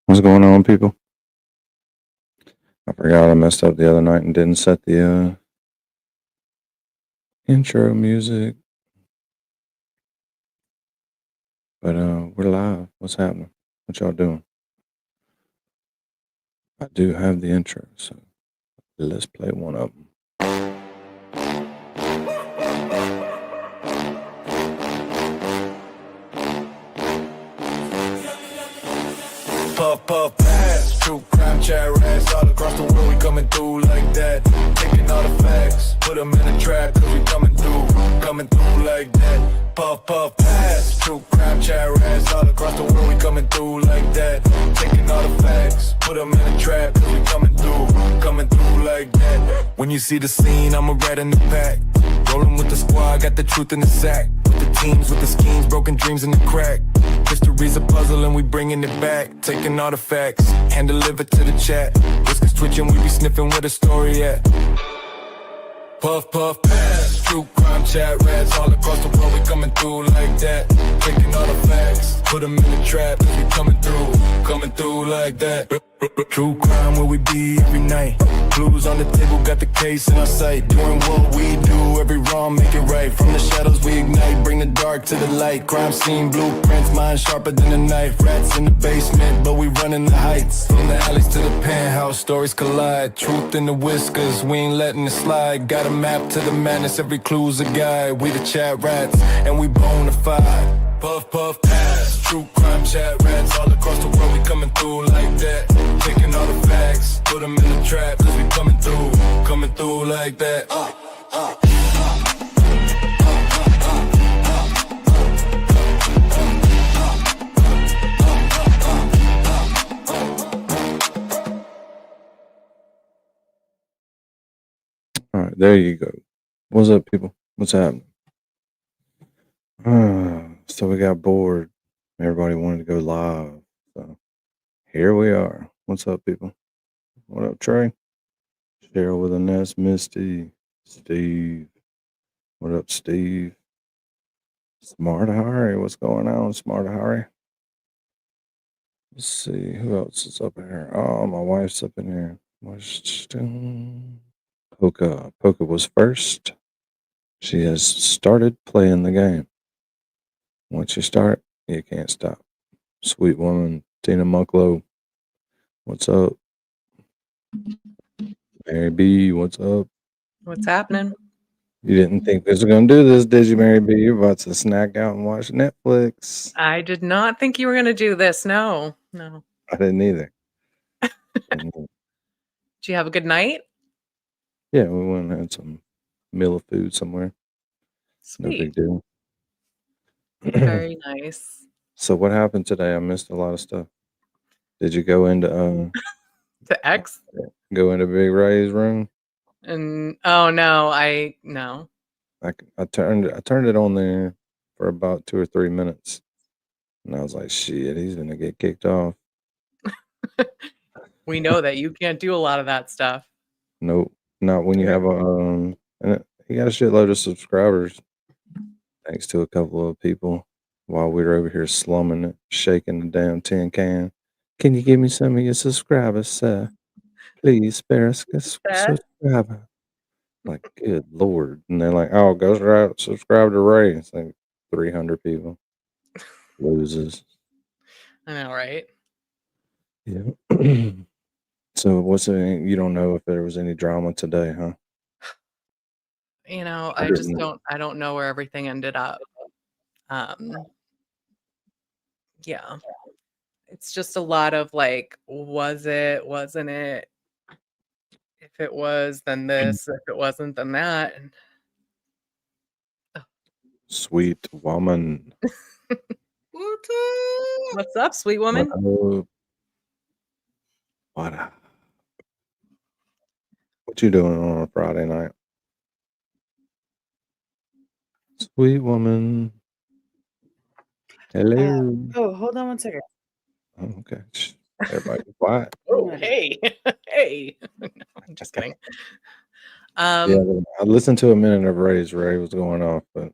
What's going on, people? I forgot I messed up the other night and didn't set the intro music. But we're live. What's happening? What y'all doing? I do have the intro, so let's play one of them. Puff, puff, pass. True crime, chat rats. All across the world, we coming through like that. Taking all the facts, put them in a trap, cause we coming through like that. Puff, puff, pass. True crime, chat rats. All across the world, we coming through like that. Taking all the facts, put them in a trap, cause we coming through like that. When you see the scene, I'm a rat in the pack. Rolling with the squad, got the truth in the sack. With the teams, with the schemes, broken dreams in the crack. History's a puzzle and we bringing it back. Taking all the facts, hand deliver to the chat. Whiskers twitching, we be sniffing where the story at. Puff, puff, pass. True crime, chat rats. All across the world, we coming through like that. Taking all the facts, put them in the trap. We coming through like that. True crime, where we be every night. Blues on the table, got the case in our sight. Doing what we do, every wrong, make it right. From the shadows we ignite, bring the dark to the light. Crime scene, blueprints, mind sharper than a knife. Rats in the basement, but we running the heights. From the alleys to the penthouse, stories collide. Truth in the whiskers, we ain't letting it slide. Got a map to the madness, every clue's a guide. We the chat rats, and we bona fide. Puff, puff, pass. True crime, chat rats. All across the world, we coming through like that. Taking all the facts, put them in the trap, cause we coming through like that. All right, there you go. What's up, people? What's happening? So we got bored. Everybody wanted to go live. So here we are. What's up, people? What up, Trey? Cheryl with an S, Misty, Steve. What up, Steve? Smart Harry, what's going on, Smart Harry? Let's see, who else is up in here? Oh, my wife's up in here. Poca was first. She has started playing the game. Once you start, you can't stop. Sweet woman, Tina Mucklow, what's up? Mary B, what's up? What's happening? You didn't think this was going to do this, did you, Mary B? You're about to snack out and watch Netflix. I did not think you were going to do this. No. I didn't either. Did you have a good night? Yeah, we went and had some meal of food somewhere. Sweet. No big deal. Very nice. So what happened today? I missed a lot of stuff. Did you go into To X? Go into Big Ray's room? And oh no, no. I turned it on there for about 2 or 3 minutes, and I was like, "Shit, he's gonna get kicked off." We know that you can't do a lot of that stuff. Nope, not when you have a he got a shitload of subscribers, thanks to a couple of people. While we were over here slumming it, shaking the damn tin can. Can you give me some of your subscribers, sir? Please spare us a subscriber. Like, good Lord. And they're like, oh, go subscribe to Ray. It's like 300 people. Loses. I know, right? Yeah. So you don't know if there was any drama today, huh? You know, I don't know where everything ended up. Yeah. It's just a lot of like, was it, wasn't it? If it was, then this. If it wasn't, then that. Sweet woman. What's up, sweet woman? What up? What you doing on a Friday night? Sweet woman. Hello. Hold on one second. Oh, okay. Everybody be quiet. Oh, hey. Hey. No, I'm just kidding. Yeah, I listened to a minute of Ray's. Ray was going off, but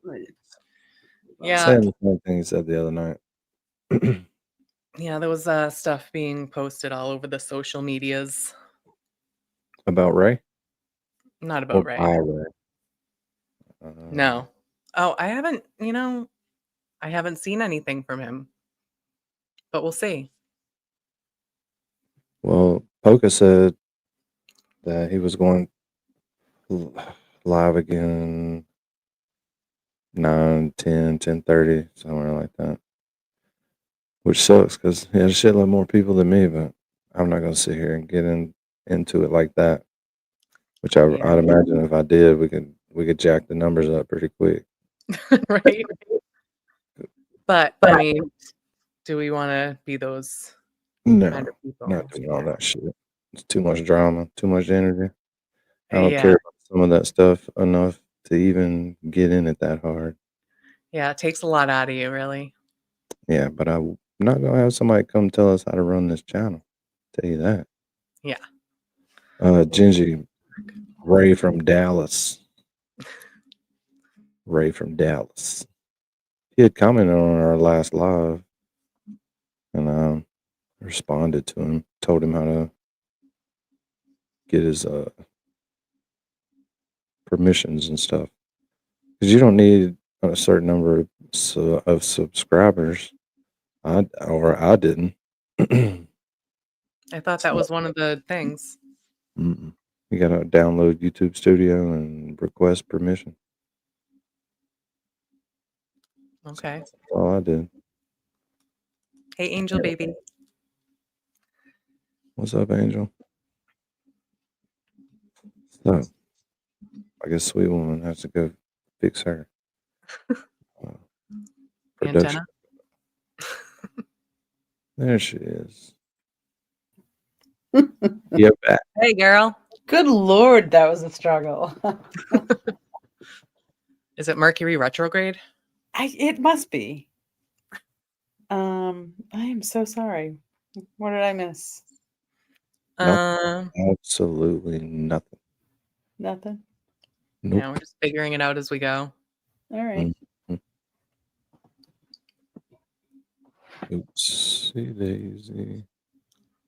yeah, saying the same thing he said the other night. Yeah, there was stuff being posted all over the social medias. About Ray Not or about Ray. by Ray? No. Oh, I haven't seen anything from him, but we'll see. Well, Polka said that he was going live again 9, 10, 10:30, somewhere like that. Which sucks because he has a shitload more people than me, but I'm not gonna sit here and get into it like that. Which Yeah. I'd imagine if I did, we could jack the numbers up pretty quick. Right? But I mean, do we want to be those kind No, of people? not doing all that shit. It's too much drama, too much energy. I don't Yeah. care about some of that stuff enough to even get in it that hard. Yeah, it takes a lot out of you, really. Yeah, but I'm not gonna have somebody come tell us how to run this channel. Tell you that. Yeah. Gingy, Ray from Dallas. Ray from Dallas. He had commented on our last live, and I responded to him, told him how to get his permissions and stuff. Because you don't need a certain number of subscribers. I didn't. I thought that So, was one of the things. you gotta download YouTube Studio and request permission. Okay. That's all I did. Hey, Angel baby. What's up, Angel? So, I guess Sweet Woman has to go fix her production. Antenna. There she is. Yeah, back. Hey, girl. Good Lord, that was a struggle. Is it Mercury retrograde? It must be. I am so sorry. What did I miss? Absolutely nothing. Nothing. Nope. Yeah, we're just figuring it out as we go. All right. Oopsie daisy.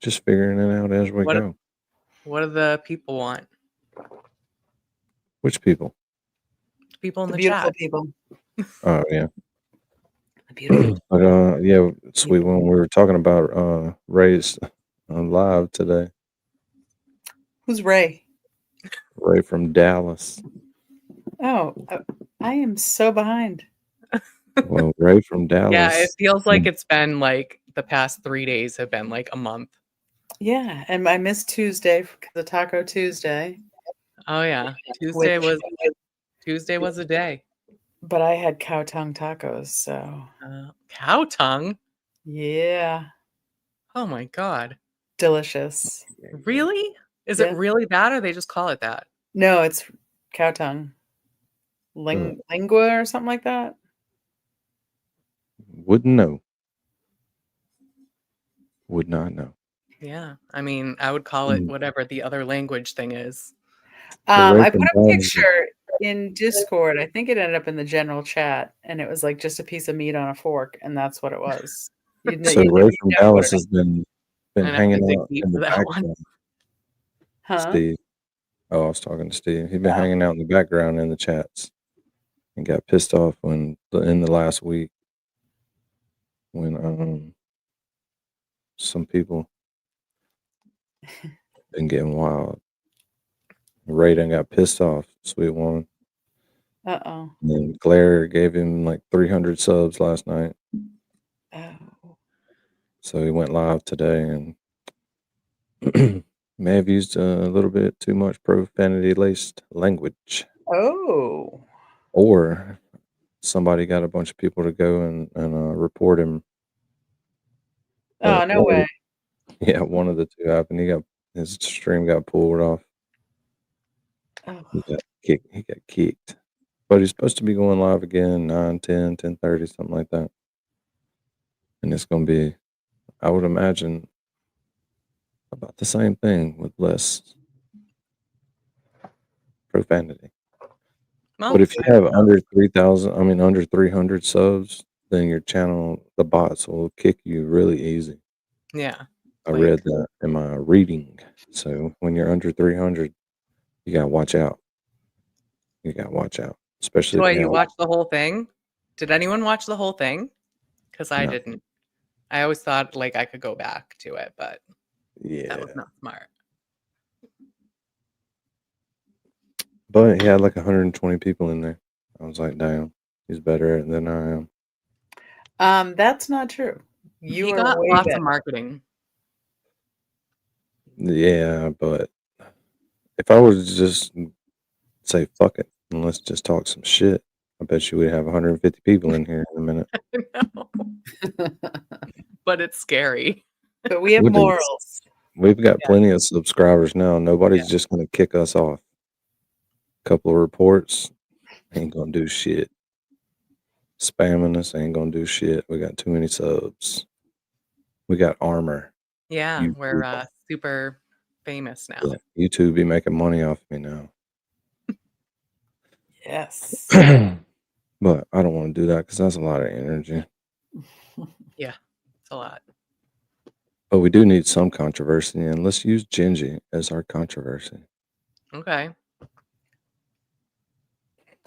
Just figuring it out as we go. What do the people want? Which people? People in The the beautiful chat. people. Oh yeah. The beautiful. But yeah, Sweet One. We were talking about Ray's live today. Who's Ray? Ray from Dallas. Oh, I am so behind. Well, Ray from Dallas. Yeah, it feels like it's been like the past 3 days have been like a month. Yeah, and I missed Tuesday because of Taco Tuesday. Oh yeah, Tuesday was a day. But I had cow tongue tacos, so cow tongue. Yeah. Oh my god. Delicious. Really? Is Yeah. it really that, or they just call it that? No, it's cow tongue. Lingua or something like that. Wouldn't know. Would not know. Yeah, I mean, I would call it whatever the other language thing is. I put a picture in Discord. I think it ended up in the general chat, and it was like just a piece of meat on a fork, and that's what it was. So Ray from Dallas has been hanging out in the background. Huh? Steve. Oh, I was talking to Steve. He'd been hanging out in the background in the chats and got pissed off in the last week when some people been getting wild. Ray done got pissed off, Sweet One. Uh-oh. And then Glare gave him like 300 subs last night. Oh. So he went live today and may have used a little bit too much profanity-laced language. Oh. Or somebody got a bunch of people to go and report him. Oh, no way. Yeah, one of the two happened. His stream got pulled off. Oh. He got kicked. But he's supposed to be going live again 9, 10, 10:30, something like that. And it's going to be, I would imagine, about the same thing with less profanity. But if you have under 300 subs, then your channel, the bots will kick you really easy. Yeah. I read that in my reading. So when you're under 300, you gotta watch out. You gotta watch out, especially Joy, if you you watched the whole thing? Did anyone watch the whole thing? Because I No. didn't. I always thought like I could go back to it, but that Yeah. was not smart. But he had like 120 people in there. I was like, damn, he's better at it than I am. That's not true. You He are got way lots better. of marketing. Yeah, but if I was to just say fuck it and let's just talk some shit, I bet you we'd have 150 people in here in a minute. No. But it's scary. But we have We'll do this. morals. We've got Yeah. plenty of subscribers now. Nobody's just gonna kick us off. Couple of reports ain't gonna do shit. Spamming us ain't gonna do shit. We got too many subs. We got armor. Yeah, YouTube. we're super famous now. Yeah, YouTube be making money off me now. Yes. But I don't want to do that because that's a lot of energy. Yeah, it's a lot. But we do need some controversy, and let's use Gingy as our controversy. Okay.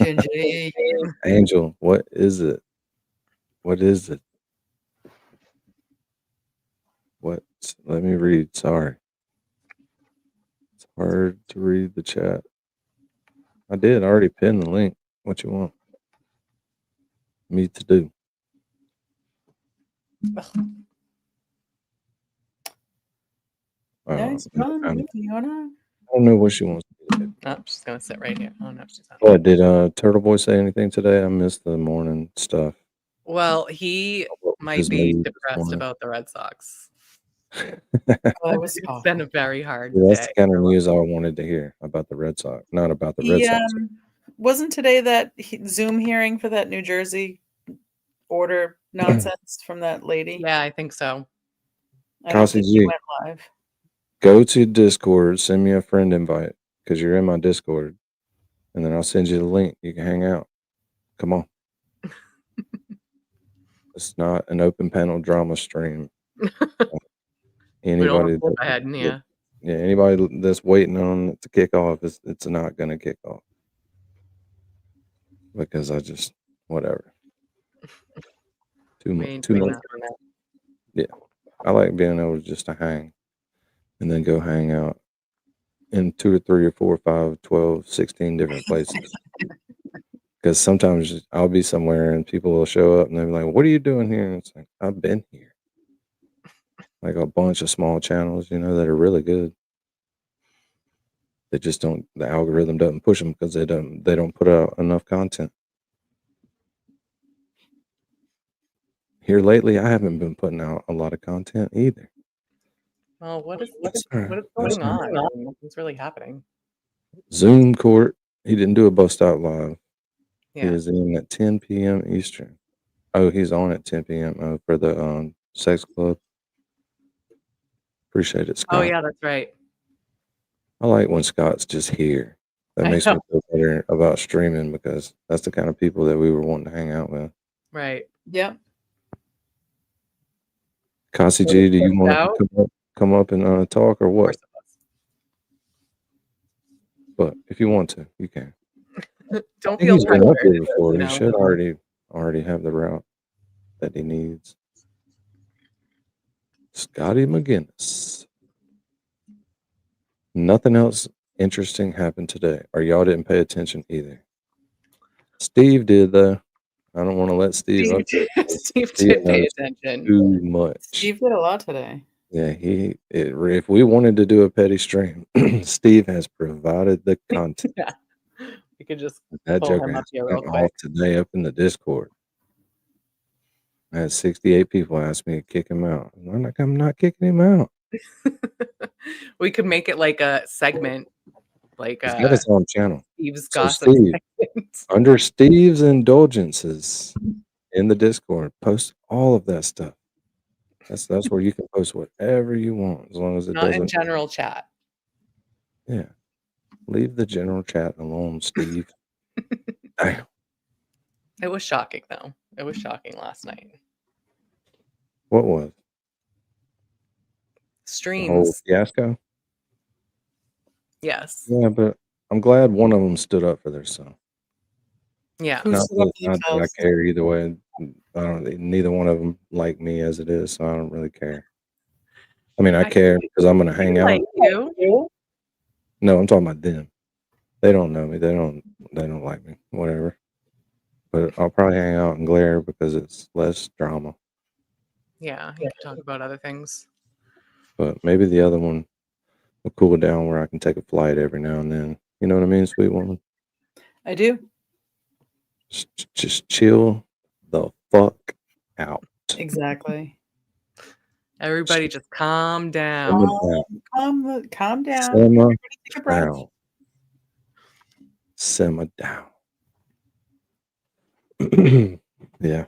Gingy. Angel, what is it? What is it? What? Let me read. Sorry. It's hard to read the chat. I did. I already pinned the link. What you want me to do? Nice fun. I Fiona. don't know what she wants to do. Oh, she's gonna sit right here. Oh no, she's not. What did Turtle Boy say anything today? I missed the morning stuff. Well, he might His be mood this depressed morning. about the Red Sox. That was It's awful. been a very hard That's day. the kind of news I wanted to hear about the Red Sox, not about the Red He, Sox. wasn't today that Zoom hearing for that New Jersey order nonsense from that lady? Yeah, I think so. I don't think he G. went live. Go to Discord, send me a friend invite because you're in my Discord, and then I'll send you the link. You can hang out. Come on. It's not an open panel drama stream. Anybody, Go ahead, yeah. Yeah, anybody that's waiting on it to kick off, it's not going to kick off because I just whatever. Too much. Yeah, I like being able just to hang and then go hang out in 2 or 3 or 4 or 5, 12, 16 different places. Because sometimes I'll be somewhere and people will show up and they'll be like, "What are you doing here?" And it's like, I've been here. Like a bunch of small channels, that are really good. They just don't. The algorithm doesn't push them because they don't put out enough content. Here lately, I haven't been putting out a lot of content either. Well, what is going on? Nothing's really happening. Zoom court. He didn't do a bust out live. Yeah. He is in at 10 p.m. Eastern. Oh, he's on at 10 p.m. For the sex club. Appreciate it, Scott. Oh yeah, that's right. I like when Scott's just here. That makes me feel better about streaming because that's the kind of people that we were wanting to hang out with. Right. Yep. Kasi G, do you want to come up and talk or what? But if you want to, you can. Don't feel he's been up here pressured, before. He should already have the route that he needs. Scotty McGinnis. Nothing else interesting happened today, or y'all didn't pay attention either. Steve did though. I don't want to let Steve up there. Steve did pay attention. Too much. Steve did a lot today. Yeah, if we wanted to do a petty stream, Steve has provided the content. Yeah. We could just that pull joker him up has here real been quick. off today up in the Discord. I had 68 people ask me to kick him out. I'm not kicking him out. We could make it like a segment, like he's got his own channel. Steve's So gossip Steve, segment. under Steve's indulgences in the Discord, post all of that stuff. That's where you can post whatever you want as long as it Not doesn't. in general chat. Yeah, leave the general chat alone, Steve. Damn. It was shocking, though. It was shocking last night. What was? The whole Streams. fiasco? Yes. Yeah, but I'm glad one of them stood up for their son. Yeah. Who Not stood up that, for not that I themselves? care either way. I don't. Neither one of them like me as it is, so I don't really care. I mean, I care because I'm gonna hang out. Like you. No, I'm talking about them. They don't know me. They don't like me. Whatever. But I'll probably hang out and glare because it's less drama. Yeah, you can talk about other things. But maybe the other one will cool down where I can take a flight every now and then. You know what I mean, sweet woman? I do. Just chill the fuck out. Exactly. Everybody just calm down. Calm down. Simmer Everybody take a breath. down. Simmer down. Yeah.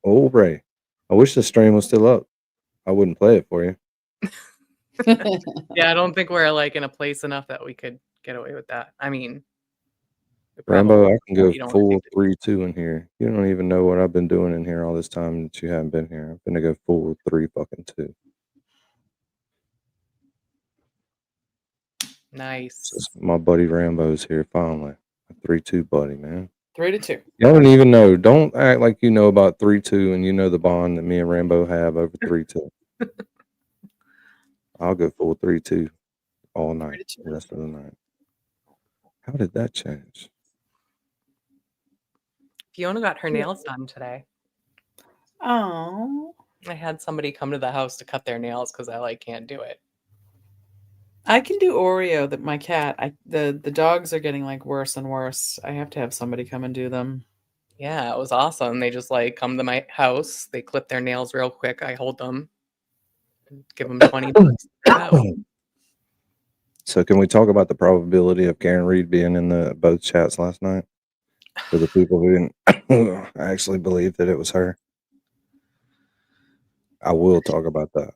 Oh, Ray. I wish the stream was still up. I wouldn't play it for you. Yeah, I don't think we're like in a place enough that we could get away with that. I mean, Rambo, I can go you don't full wanna 3-2 in here. You don't even know what I've been doing in here all this time that you haven't been here. I'm gonna go full 3-2. Nice. My buddy Rambo's here finally. A 3-2 buddy, man. 3-2. Y'all don't even know. Don't act like you know about 3-2 and you know the bond that me and Rambo have over 3-2. I'll go full 3-2 all night, the rest of the night. How did that change? Fiona got her nails done today. Oh. I had somebody come to the house to cut their nails because I can't do it. I can do Oreo. That my cat. The dogs are getting worse and worse. I have to have somebody come and do them. Yeah, it was awesome. They just come to my house. They clip their nails real quick. I hold them, and give them $20. So can we talk about the probability of Karen Reed being in the both chats last night? For the people who didn't actually believe that it was her. I will talk about that.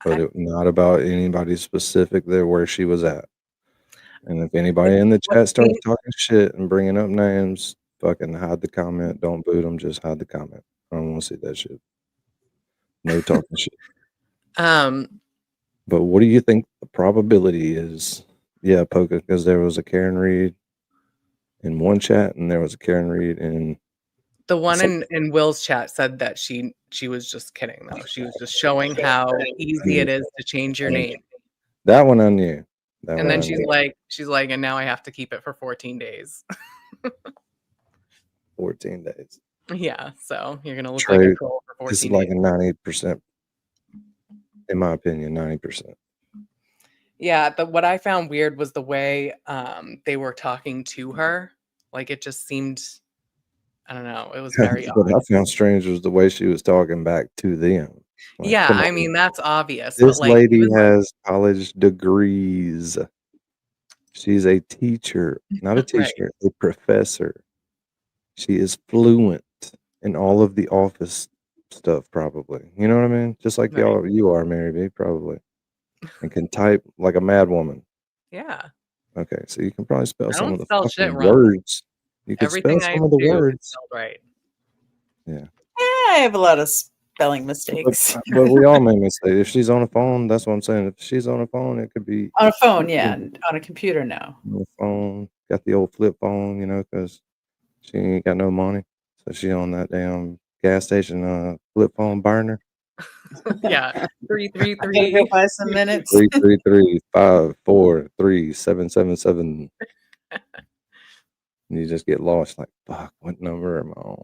But not about anybody specific there where she was at. And if anybody in the chat starts talking shit and bringing up names, fucking hide the comment. Don't boot them. Just hide the comment. I don't want to see that shit. No talking shit. But what do you think the probability is? Yeah, Poca, because there was a Karen Reed in one chat and there was a Karen Reed in the one in Will's chat said that she was just kidding though. She was just showing how easy it is to change your name. That one I knew. And then she's like, and now I have to keep it for 14 days. 14 days. Yeah, so you're gonna look like a troll for 14 days. This is like a 90%, in my opinion, 90%. Yeah, but what I found weird was the way they were talking to her. It just seemed, I don't know, it was very odd. What I found strange was the way she was talking back to them. Yeah, I mean, that's obvious. This but lady has college degrees. She's a teacher, not a teacher, a professor. She is fluent in all of the office stuff, probably. You know what I mean? Just like you are, Mary B, probably. And can type like a mad woman. Yeah. Okay, so you can probably spell some of the fucking words. You can Everything spell some of the words. Right. Yeah. I have a lot of spelling mistakes. But we all make mistakes. If she's on a phone, that's what I'm saying. If she's on a phone, it could be on a phone, yeah. On a computer, no. On a phone, got the old flip phone, because she ain't got no money, so she on that damn gas station flip phone burner. Yeah, 333. Go buy some minutes. 333-543-777. You just get lost. Like, fuck, what number am I on?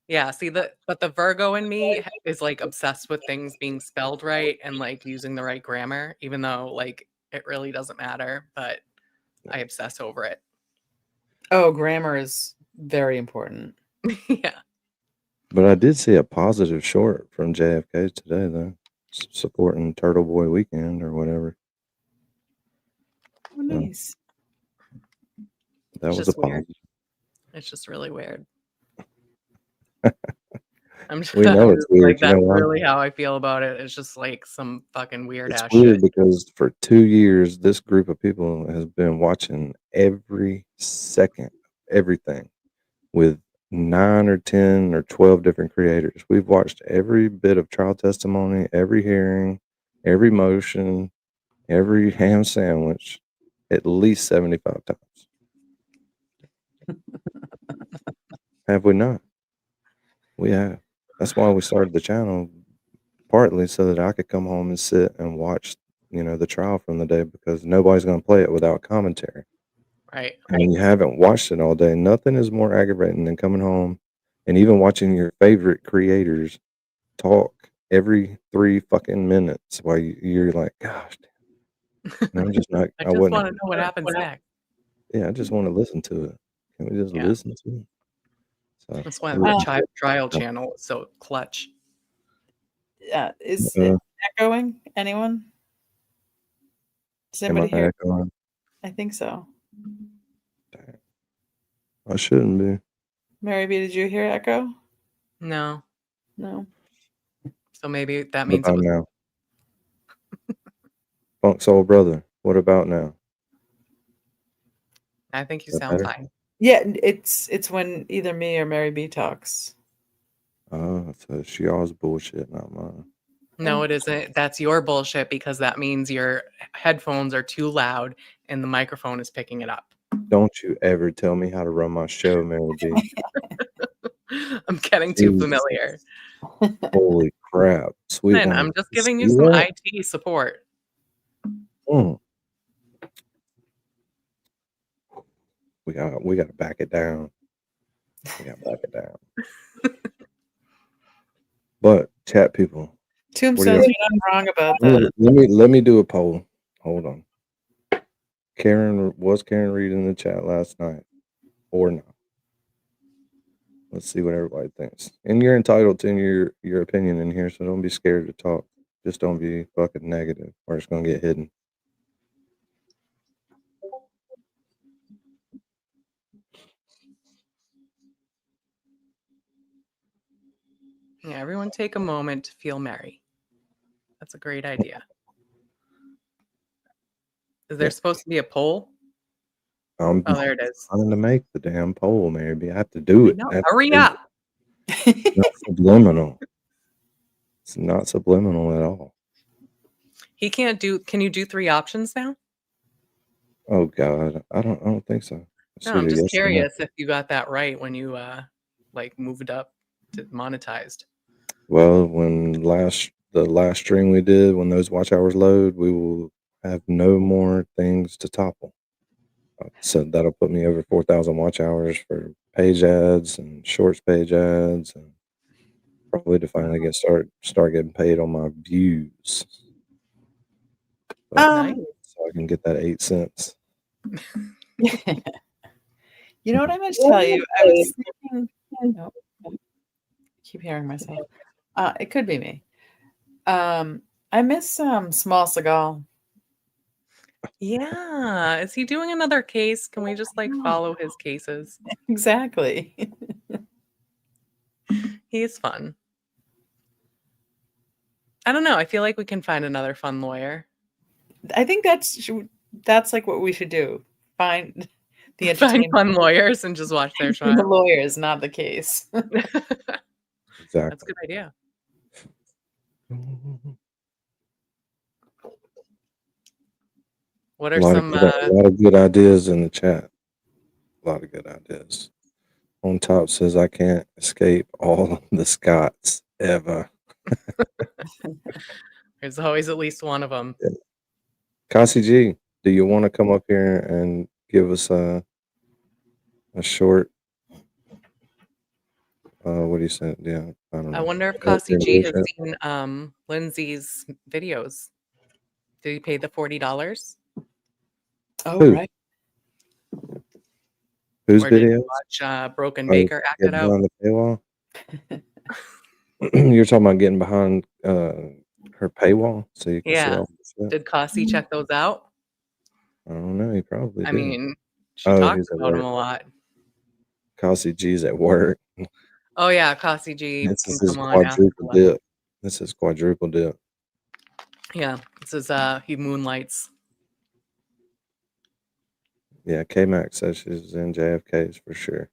Yeah, see but the Virgo in me is obsessed with things being spelled right and using the right grammar, even though it really doesn't matter, but I obsess over it. Oh, grammar is very important. Yeah. But I did see a positive short from JFK today, though, supporting Turtle Boy Weekend or whatever. Oh, nice. That was a positive. It's just really weird. We know it's weird. That's really how I feel about it. It's just some fucking weird ass shit. It's weird because for 2 years, this group of people has been watching every second, everything with 9 or 10 or 12 different creators. We've watched every bit of trial testimony, every hearing, every motion, every ham sandwich at least 75 times. Have we not? We have. That's why we started the channel, partly so that I could come home and sit and watch, the trial from the day, because nobody's going to play it without commentary. Right. And you haven't watched it all day. Nothing is more aggravating than coming home and even watching your favorite creators talk every 3 fucking minutes while you're like, gosh, I'm just not. I I just wouldn't. want to know what happens next. Yeah, I just want to listen to it. Can we just Yeah. listen to it? So That's why the trial channel is so clutch. Yeah, is it echoing? Anyone? Does anybody hear? Echoing? I think so. Dang. I shouldn't be. Mary B, did you hear echo? No. No. So maybe that means What about now? Funk Soul Brother, what about now? I think you sound fine. Yeah, it's when either me or Mary B talks. Oh, so she always bullshit, not mine. No, it isn't. That's your bullshit, because that means your headphones are too loud and the microphone is picking it up. Don't you ever tell me how to run my show, Mary B. I'm getting too familiar. Holy crap. Sweet one. I'm just giving you some IT support. We got to back it down. But chat people. Tombstone's not wrong about that. Let me do a poll. Hold on. Was Karen reading the chat last night or not? Let's see what everybody thinks. And you're entitled to your opinion in here, so don't be scared to talk. Just don't be fucking negative, or it's gonna get hidden. Yeah, everyone take a moment to feel merry. That's a great idea. Is there supposed to be a poll? Oh, there it is. I'm trying to make the damn poll, Mary B. I have to do it. Hurry up. It's not subliminal. It's not subliminal at all. Can you do 3 options now? Oh God. I don't think so. No, I'm just curious if you got that right when you moved up to monetized. Well, when the last stream we did, when those watch hours load, we will have no more things to topple. So that'll put me over 4,000 watch hours for page ads and shorts page ads, and probably to finally start getting paid on my views. Nice. So I can get that 8 cents. You know what I meant to tell you? I was thinking. Oh, I keep hearing myself. It could be me. I miss Small Seagal. Yeah. Is he doing another case? Can we just follow his cases? Exactly. He is fun. I don't know. I feel like we can find another fun lawyer. I think that's like what we should do. Find the fun lawyers and just watch their trial. The lawyers, not the case. Exactly. That's a good idea. What are some a lot of good ideas in the chat? A lot of good ideas. On top says I can't escape all the Scots ever. There's always at least one of them. Yeah. Cassie G, do you want to come up here and give us a short? What do you say? Yeah, I don't know. I wonder if Cassie G has seen Lindsay's videos. Did he pay the $40? Oh, right. Whose or did video? you watch Broken Baker act it out? The paywall? You're talking about getting behind her paywall so you can see all the stuff? Did Cassie check those out? I don't know. He probably did. I mean, she talks about him a lot. Cassie G's at work. Oh yeah, Cassie G. This is his quadruple dip. This is quadruple dip. Yeah, this is he moonlights. Yeah, K-Max says she's in JFK's for sure.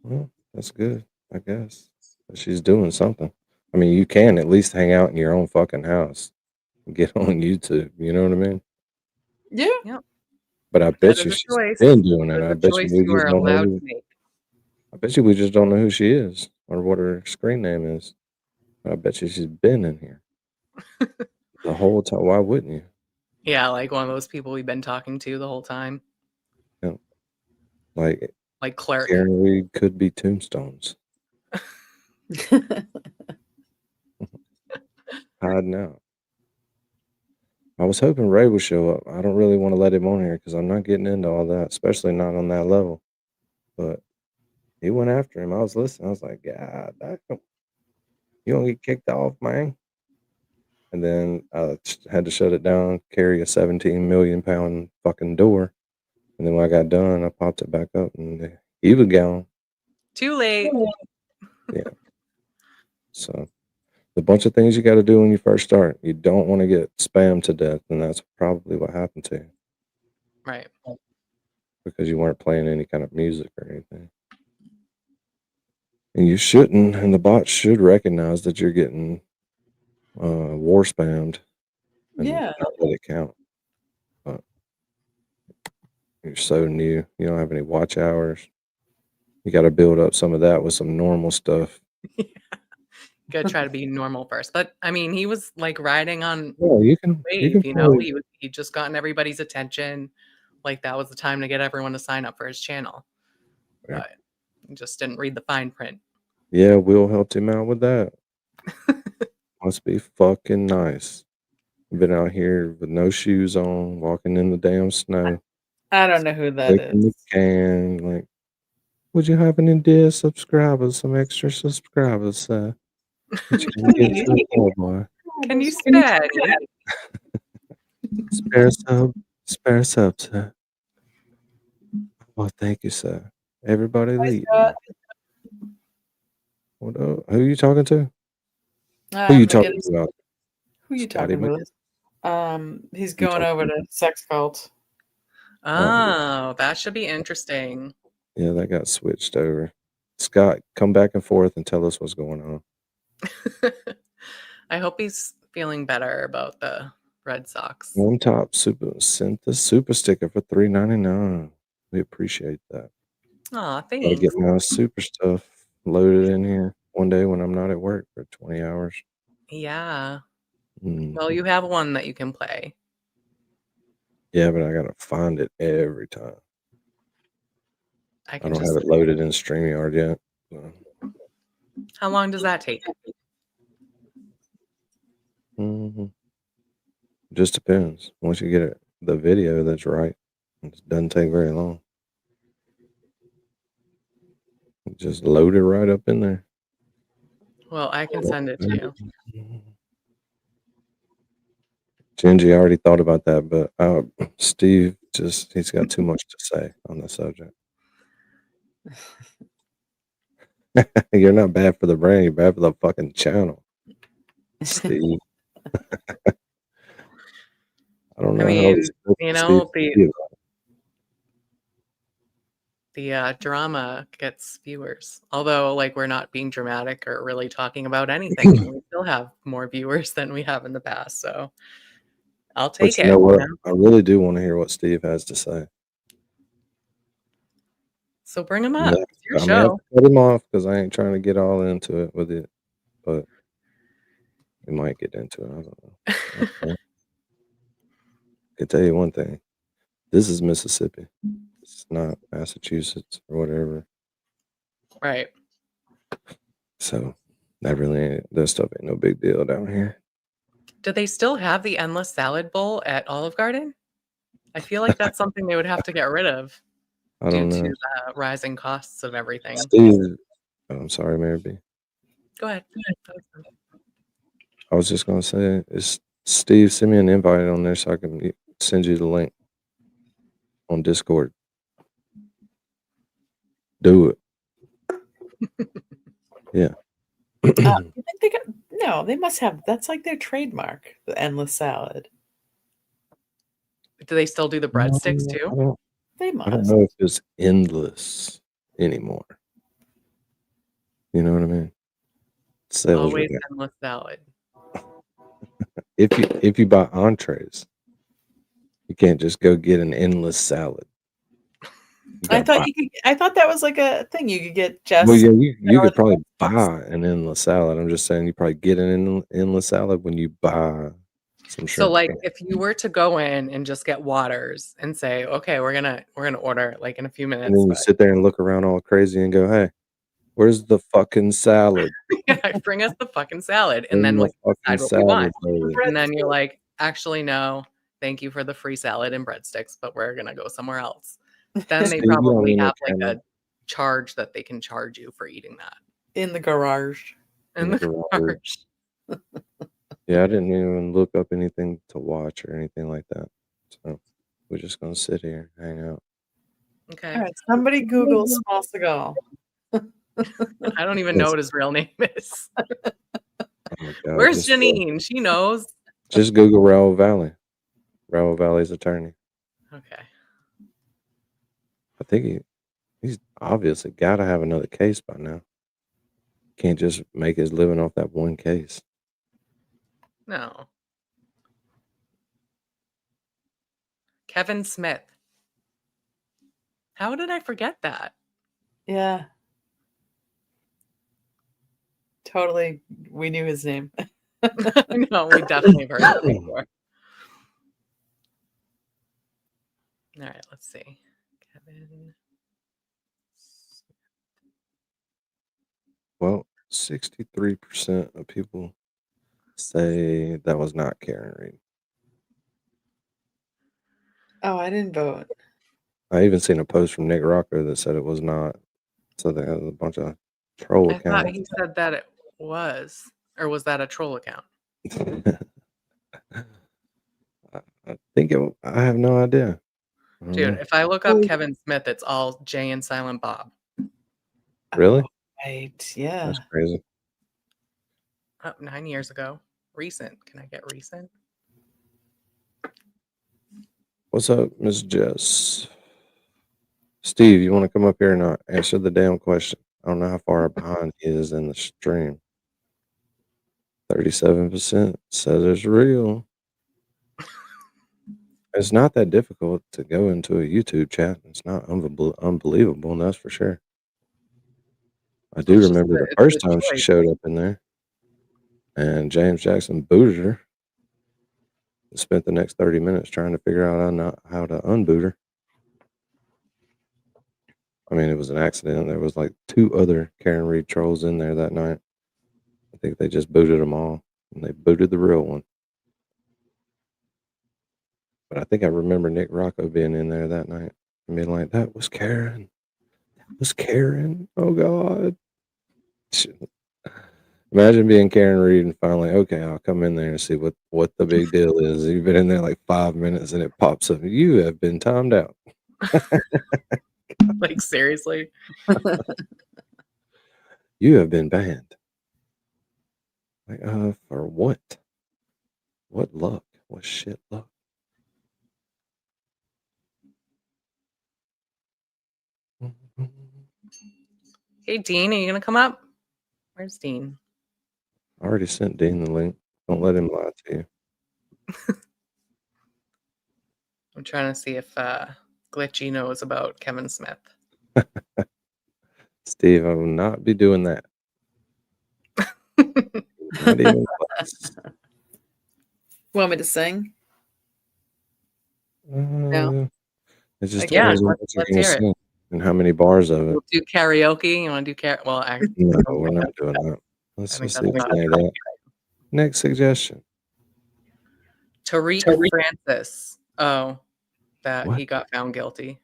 Well, that's good, I guess. But she's doing something. I mean, you can at least hang out in your own fucking house and get on YouTube. You know what I mean? Yeah. Yep. But I That bet is you a she's choice. been doing it. That is I a bet you choice we you just are don't know. allowed to make. I bet you we just don't know who she is or what her screen name is. But I bet you she's been in here the whole time. Why wouldn't you? Yeah, like one of those people we've been talking to the whole time. You know, like Like Clerk. Karen Reed could be Tombstones hiding out. I was hoping Ray would show up. I don't really want to let him on here because I'm not getting into all that, especially not on that level. But he went after him. I was listening. I was like, God, you don't get kicked off, man. And then I had to shut it down, carry a 17 million pound fucking door. And then when I got done, I popped it back up and he was gone. Too late. Yeah. So the bunch of things you got to do when you first start. You don't want to get spammed to death. And that's probably what happened to you Right. because you weren't playing any kind of music or anything. And you shouldn't. And the bot should recognize that you're getting war spammed and Yeah. not let it count. But you're so new. You don't have any watch hours. You got to build up some of that with some normal stuff. Gotta try to be normal first. But I mean, he was like riding on Yeah, you the can wave, you know. probably, He just gotten everybody's attention. Like that was the time to get everyone to sign up for his channel. yeah. But he just didn't read the fine print. Yeah, Will helped him out with that. Must be fucking nice. Been out here with no shoes on, walking in the damn snow, I don't know who that licking the is. can. Like, would you have any dear subscribers, some extra subscribers, that you can give to a poor boy? Can you spare any? Spare sub, sir. Well, thank you, sir. Everybody leave. Scott. What up? Who you talking to? Who I'm you talking getting- about? Who you Scotty talking Mc- to? He's You going talking over to Sex Cult. Oh, that should be interesting. Yeah, that got switched over. Scott, come back and forth and tell us what's going on. I hope he's feeling better about the Red Sox. One Top Super sent the super sticker for $3.99. We appreciate that. Aw, Gotta thanks. get my super stuff loaded in here one day when I'm not at work for 20 hours. Yeah. Mm. Well, you have one that you can play. Yeah, but I gotta find it every time. I I can don't just. have it loaded in StreamYard yet. So. How long does that take? Just depends. Once you get the video that's right, it doesn't take very long. Just load it right up in there. Well, I can send it to you. Gingy already thought about that, but Steve he's got too much to say on the subject. You're not bad for the brain, you're bad for the fucking channel, Steve. I don't know I how mean, he's supposed you to know, Steve feel about it. the drama gets viewers. Although, like, we're not being dramatic or really talking about anything, and we still have more viewers than we have in the past. So I'll But take you it. know what? You know? I really do want to hear what Steve has to say. So bring him Yeah, up. It's your I may have show. to cut him off because I ain't trying to get all into it with it, but we might get into it. I don't know. Okay. I can tell you one thing. This is Mississippi. It's not Massachusetts or whatever. Right. So that stuff ain't no big deal down here. Do they still have the endless salad bowl at Olive Garden? I feel like that's something they would have to get rid of I due don't to know. the rising costs of everything. Steve, I'm sorry, Mary B. Go ahead. I was just gonna say, it's Steve. Send me an invite on there so I can send you the link on Discord. Do it. Yeah. I think they got no. They must have. That's like their trademark. The endless salad. Do they still do the breadsticks too? They I don't must. know if it's endless anymore. You know what I mean? Sales Always rep. endless salad. If you buy entrees, you can't just go get an endless salad. You I got thought you could. I thought that was like a thing you could get. Just well, yeah, you or could the probably breadsticks. buy an endless salad. I'm just saying you probably get an endless salad when you buy some So shrimp. like if you were to go in and just get waters and say, okay, we're gonna order like in a few And minutes, then you but sit there and look around all crazy and go, "Hey, where's the fucking salad? yeah, bring us the fucking salad. And Bring then the we fucking decide what we want. salad, baby." And then you're like, actually, no, thank you for the free salad and breadsticks, but we're gonna go somewhere else. Then they Steve, you don't probably need no have like camera a charge that they can charge you for eating that In the garage. in in the the garage. garage. Yeah, I didn't even look up anything to watch or anything like that. So we're just gonna sit here, hang out. All Okay. right. Somebody Google small seagal. I don't even know Yes. what his real name is. Oh my God, Where's Janine? She knows. just Google Raoul Valley. Raoul Valley's attorney. Okay. I think he's obviously got to have another case by now. Can't just make his living off that one case. No. Kevin Smith. How did I forget that? Yeah. Totally. We knew his name. No, we definitely have heard that before. All right, let's see. Kevin. Well, 63% of people say that was not Karen Reed. Oh, I didn't vote. I even seen a post from Nick Rocco that said it was not. So they had a bunch of troll I thought accounts. he said that it was, or was that a troll account? I think I have no idea. I don't Dude, know. if I look up Kevin Smith, it's all Jay and Silent Bob. Really? Right. Yeah. That's crazy. Oh, 9 years ago. Recent. Can I get recent? What's up, Miss Jess? Steve, you want to come up here and answer the damn question? I don't know how far behind he is in the stream. 37% says it's real. It's not that difficult to go into a YouTube chat. It's not unbelievable, and that's for sure. I do It's just remember the it's first a time she choice. showed up in there, and James Jackson booted her. Spent the next 30 minutes trying to figure out how to unboot her. I mean, it was an accident. There was like 2 other Karen Reed trolls in there that night. I think they just booted them all, and they booted the real one. But I think I remember Nick Rocco being in there that night and being like, "That was Karen. That was Karen. Oh God." Imagine being Karen Reed and finally, okay, I'll come in there and see what the big deal is. You've been in there like 5 minutes and it pops up. You have been timed out. Like, seriously? You have been banned. Like, for what? What luck? What shit luck? Hey, Dean, are you going to come up? Where's Dean? I already sent Dean the link. Don't let him lie to you. I'm trying to see if Glitchy knows about Kevin Smith. Steve, I will not be doing that. Not even close. Want me to sing? No. It just Yeah, depends on what you're let's going to hear it. sing and how many bars of it. We'll do karaoke. You want to do Well, No, we're not doing that. Let's I think just leave that's it like that. Next suggestion. Tariq Francis. Oh, that What? he got found guilty.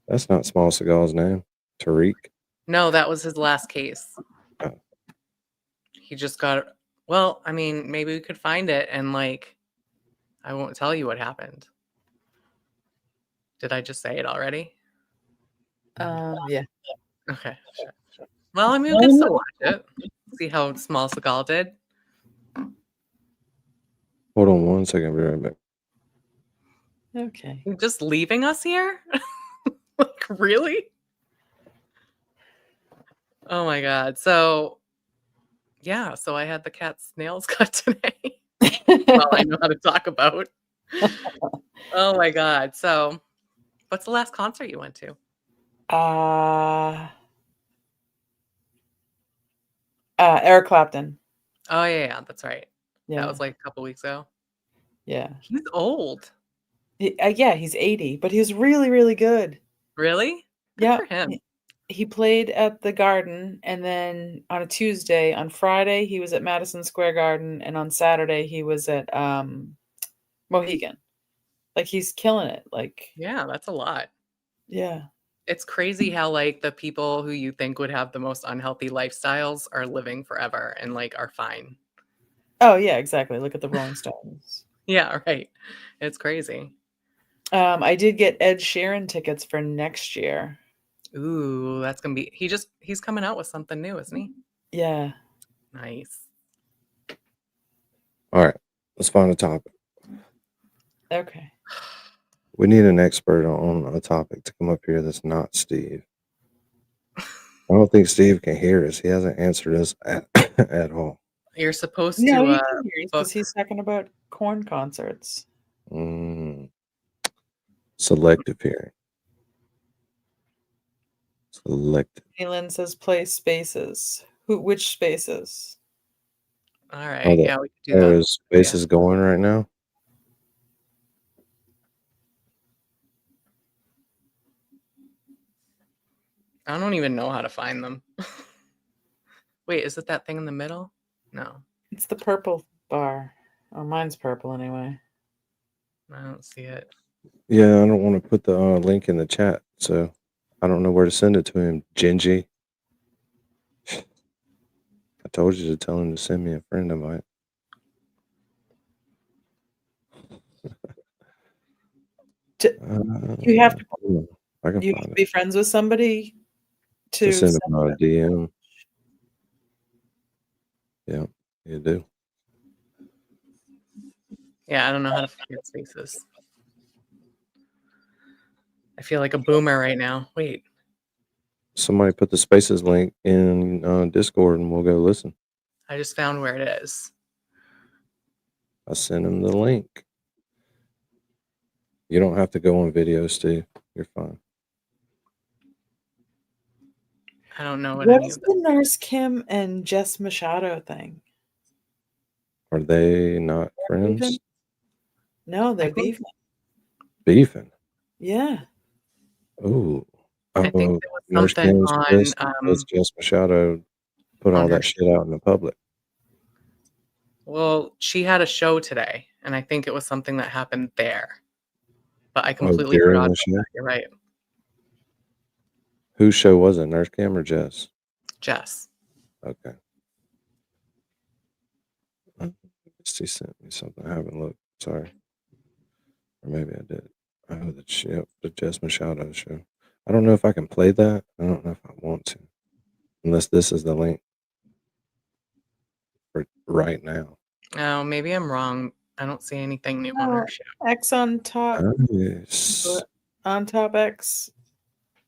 That's not Small Seagal's name. Tariq. No, that was his last case. Oh. He just got. Well, I mean, maybe we could find it and like, I won't tell you what happened. Did I just say it already? Yeah. Okay. Sure. Well, I mean, we could still watch it. See how Small Seagal did. Hold on one second. I'll be right back. Okay. You're just leaving us here? Like, really? Oh my God. So yeah, so I had the cat's nails cut today. Well, I know how to talk about. Oh my God. So what's the last concert you went to? Eric Clapton. Oh yeah, that's right. That Yeah. was like a couple weeks ago. Yeah. He's old. Yeah, he's 80, but he was really, really good. Really? Good Yeah. for him. He played at the Garden, and then on a Tuesday, on Friday, he was at Madison Square Garden, and on Saturday, he was at Mohegan. Like, he's killing it. Like, Yeah, that's a lot. yeah. It's crazy how like the people who you think would have the most unhealthy lifestyles are living forever and like are fine. Oh, yeah, exactly. Look at the Rolling Stones. Yeah, right. It's crazy. I did get Ed Sheeran tickets for next year. Ooh, that's gonna be he's coming out with something new, isn't he? Yeah. Nice. All right, let's find a topic. Okay. We need an expert on a topic to come up here that's not Steve. I don't think Steve can hear us. He hasn't answered us at all. You're supposed No, to he can hear us because book. he's talking about corn concerts. Selective hearing. Selective. Kaylin says play spaces. Which spaces? All right. Yeah, we could do Oh, that. his space is going right now? I don't even know how to find them. Wait, is it that thing in the middle? No, It's the purple bar. Oh, mine's purple anyway. I don't see it. Yeah, I don't want to put the link in the chat, so I don't know where to send it to him. Gingy. I told you to tell him to send me a friend invite. You have to. I can You find have to it. be friends with somebody To to send send him a it. DM. Yeah, you do. Yeah, I don't know how to find spaces. I feel like a boomer right now. Wait. Somebody put the spaces link in Discord and we'll go listen. I just found where it is. I sent him the link. You don't have to go on video, Steve. You're fine. I don't know what What any is of the Nurse Kim and Jess Machado thing? Are they not friends? Beefing? No, they're beefing. Beefing? Yeah. Ooh. I think there was Nurse something Kim's on pissed because Jess Machado put all on her that shit out in the public. Well, she had a show today, and I think it was something that happened there. But I completely during forgot the about show? that. You're right. Whose show was it? Nurse Kim or Jess? Jess. Okay. She sent me something. I haven't looked. Sorry. Or maybe I did. Oh, the Jess Machado show. I don't know if I can play that. I don't know if I want to. Unless this is the link for right now. Oh, maybe I'm wrong. I don't see anything new on her show. X on top. Nice. On top X.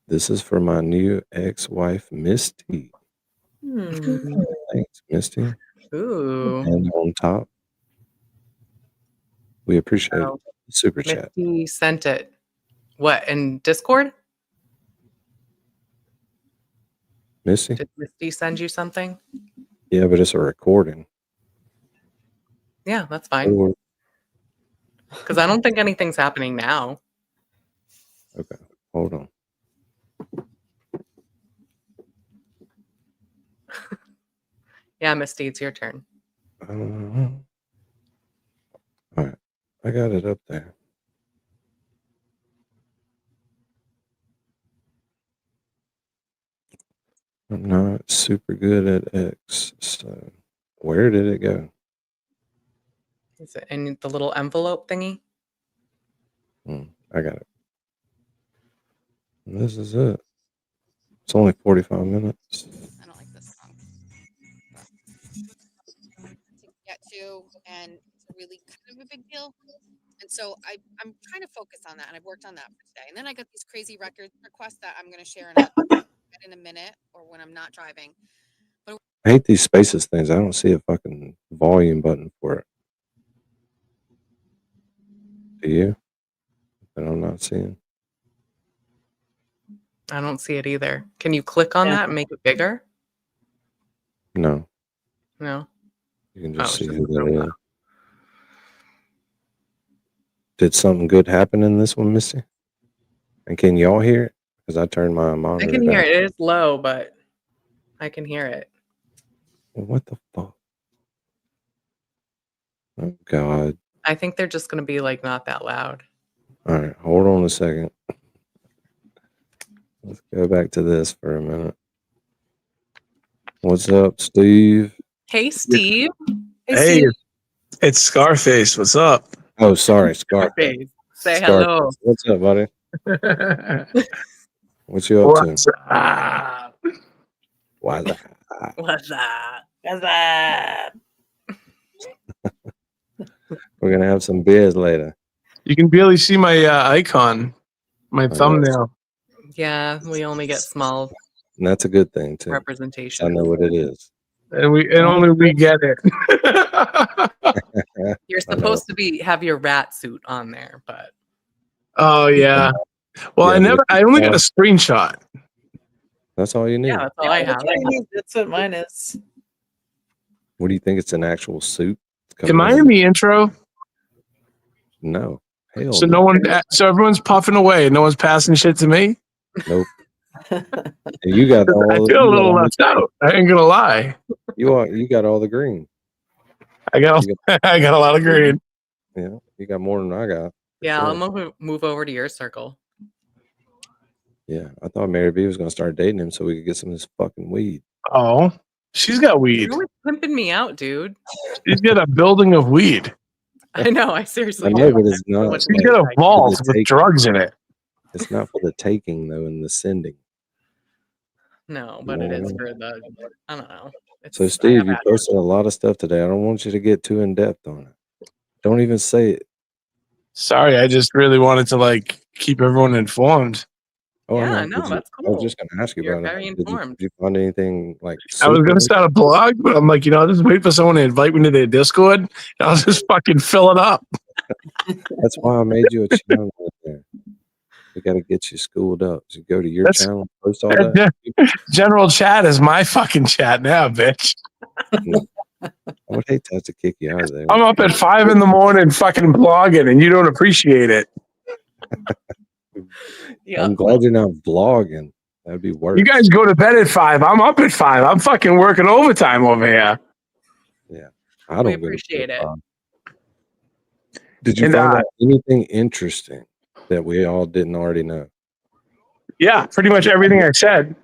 This is for my new ex-wife, Misty. Thanks, Misty. Ooh. And on top, we appreciate Oh, the super chat. Misty sent it. What, in Discord? Misty? Did Misty send you something? Yeah, but it's a recording. Yeah, that's fine. Because I don't think anything's happening now. Okay, hold on. Yeah, Misty, it's your turn. All right, I got it up there. I'm not super good at X, so where did it go? Is it in the little envelope thingy? I got it. And this is it. It's only 45 minutes. I don't like this song. To get to, and it's really kind of a big deal. And so I'm trying to focus on that, and I've worked on that for today. And then I got these crazy record requests that I'm going to share in a in a minute or when I'm not driving. I hate these spaces things. I don't see a fucking volume button for it. Do you? But I'm not seeing. I don't see it either. Can you click on that and make it bigger? No. No. You can Oh, just it's see just who a that profile. is. Did something good happen in this one, Missy? And can y'all hear it? Because I turned my I monitor can hear down. it. It is low, but I can hear it. Well, what the fuck? Oh, God. I think they're just going to be like not that loud. All right, hold on a second. Let's go back to this for a minute. What's up, Steve? Hey, Steve. Hey, Hey, Steve. it's Scarface. What's up? Oh, sorry, Scarface. Scarface. Say Scarface. hello. What's up, buddy? What you up What's to? up? Why that? What's up? How's that? We're gonna have some beers later. You can barely see my icon, my know. thumbnail. Yeah, we only get small And that's a good thing too. I representation. know what it is. And only we get it. You're supposed to have your rat suit on there, but Oh yeah. Well, Yeah, but I only got a screenshot. That's all you need. yeah, that's all I have. That's what I need. That's what mine is. What do you think? It's an actual suit? Am I in the intro? No. Hell So no. so everyone's puffing away. No one's passing shit to me. Nope. And you got all. I feel a little left out. I ain't gonna lie. You got all the green. I got a lot of green. Yeah, you got more than I got. Yeah, Sure. I'll move over to your circle. Yeah, I thought Mary B was gonna start dating him so we could get some of this fucking weed. Oh, she's got weed. You're always pimping me out, dude. She's got a building of weed. I know. I seriously I know, do. but it's not. What's She's like- got a vault with drugs in it. It's not for the taking though, and the sending. No, but it is for the. I don't know. So Steve, you posted a lot of stuff today. I don't want you to get too in depth on it. Don't even say it. Sorry, I just really wanted to keep everyone informed. Oh, Yeah, no, that's I was cool. just gonna ask you You're about very it. informed. Did you find anything like? I was gonna start a blog, but I'm like, I'll just wait for someone to invite me to their Discord. And I'll just fucking fill it up. That's why I made you a channel right there. We got to get you schooled up. So go to your channel, post all that. General chat is my fucking chat now, bitch. I would hate to have to kick you out of there. I'm up at 5 a.m. fucking blogging, and you don't appreciate it. Yeah. I'm glad you're not vlogging. That'd be worse. You guys go to bed at 5. I'm up at 5. I'm fucking working overtime over here. Yeah, I don't. We appreciate it. Did you find out anything interesting that we all didn't already know? Yeah, pretty much everything I said.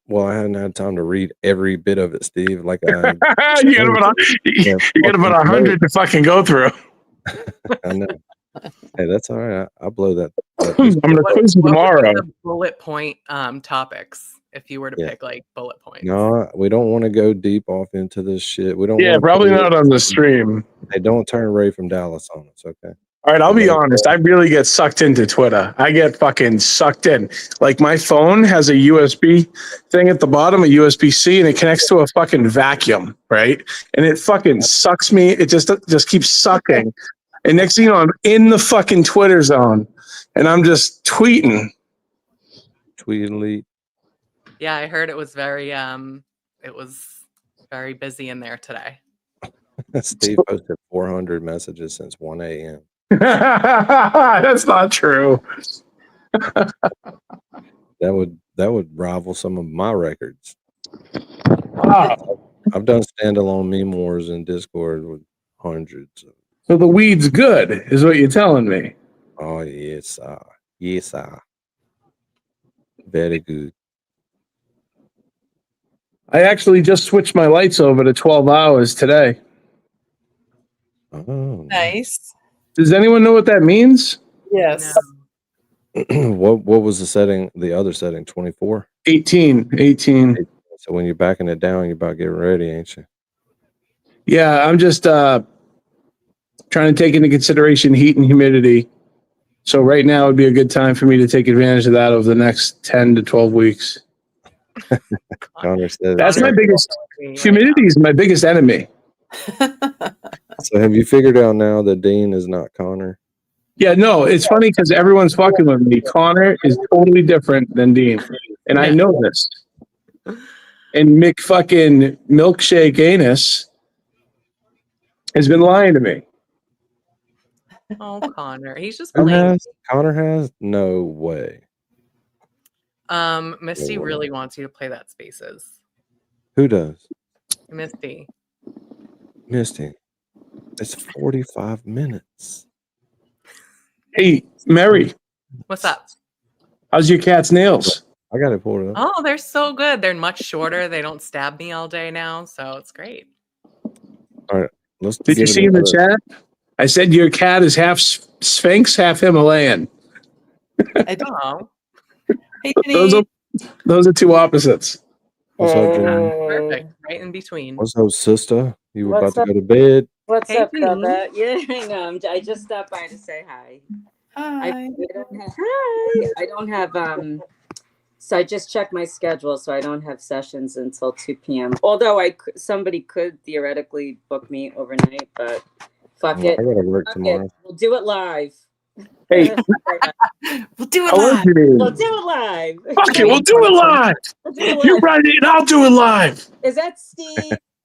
Well, I hadn't had time to read every bit of it, Steve. Like you got about 100 to fucking go through. I know. Hey, that's all right. I blow that. I'm gonna quiz you tomorrow. What would be the bullet point topics if you were to pick bullet points? No, we don't want to go deep off into this shit. We don't. Yeah, probably not on the stream. Hey, don't turn Ray from Dallas on us, okay? All right, I'll be honest. I really get sucked into Twitter. I get fucking sucked in. Like my phone has a USB thing at the bottom, a USB-C, and it connects to a fucking vacuum, right? And it fucking sucks me. It just keeps sucking. And next thing you know, I'm in the fucking Twitter zone, and I'm just tweeting. Tweetily. Yeah, I heard it was very busy in there today. Steve posted 400 messages since 1 a.m. That's not true. That would rival some of my records. Wow. I've done standalone meme wars in Discord with hundreds. So the weed's good, is what you're telling me. Oh yes, very good. I actually just switched my lights over to 12 hours today. Oh, Nice. Does anyone know what that means? Yes. No. what was the setting? The other setting, 24. 18. So when you're backing it down, you're about getting ready, ain't you? Yeah, I'm just trying to take into consideration heat and humidity. So right now would be a good time for me to take advantage of that over the next 10 to 12 weeks. Connor said That's it's my so. biggest. Right Humidity is my biggest enemy. So have you figured out now that Dean is not Connor? Yeah, no, it's funny because everyone's fucking with me. Connor is totally different than Dean, and I Yeah. know this. And Mick fucking milkshake anus has been lying to me. Oh, Connor. He's just Who playing. has? Connor has? No way. Misty No way. really wants you to play that Spaces. Who does? Misty. Misty. It's 45 minutes. Hey, Mary, What's up? how's your cat's nails? I got it pulled up. Oh, they're so good. They're much shorter. They don't stab me all day now, so it's great. All right. Let's Did you give it see in the another- chat? I said your cat is half Sphinx, half Himalayan. I do. Oh, Hey, Those are two opposites. What's up, Jimmy? perfect. Right in between. What's up, sister? You were What's about to go to bed. What's Hey, up, Janine. brother? Yeah, I know. I just stopped by to say hi. Hi. I don't have, hi. I don't have so I just checked my schedule, so I don't have sessions until 2 p.m. Although somebody could theoretically book me overnight, but fuck I it. gotta work Fuck tomorrow. it. We'll do it live. Hey, We'll do it how live. is it? We'll do it live. Fuck it, we'll do it live. We'll do it You live. write it and I'll do it live. Is that Steve?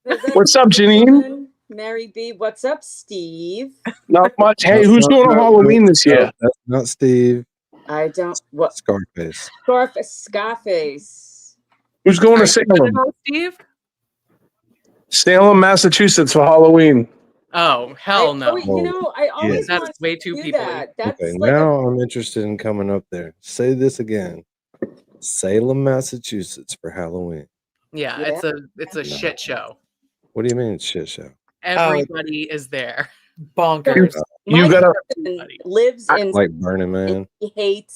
Is that What's up, Janine? Mary B. What's up, Steve? Not much. Hey, No, who's no, going on no, Halloween this no, year? that's not Steve. I don't. What? Scarface. Scarface. Who's going to Are you gonna Salem? go, Steve? Salem, Massachusetts for Halloween. Oh, hell no. You know, I always That's want way to too do people. that. That's Okay, like now I'm interested in coming up there. Say this again. Salem, Massachusetts for Halloween. Yeah, Yeah. it's a shit show. What do you mean it's shit show? Everybody is there. Bonkers. You my gotta. cousin lives in. Like Burning Man. He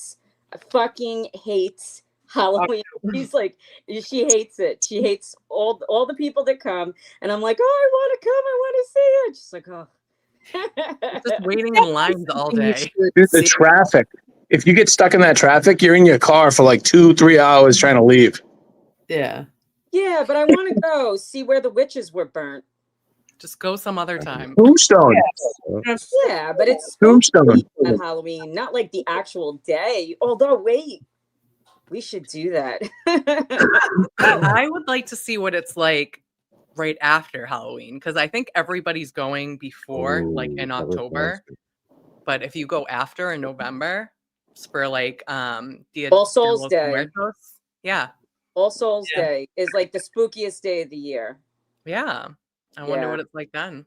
fucking hates Halloween. She's like, she hates it. She hates all the people that come, and I'm like, oh, I want to come. I want to see it. She's like, oh. Just waiting in lines all day. Dude, the traffic. If you get stuck in that traffic, you're in your car for like 2-3 hours trying to leave. Yeah. Yeah, but I want to go see where the witches were burnt. Just go some other time. Tombstone. Yeah, but it's Tombstone. at Halloween, not like the actual day. Although, wait, we should do that. I would like to see what it's like right after Halloween, because I think everybody's going before, like in that was October. nasty. But if you go after in November, it's for like Dia All de Souls los Day. Muertos. Yeah. All Souls Yeah. Day is like the spookiest day of the year. Yeah. I wonder Yeah. what it's like then.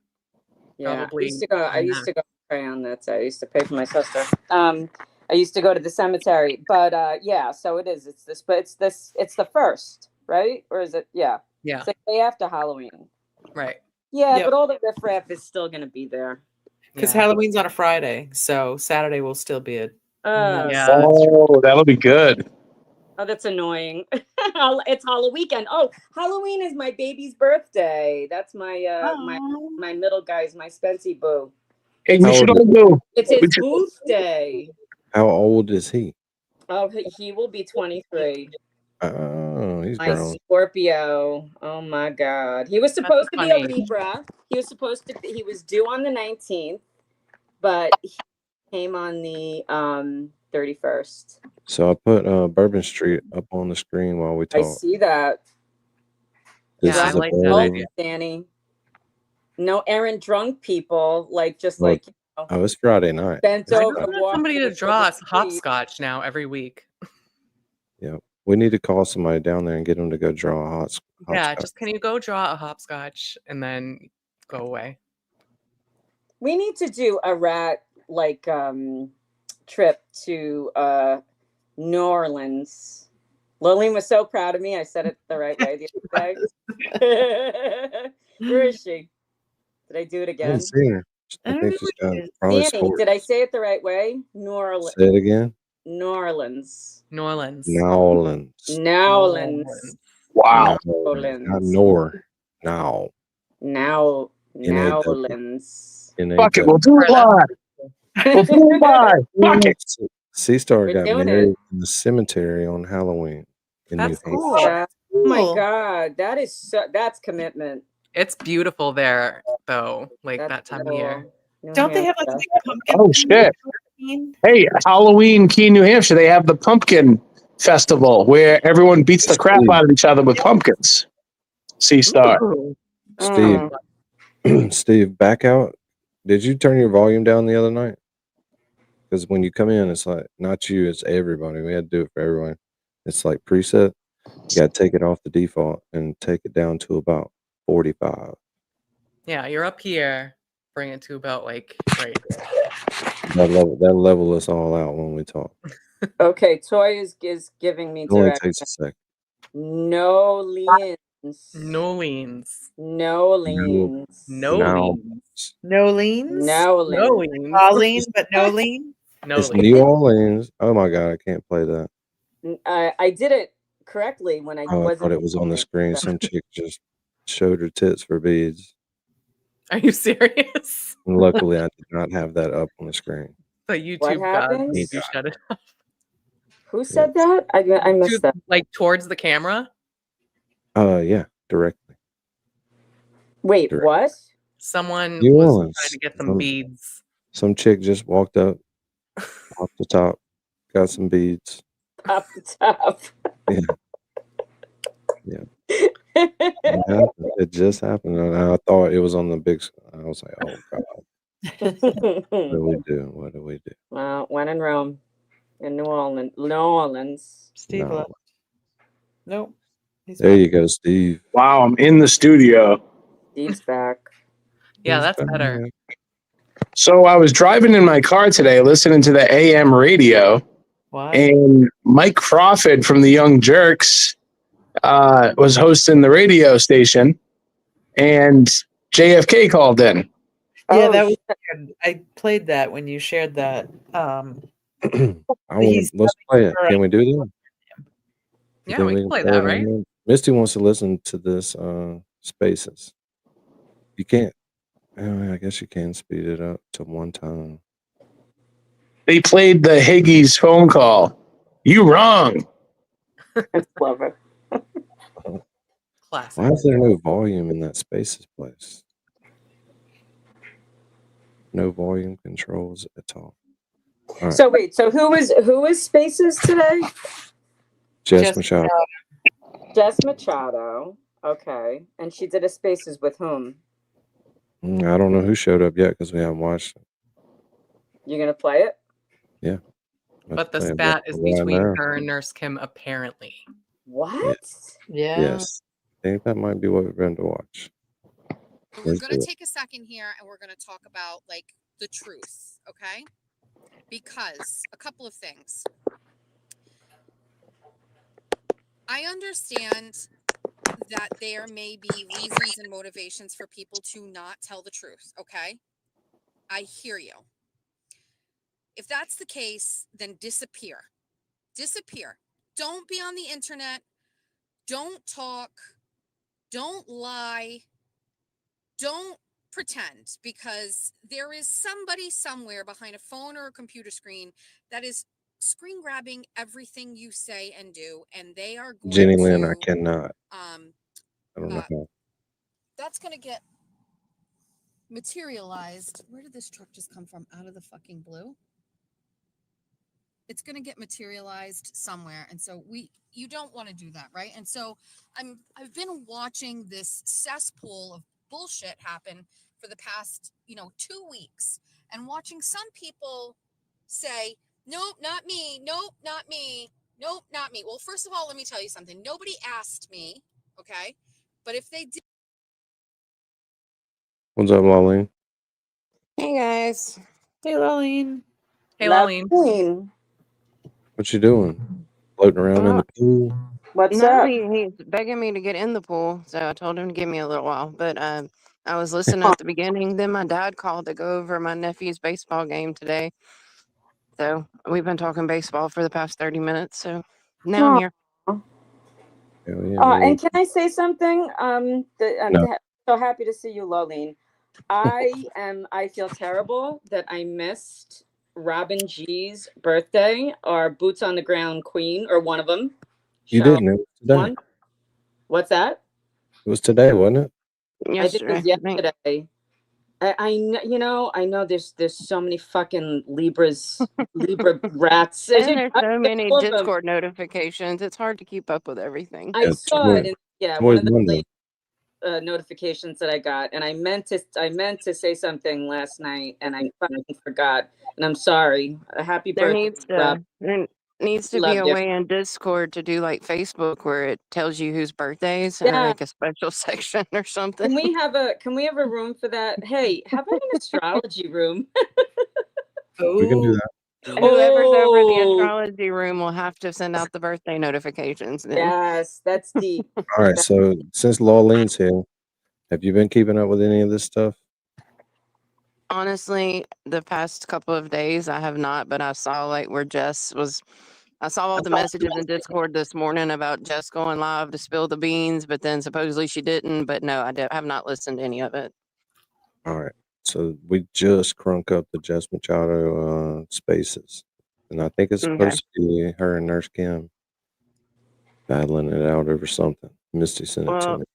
Yeah, Probably I used to go. I in used that. to go pray on that. I used to pray for my sister. I used to go to the cemetery, but yeah. So it is. It's this, but it's this. It's the first, right? Or is it? Yeah. Yeah. It's the day after Halloween. Right. Yeah, Yep. but all the riffraff is still gonna be there. Because Yeah. Halloween's on a Friday, so Saturday will still be a Yeah. Yeah, that's true. Oh, that'll be good. Oh, that's annoying. It's Halloween weekend. Oh, Halloween is my baby's birthday. That's my my middle guy's my Spency boo. Hey, we How should old all go. It's We his should- booth day. How old is he? Oh, he will be 23. Oh, he's My grown. Scorpio. Oh my God. He was That's supposed to be a funny. Libra. He was due on the 19th, but he came on the 31st. So I put Bourbon Street up on the screen while we I talk. see that. This Yeah, I is a like that very- idea. Danny. No errand drunk people, like just Look, like Oh, it's Friday night. bent I over. just want walking somebody to over draw the us street. hopscotch now every week. Yeah, we need to call somebody down there and get them to go draw a hopscotch. Yeah, just can you go draw a hopscotch and then go away? We need to do a rat like trip to New Orleans. Lillian was so proud of me. I said it the right way the other day. Where is she? Did I do it I again? didn't see her. I I think don't she's know. got probably Danny, sports. did I say it the right way? New Orleans. Say it again. New Orleans. New Orleans. Nowlands. New Orleans. Wow. Not nor. Now. Now N-A-W. Nowlands. Fuck it, we'll do it live. We'll do it live. Fuck it. C-Star We're got doing married it. in the cemetery on Halloween in That's New cool. Hampshire. Yeah, Oh my Cool. God, that's commitment. It's beautiful there, though. Like That's that time of year. cool. New Don't they have like a Hampshire. big pumpkin? Oh thing? shit! Hey, Halloween, Keene, New Hampshire. They have the pumpkin festival where everyone beats the crap out of each other with pumpkins. Sea Star. Ooh. Steve, Steve, back out. Did you turn your volume down the other night? Because when you come in, it's like not you, it's everybody. We had to do it for everyone. It's like preset. You got to take it off the default and take it down to about 45. Yeah, you're up here. Bring it to about like right. That'll level us all out when we talk. Okay, Toy is giving me It only direction. takes a second. No leans. No leans. No leans. No Now leans. No leans. No No leans. leans. Pauline, but no lean. No it's leans. New Orleans. Oh my God, I can't play that. I did it correctly when I Oh, I wasn't. thought it was on the screen. Some chick just showed her tits for beads. Are you serious? And luckily, I did not have that up on the screen. The YouTube God happened? made you shut it off. Who said that? I missed that. Like towards the camera? Yeah, directly. Wait, Direct. what? Someone New was Orleans. trying to get some beads. Some chick just walked up off the top, got some beads. Off the top. Yeah. Yeah. It just happened. And I thought it was on the big screen. I was like, oh God. What do we do? What do we do? Well, when in Rome, in New Orleans. Steve No. left. Nope. He's There back. you go, Steve. Wow, I'm in the studio. Steve's back. Yeah, He's that's back. better. So I was driving in my car today listening to the AM radio, Wow. and Mike Crawford from the Young Jerks was hosting the radio station, and JFK called in. Yeah, Oh, that was weird. I played that when you shared that. Let's play it. Can we do that? Yeah, we can play that, right? Misty wants to listen to this Spaces. You can't. I guess you can speed it up to one time. They played the Higgy's phone call. You wrong. That's clever. Classic. Why is there no volume in that Spaces place? No volume controls at all. All right. So wait, so who is Spaces today? Jess Machado. Jess Machado. Okay. And she did a Spaces with whom? I don't know who showed up yet because we haven't watched it. You gonna play it? Yeah. But the spat is between her and Nurse Kim, apparently. What? Yeah. Yes. I think that might be what we're going to watch. We're going to take a second here and we're going to talk about like the truth, okay? Because a couple of things. I understand that there may be reasons and motivations for people to not tell the truth, okay? I hear you. If that's the case, then disappear. Disappear. Don't be on the internet. Don't talk. Don't lie. Don't pretend, because there is somebody somewhere behind a phone or a computer screen that is screen grabbing everything you say and do, and they are going Jenny to, Lynn, I cannot. I don't know how. that's going to get materialized. Where did this truck just come from? Out of the fucking blue? It's going to get materialized somewhere. And so you don't want to do that, right? And so I've been watching this cesspool of bullshit happen for the past, 2 weeks, and watching some people say, nope, not me. Nope, not me. Nope, not me. Well, first of all, let me tell you something. Nobody asked me. Okay. But if they did. What's up, Lolene? Hey guys. Hey, Laleen. Hey, Laleen. What you doing? Floating around in the pool? What's No, up? he's begging me to get in the pool, so I told him to give me a little while. But I was listening at the beginning. Then my dad called to go over my nephew's baseball game today. So we've been talking baseball for the past 30 minutes. So now I'm here. And can I say something? I'm No. so happy to see you, Lolene. I feel terrible that I missed Robin G's birthday, or Boots on the Ground Queen, or one of them. You didn't. It was today. What's that? It was today, wasn't it? I think it was Yesterday. I think. yesterday. I know there's so many fucking Libra rats. And there's I so get many all of them. Discord notifications. It's hard to keep up with everything. I Yeah, it's saw always, it, and it's one always of the Monday. late notifications that I got, and I meant to say something last night, and I fucking forgot, and I'm sorry. A happy There birthday, Rob. needs to be Love a you. way in Discord to do like Facebook where it tells you whose birthdays or Yeah. like a special section or something. Can we have a room for that? Hey, how about an astrology room? We can do that. Whoever's over the Oh, astrology room will have to send out the birthday notifications then. yes, that's deep. All right. So since Lawlene's here, have you been keeping up with any of this stuff? Honestly, the past couple of days I have not, but I saw like where I saw all the messages in Discord this morning about Jess going live to spill the beans, but then supposedly she didn't. But no, have not listened to any of it. All right. So we just crunk up the Jess Machado spaces. And I think it's supposed to be her and Nurse Kim battling it out over something. Misty sent it to Well, me.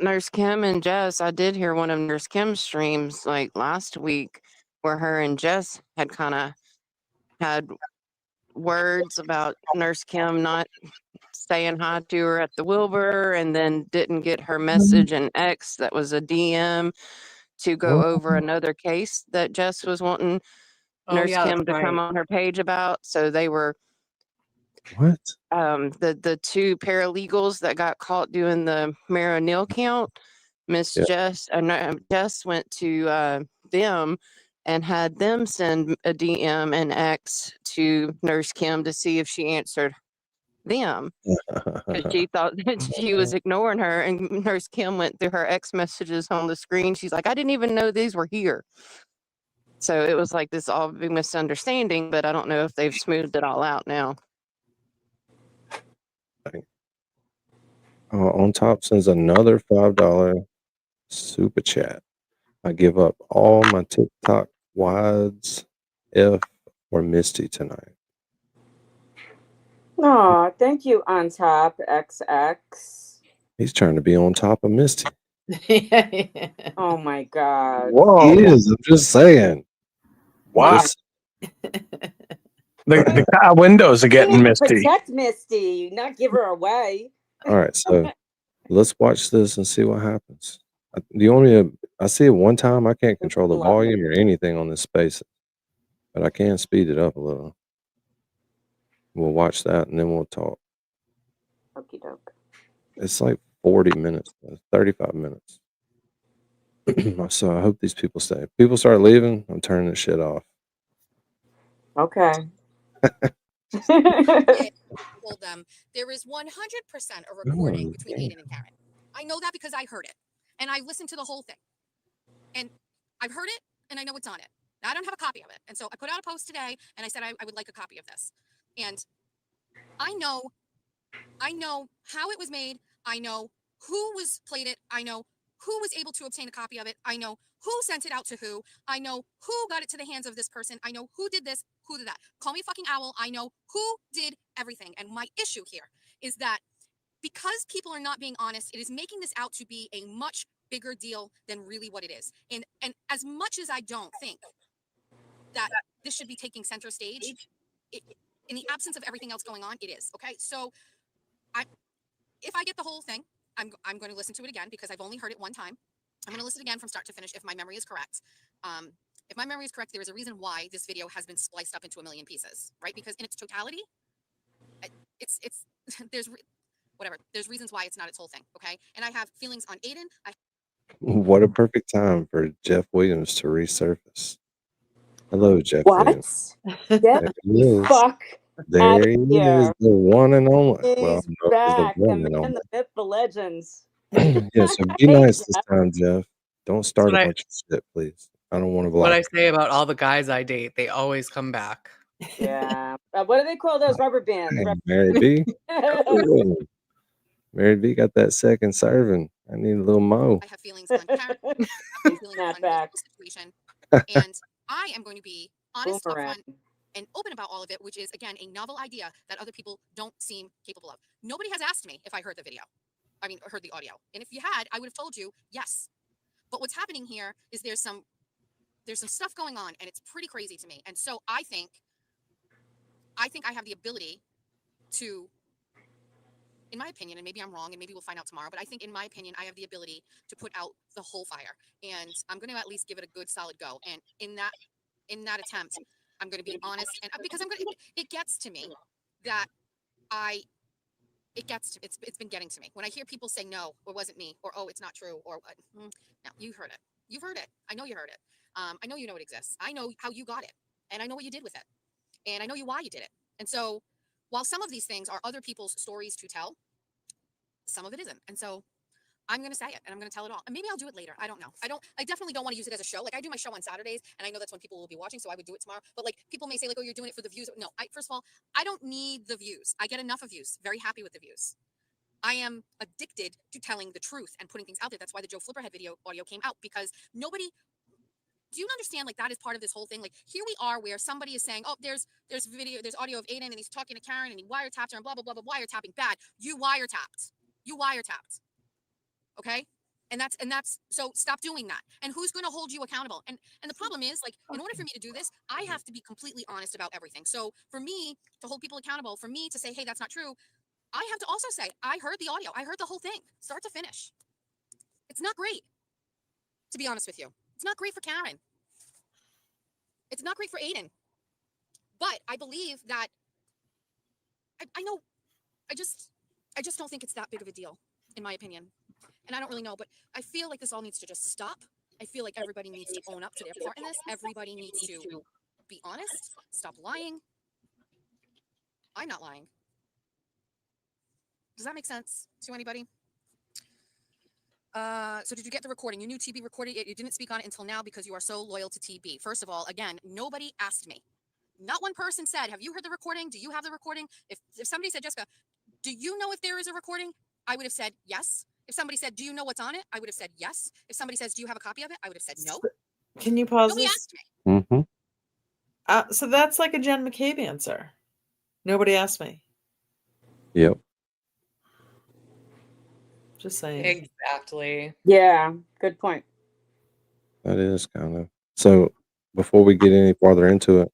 Nurse Kim and Jess, I did hear one of Nurse Kim's streams like last week where her and Jess had kind of had words about Nurse Kim not saying hi to her at the Wilbur and then didn't get her message in X that was a DM to go What? over another case that Jess was wanting Oh, Nurse yeah, Kim to that's come right. on her page about. So they were What? the two paralegals that got caught doing the Mara Neal count. Miss Yeah. Jess went to them and had them send a DM and X to Nurse Kim to see if she answered them. Because she thought that she was ignoring her, and Nurse Kim went through her X messages on the screen. She's like, I didn't even know these were here. So it was like this all big misunderstanding, but I don't know if they've smoothed it all out now. On top sends another $5 super chat. I give up all my TikTok wides F or Misty tonight. Aw, thank you, On Top XX. He's trying to be on top of Misty. Oh my God. Whoa. He is. I'm just saying. Wow. Just- The car windows are We getting need to misty. protect Misty, not give her away. all right. So let's watch this and see what happens. I see it one time. I can't control the volume or anything on this space, but I can speed it up a little. We'll watch that and then we'll talk. Okie doke. It's like 40 minutes, 35 minutes. So I hope these people stay. If people start leaving, I'm turning this shit off. Okay. Told them there is 100% a recording between Aiden and Karen. I know that because I heard it, and I listened to the whole thing, and I've heard it, and I know it's on it. Now, I don't have a copy of it, and so I put out a post today, and I said I would like a copy of this, and I know how it was made. I know who played it. I know who was able to obtain a copy of it. I know who sent it out to who. I know who got it to the hands of this person. I know who did this, who did that. Call me a fucking owl. I know who did everything. And my issue here is that because people are not being honest, it is making this out to be a much bigger deal than really what it is. And as much as I don't think that this should be taking center stage, in the absence of everything else going on, it is. Okay, so if I get the whole thing, I'm going to listen to it again because I've only heard it one time. I'm going to listen again from start to finish if my memory is correct. If my memory is correct, there is a reason why this video has been spliced up into a million pieces, right? Because in its totality, there's reasons why it's not its whole thing, okay? And I have feelings on Aiden. What a perfect time for Jeff Williams to resurface. Hello, Jeff Williams. Get the fuck There he is, the one and only. He's back. The man, the myth, the legends. Yeah, so be nice this time, Jeff. Don't start a bunch of shit, please. I don't want to block. What I say about all the guys I date, they always come back. Yeah. What do they call those rubber bands? Hey, Mary B. Oh, Mary B got that second serving. I need a little mo. I have feelings on Karen. I have feelings on the situation. And I am going to be honest, upfront, and open about all of it, which is, again, a novel idea that other people don't seem capable of. Nobody has asked me if I heard the video. heard the audio. And if you had, I would have told you yes. But what's happening here is there's some stuff going on, and it's pretty crazy to me. And so I think I have the ability to, in my opinion, and maybe I'm wrong, and maybe we'll find out tomorrow, but I think in my opinion, I have the ability to put out the whole fire, and I'm going to at least give it a good solid go. And in that attempt, I'm going to be honest, and because it gets to me that it's been getting to me when I hear people say no, it wasn't me, or oh, it's not true, or no, you've heard it. I know you heard it. I know you know it exists. I know how you got it, and I know what you did with it, and I know why you did it. And so, while some of these things are other people's stories to tell, some of it isn't. And so, I'm going to say it, and I'm going to tell it all. And maybe I'll do it later. I don't know. I definitely don't want to use it as a show. Like, I do my show on Saturdays, and I know that's when people will be watching, so I would do it tomorrow. But like, people may say like, oh, you're doing it for the views. No, first of all, I don't need the views. I get enough of views. Very happy with the views. I am addicted to telling the truth and putting things out there. That's why the Joe Flipperhead audio came out, because nobody. Do you understand? Like, that is part of this whole thing. Like, here we are where somebody is saying, oh, there's audio of Aiden, and he's talking to Karen, and he wiretapped her, and blah, blah, blah, blah, wiretapping. Bad. You wiretapped. Okay? And that's so stop doing that. And who's going to hold you accountable? And the problem is, like, in order for me to do this, I have to be completely honest about everything. So for me to hold people accountable, for me to say, hey, that's not true, I have to also say, I heard the audio. I heard the whole thing, start to finish. It's not great, to be honest with you. It's not great for Karen. It's not great for Aiden. But I believe that I know I just don't think it's that big of a deal, in my opinion. And I don't really know, but I feel like this all needs to just stop. I feel like everybody needs to own up to their part in this. Everybody needs to be honest, stop lying. I'm not lying. Does that make sense to anybody? So did you get the recording? You knew TB recorded it. You didn't speak on it until now because you are so loyal to TB. First of all, again, nobody asked me. Not one person said, have you heard the recording? Do you have the recording? If somebody said, Jessica, do you know if there is a recording? I would have said yes. If somebody said, do you know what's on it? I would have said yes. If somebody says, do you have a copy of it? I would have said no. Can you pause Nobody this? asked me. Mm-hmm. So that's like a Jen McCabe answer. Nobody asked me. Yep. Just saying. Exactly. Yeah, good point. That is kind of. So before we get any farther into it,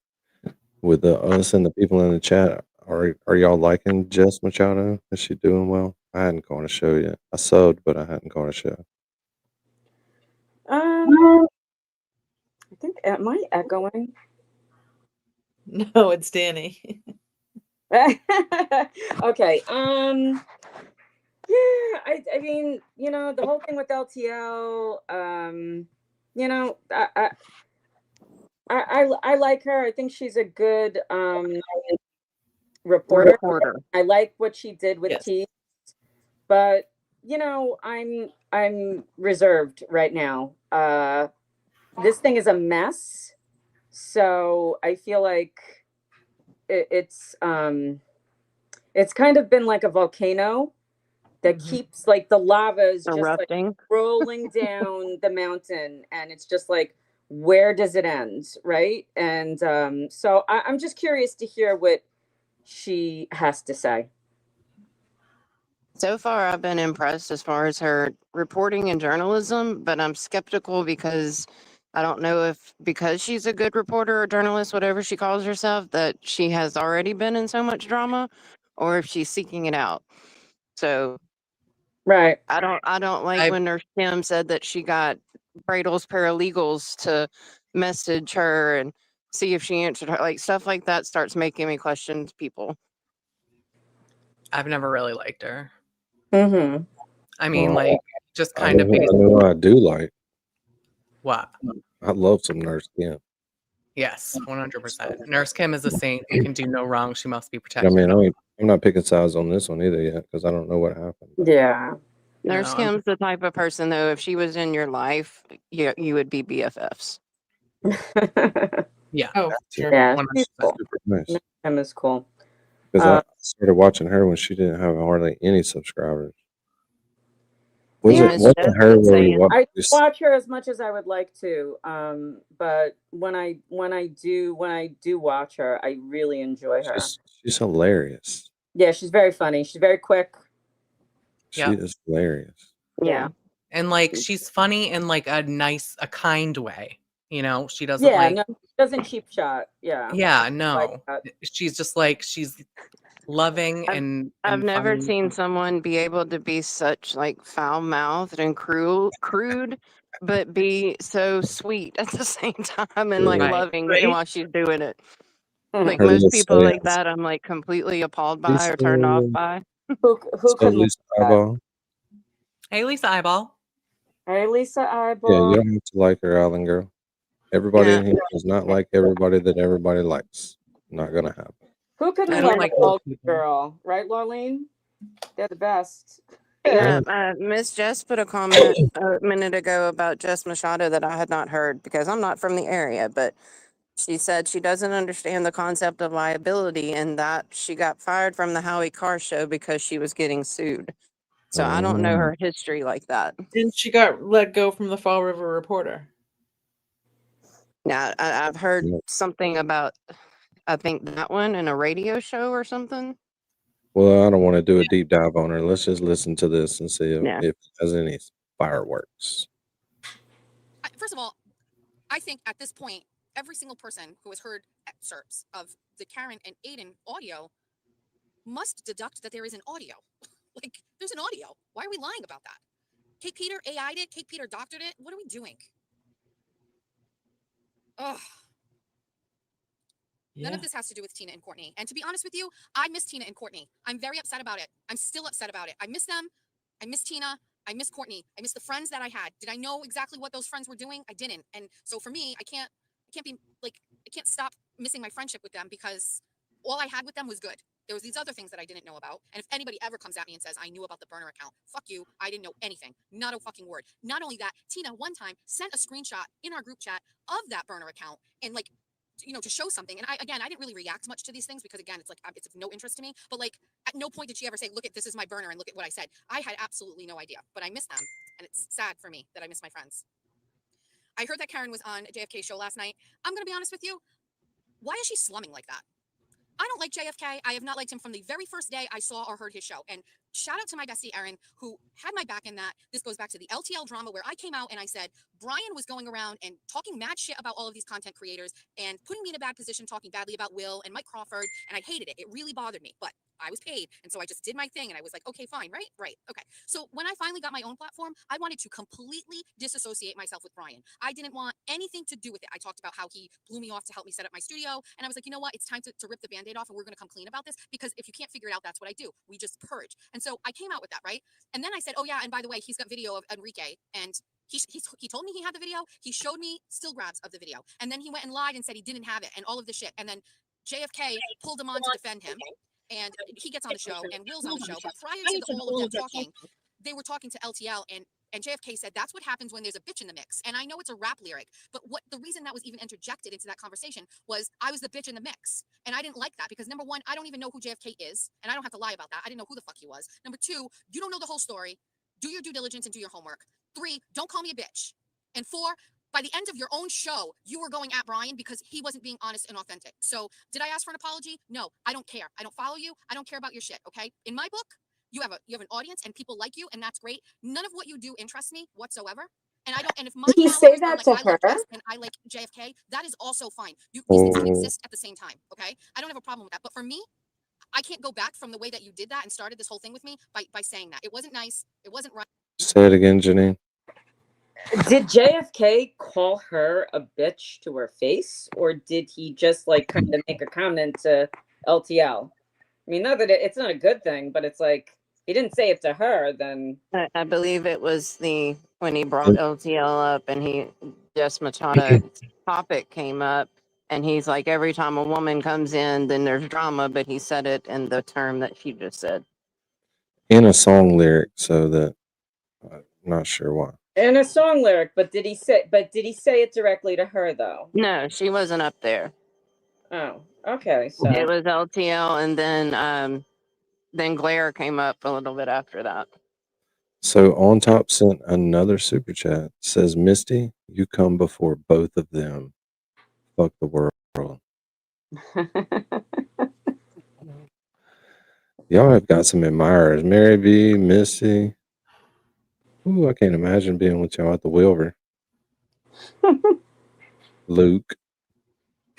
with us and the people in the chat, are y'all liking Jess Machado? Is she doing well? I hadn't caught a show yet. I subbed, but I hadn't caught a show. I think, am I echoing? No, it's Danny. Okay. Yeah, I mean, you know, the whole thing with LTL, you know, I like her. I think she's a good reporter. I like what she did with T, but you know, I'm reserved right now. This thing is a mess, so I feel like it's kind of been like a volcano that keeps, like, the lava is just like rolling down the mountain, and it's just like, where does it end, right? And so I'm just curious to hear what she has to say. So far, I've been impressed as far as her reporting and journalism, but I'm skeptical because I don't know if because she's a good reporter or journalist, whatever she calls herself, that she has already been in so much drama, or if she's seeking it out. So, right. I don't like when Nurse Kim said that she got Bradle's paralegals to message her and see if she answered her. Like, stuff like that starts making me question people. I've never really liked her. Mm-hmm. I mean, Well, like, just kind of I know what I do like. What? I love some Nurse Kim. Yes, 100%. Nurse Kim is a saint who can do no wrong. She must be I protected. mean, I'm not picking sides on this one either yet because I don't know what happened. Yeah. Nurse Kim's the type of person, though, if she was in your life, you would be BFFs. Yeah. Oh, sure. Yeah, she's cool. Super nice. Kim is cool. Because I started watching her when she didn't have hardly any subscribers. Wasn't her where we I watch her as much as I would like to, but when I do watch her, I really enjoy her. She's hilarious. Yeah, she's very funny. She's very quick. She Yep. is hilarious. Yeah. And like she's funny in like a kind way. You know, she doesn't Yeah, like no, doesn't cheap shot. Yeah. yeah, Like no. that. She's just like she's loving I've and never funny. seen someone be able to be such like foul mouthed and crude, but be so sweet at the same time and like Right. loving while she's doing it. Like Her most little people like sayings. that, I'm like completely appalled She's by or turned off so, by. Who so couldn't like Lisa that? Eyeball. Hey Lisa Eyeball. Hey, Lisa Yeah, Eyeball. you don't have to like her, Island Girl. Everybody Yeah, in here does not like everybody that everybody likes. Not gonna happen. Who couldn't I don't love like a those Golden people. Girl? Right, Lorleen? They're the best. yeah. Miss Jess put a comment a minute ago about Jess Machado that I had not heard because I'm not from the area, but she said she doesn't understand the concept of liability and that she got fired from the Howie Carr show because she was getting sued. So I don't know her history like that. And she got let go from the Fall River Reporter. Now I've heard Yep. something about I think that one in a radio show or something. Well, I don't want to do a deep dive on her. Let's just listen to this and see Yeah. if it has any fireworks. First of all, I think at this point, every single person who has heard excerpts of the Karen and Aiden audio must deduct that there is an audio. Like, there's an audio. Why are we lying about that? Kate Peter AI'd it. Kate Peter doctored it. What are we doing? Ugh. None of this has to do with Tina and Courtney. And to be honest with you, I miss Tina and Courtney. I'm very upset about it. I'm still upset about it. I miss them. I miss Tina. I miss Courtney. I miss the friends that I had. Did I know exactly what those friends were doing? I didn't. And so for me, I can't be like, I can't stop missing my friendship with them because all I had with them was good. There was these other things that I didn't know about. And if anybody ever comes at me and says, I knew about the burner account, fuck you. I didn't know anything. Not a fucking word. Not only that, Tina one time sent a screenshot in our group chat of that burner account and like, you know, to show something. And I didn't really react much to these things because again, it's like, it's of no interest to me, but like at no point did she ever say, look at, this is my burner and look at what I said. I had absolutely no idea, but I miss them. And it's sad for me that I miss my friends. I heard that Karen was on JFK's show last night. I'm going to be honest with you. Why is she slumming like that? I don't like JFK. I have not liked him from the very first day I saw or heard his show. And shout out to my bestie, Erin, who had my back in that. This goes back to the LTL drama where I came out and I said, Brian was going around and talking mad shit about all of these content creators and putting me in a bad position, talking badly about Will and Mike Crawford. And I hated it. It really bothered me, but I was paid. And so I just did my thing. And I was like, okay, fine. Right. Okay. So when I finally got my own platform, I wanted to completely disassociate myself with Brian. I didn't want anything to do with it. I talked about how he blew me off to help me set up my studio. And I was like, you know what? It's time to rip the Band-Aid off and we're going to come clean about this because if you can't figure it out, that's what I do. We just purge. And so I came out with that. Right. And then I said, oh yeah. And by the way, he's got video of Enrique and he told me he had the video. He showed me still grabs of the video. And then he went and lied and said he didn't have it and all of this shit. And then JFK pulled him on to defend him. And he gets on the show and Will's on the show. But prior to all of them talking, they were talking to LTL and JFK said, that's what happens when there's a bitch in the mix. And I know it's a rap lyric, but what the reason that was even interjected into that conversation was I was the bitch in the mix. And I didn't like that because number one, I don't even know who JFK is. And I don't have to lie about that. I didn't know who the fuck he was. Number two, you don't know the whole story. Do your due diligence and do your homework. 3, don't call me a bitch. And 4, by the end of your own show, you were going at Brian because he wasn't being honest and authentic. So did I ask for an apology? No, I don't care. I don't follow you. I don't care about your shit. Okay. In my book, you have an audience and people like you, and that's great. None of what you do interests me whatsoever. And I don't. And if my Did he followers say are that like, to I love her? Jess and I like JFK, that is also fine. These things can exist at the same time. Okay. I don't have a problem with that. But for me, I can't go back from the way that you did that and started this whole thing with me by saying that. It wasn't nice. It wasn't right. Say it again, Janine. Did JFK call her a bitch to her face, or did he just like kind of make a comment to LTL? I mean, not that it's not a good thing, but it's like he didn't say it to her. Then I believe it was when he brought LTL up and Jess Machado topic came up and he's like, every time a woman comes in, then there's drama, but he said it in the term that she just said. In a song lyric, so that I'm not sure why. in a song lyric, but did he say it directly to her though? No, she wasn't up there. Oh, okay. So it was LTL and then Glare came up a little bit after that. So On Top sent another super chat. Says, Misty, you come before both of them. Fuck the world. Y'all have got some admirers. Mary B, Missy. Ooh, I can't imagine being with y'all at the Wilbur. Luke.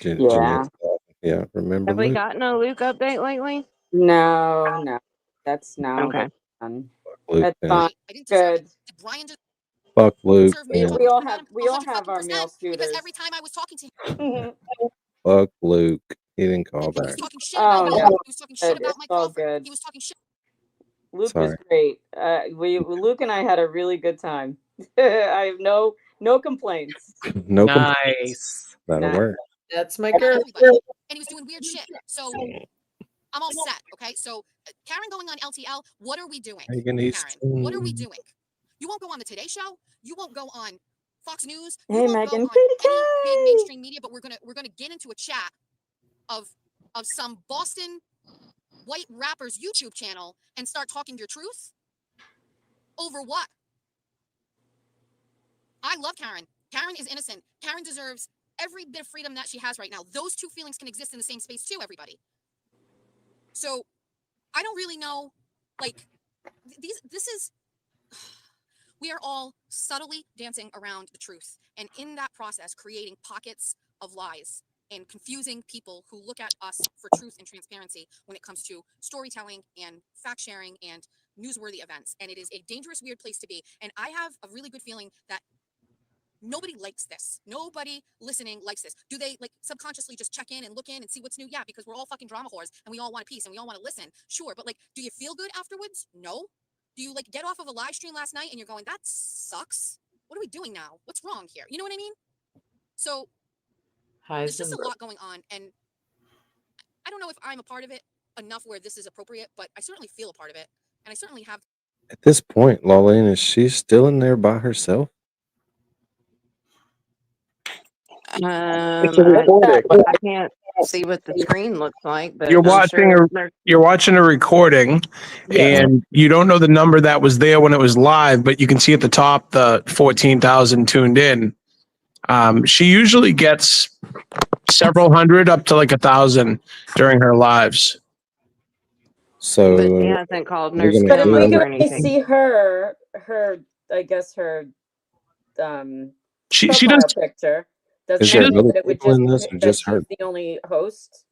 Yeah. Yeah, remember Have we Luke? gotten a Luke update lately? No, that's no. Okay. That's fun. Luke, That's man. fine. Wait, I didn't deserve Good. it. Did Brian Fuck Luke, deserve me man. talking about him? We all have our 100% male because shooters. every time I was talking to him, Fuck Luke. He didn't call he was back. talking shit about me. no. He was talking shit It's about my all girlfriend. good. He was talking shit. Luke Sorry. was great. Luke and I had a really good time. I have no complaints. No Nice. That'll Nice. work. That's my About girl. everybody. And he was doing weird shit. So I'm all set. Okay. So Karen going on LTL. What are we doing? Megan needs Karen, what are we doing? You won't go on the Today Show. You won't go on Fox News. You Hey, won't Megan. go on Katie any big K. mainstream media. But we're gonna get into a chat of some Boston white rappers YouTube channel and start talking your truth over what? I love Karen. Karen is innocent. Karen deserves every bit of freedom that she has right now. Those two feelings can exist in the same space too, everybody. So I don't really know, like, this is, we are all subtly dancing around the truth. And in that process, creating pockets of lies and confusing people who look at us for truth and transparency when it comes to storytelling and fact sharing and newsworthy events. And it is a dangerous, weird place to be. And I have a really good feeling that nobody likes this. Nobody listening likes this. Do they like subconsciously just check in and look in and see what's new? Yeah, because we're all fucking drama whores and we all want a piece and we all want to listen. Sure, but like, do you feel good afterwards? No. Do you like get off of a live stream last night and you're going, that sucks? What are we doing now? What's wrong here? You know what I mean? So there's just a lot going on, and I don't know if I'm a part of it enough where this is appropriate, but I certainly feel a part of it, and I certainly have. At this point, Lawlene, is she still in there by herself? It's a I recording. can't see what the screen looks like, but You're I'm watching sure there's you're watching a recording, Yeah. and you don't know the number that was there when it was live, but you can see at the top the 14,000 tuned in. She usually gets several hundred up to like 1,000 during her lives. but So she hasn't called we're Nurse gonna But if Kim do we up it. can or only anything. see her, I guess her She profile does picture, does Is she that there does mean other that it would people just in this or that just she's her? the only host?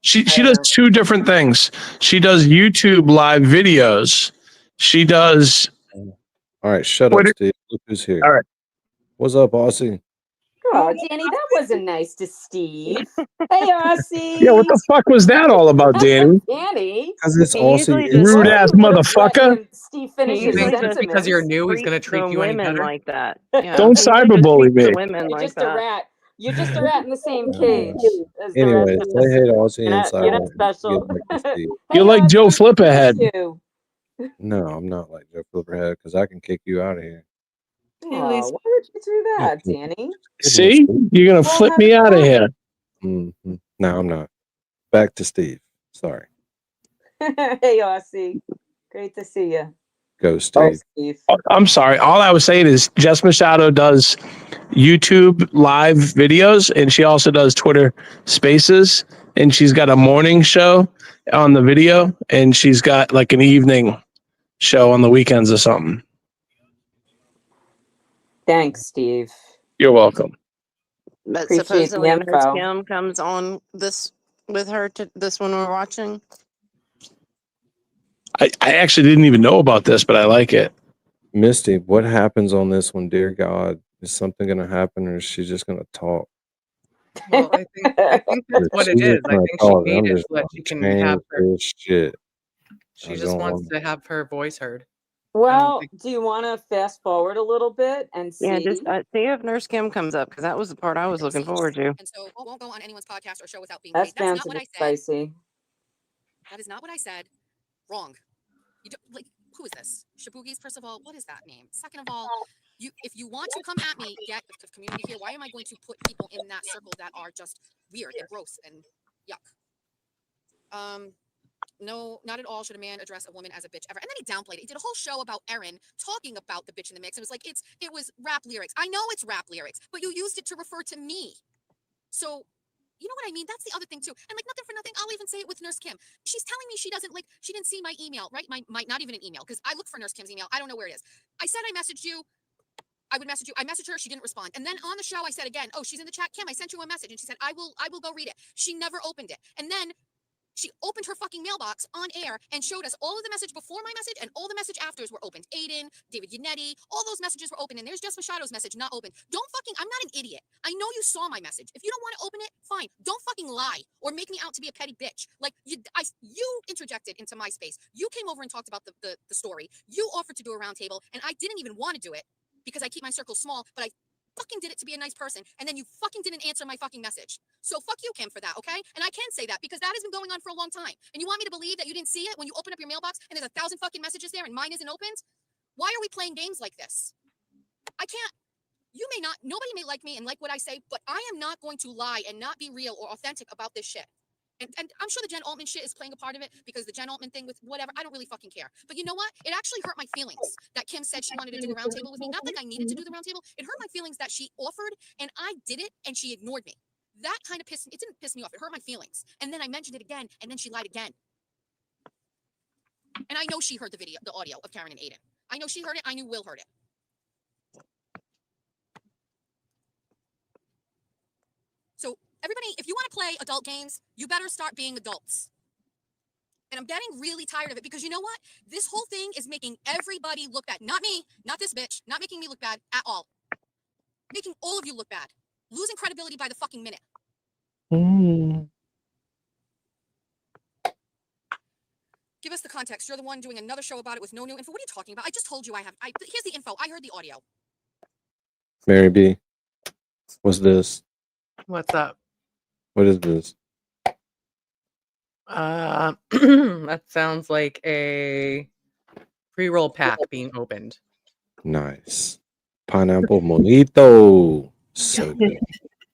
she I don't does know. two different things. She does YouTube live videos. She does All right, shut up, Twitter. Steve. Look who's here. All right. What's up, Aussie? Oh, Danny, that wasn't nice to Steve. Hey, Aussie. Yeah, what the fuck was that all about, Danny? Danny. Because it's He Aussie. usually just Rude Why ass you would have let motherfucker. Steve he finish his usually think just just because you're sentiments? new, he's gonna treats treat the you any women better? like that. Yeah, Don't he usually just cyberbully treats the me. women You're like just a that. rat. You're just a rat in the same Oh, cage as the anyway, rest of say us. hey to Aussie You're inside. not special. Get back to Steve. You're Hey, like Joe Aussie, we Flipperhead. miss you. No, I'm not like Joe Flipperhead because I can kick you out of here. Hey, Oh, Lisa. why would you do that, Danny? See? You're gonna We're all flip me having out of fun. here. Mm-hmm. No, I'm not. Back to Steve. Sorry. Hey, Aussie. Great to see you. Go, Bye, Steve. Steve. I'm sorry. All I was saying is Jess Machado does YouTube live videos, and she also does Twitter Spaces, and she's got a morning show on the video, and she's got like an evening show on the weekends or something. Thanks, Steve. You're welcome. But Appreciate the supposedly Nurse info. Kim comes on this with her to this one we're watching. I actually didn't even know about this, but I like it. Misty, what happens on this one, dear God? Is something going to happen or is she just going to talk? Well, I think that's what it She's is. just I gonna think she talk. made I'm it just so that gonna she can change have her. this shit. She I just don't wants want- to have her voice heard. Well, think- do you want to fast forward a little bit and see? Yeah, just see if Nurse Kim comes up because that was the part I was looking forward to. And so I won't go on anyone's podcast or show without being That's paid. That's bound not to what be I said. spicy. That is not what I said. Wrong. You don't, like, who is this? Shabugi's, first of all, what is that name? Second of all, if you want to come at me, get the community here. Why am I going to put people in that circle that are just weird and gross and yuck? No, not at all should a man address a woman as a bitch ever. And then he downplayed it. He did a whole show about Erin talking about the bitch in the mix. It was like it was rap lyrics. I know it's rap lyrics, but you used it to refer to me. So You know what I mean? That's the other thing too. And like nothing for nothing, I'll even say it with Nurse Kim. She's telling me she doesn't she didn't see my email, right? My not even an email, because I look for Nurse Kim's email. I don't know where it is. I said I messaged you. I would message you. I messaged her. She didn't respond. And then on the show, I said again, oh, she's in the chat. Kim, I sent you a message. And she said, I will go read it. She never opened it. And then she opened her fucking mailbox on air and showed us all of the message before my message and all the message afters were opened. Aiden, David Yannetti, all those messages were open. And there's Jess Machado's message not open. I'm not an idiot. I know you saw my message. If you don't want to open it, fine. Don't fucking lie or make me out to be a petty bitch. Like you interjected into my space. You came over and talked about the story. You offered to do a roundtable and I didn't even want to do it because I keep my circle small, but I fucking did it to be a nice person, and then you fucking didn't answer my fucking message. So fuck you, Kim, for that, okay? And I can say that because that has been going on for a long time. And you want me to believe that you didn't see it when you open up your mailbox and there's 1,000 fucking messages there and mine isn't opened? Why are we playing games like this? I can't. You may not, nobody may like me and like what I say, but I am not going to lie and not be real or authentic about this shit. And I'm sure the Jen Altman shit is playing a part of it because the Jen Altman thing with whatever, I don't really fucking care. But you know what? It actually hurt my feelings that Kim said she wanted to do a roundtable with me. Not that I needed to do the roundtable. It hurt my feelings that she offered and I did it and she ignored me. That kind of it didn't piss me off. It hurt my feelings. And then I mentioned it again and then she lied again. And I know she heard the audio of Karen and Aiden. I know she heard it. I knew Will heard it. So everybody, if you want to play adult games, you better start being adults. And I'm getting really tired of it because you know what? This whole thing is making everybody look bad. Not me, not this bitch, not making me look bad at all. Making all of you look bad. Losing credibility by the fucking minute. Give us the context. You're the one doing another show about it with no new info. What are you talking about? I just told you here's the info. I heard the audio. Mary B, what's this? What's up? What is this? That sounds like a pre-roll pack being opened. Nice. Pineapple mojito. So good.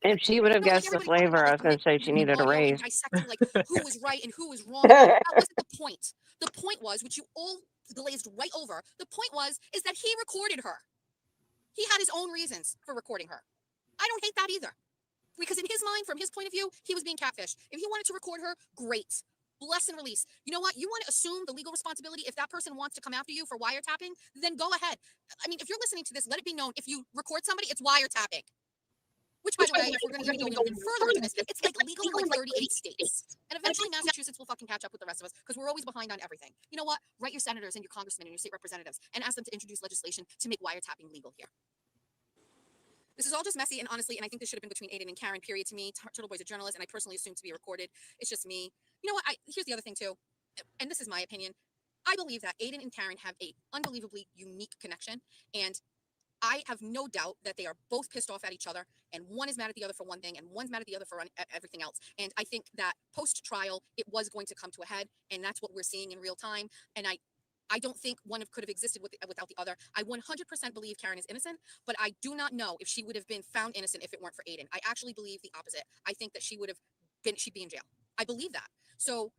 If she would have guessed the flavor, I was going to say she needed a raise. Dissecting like who was right and who was wrong. That wasn't the point. The point was, which you all glazed right over, the point is that he recorded her. He had his own reasons for recording her. I don't hate that either. Because in his mind, from his point of view, he was being catfished. If he wanted to record her, great. Bless and release. You know what? You want to assume the legal responsibility. If that person wants to come after you for wiretapping, then go ahead. I mean, if you're listening to this, let it be known. If you record somebody, it's wiretapping. Which, by the way, if we're going to go even further into this, it's like legal in like 38 states. And eventually Massachusetts will fucking catch up with the rest of us because we're always behind on everything. You know what? Write your senators and your congressmen and your state representatives and ask them to introduce legislation to make wiretapping legal here. This is all just messy and honestly, and I think this should have been between Aiden and Karen, period. To me, Turtle Boy's a journalist, and I personally assume to be recorded. It's just me. You know what? Here's the other thing, too, and this is my opinion. I believe that Aiden and Karen have a unbelievably unique connection, and I have no doubt that they are both pissed off at each other, and one is mad at the other for one thing, and one's mad at the other for everything else. And I think that post-trial, it was going to come to a head, and that's what we're seeing in real time. And I don't think one could have existed without the other. I 100% believe Karen is innocent, but I do not know if she would have been found innocent if it weren't for Aiden. I actually believe the opposite. I think that she'd be in jail. I believe that. So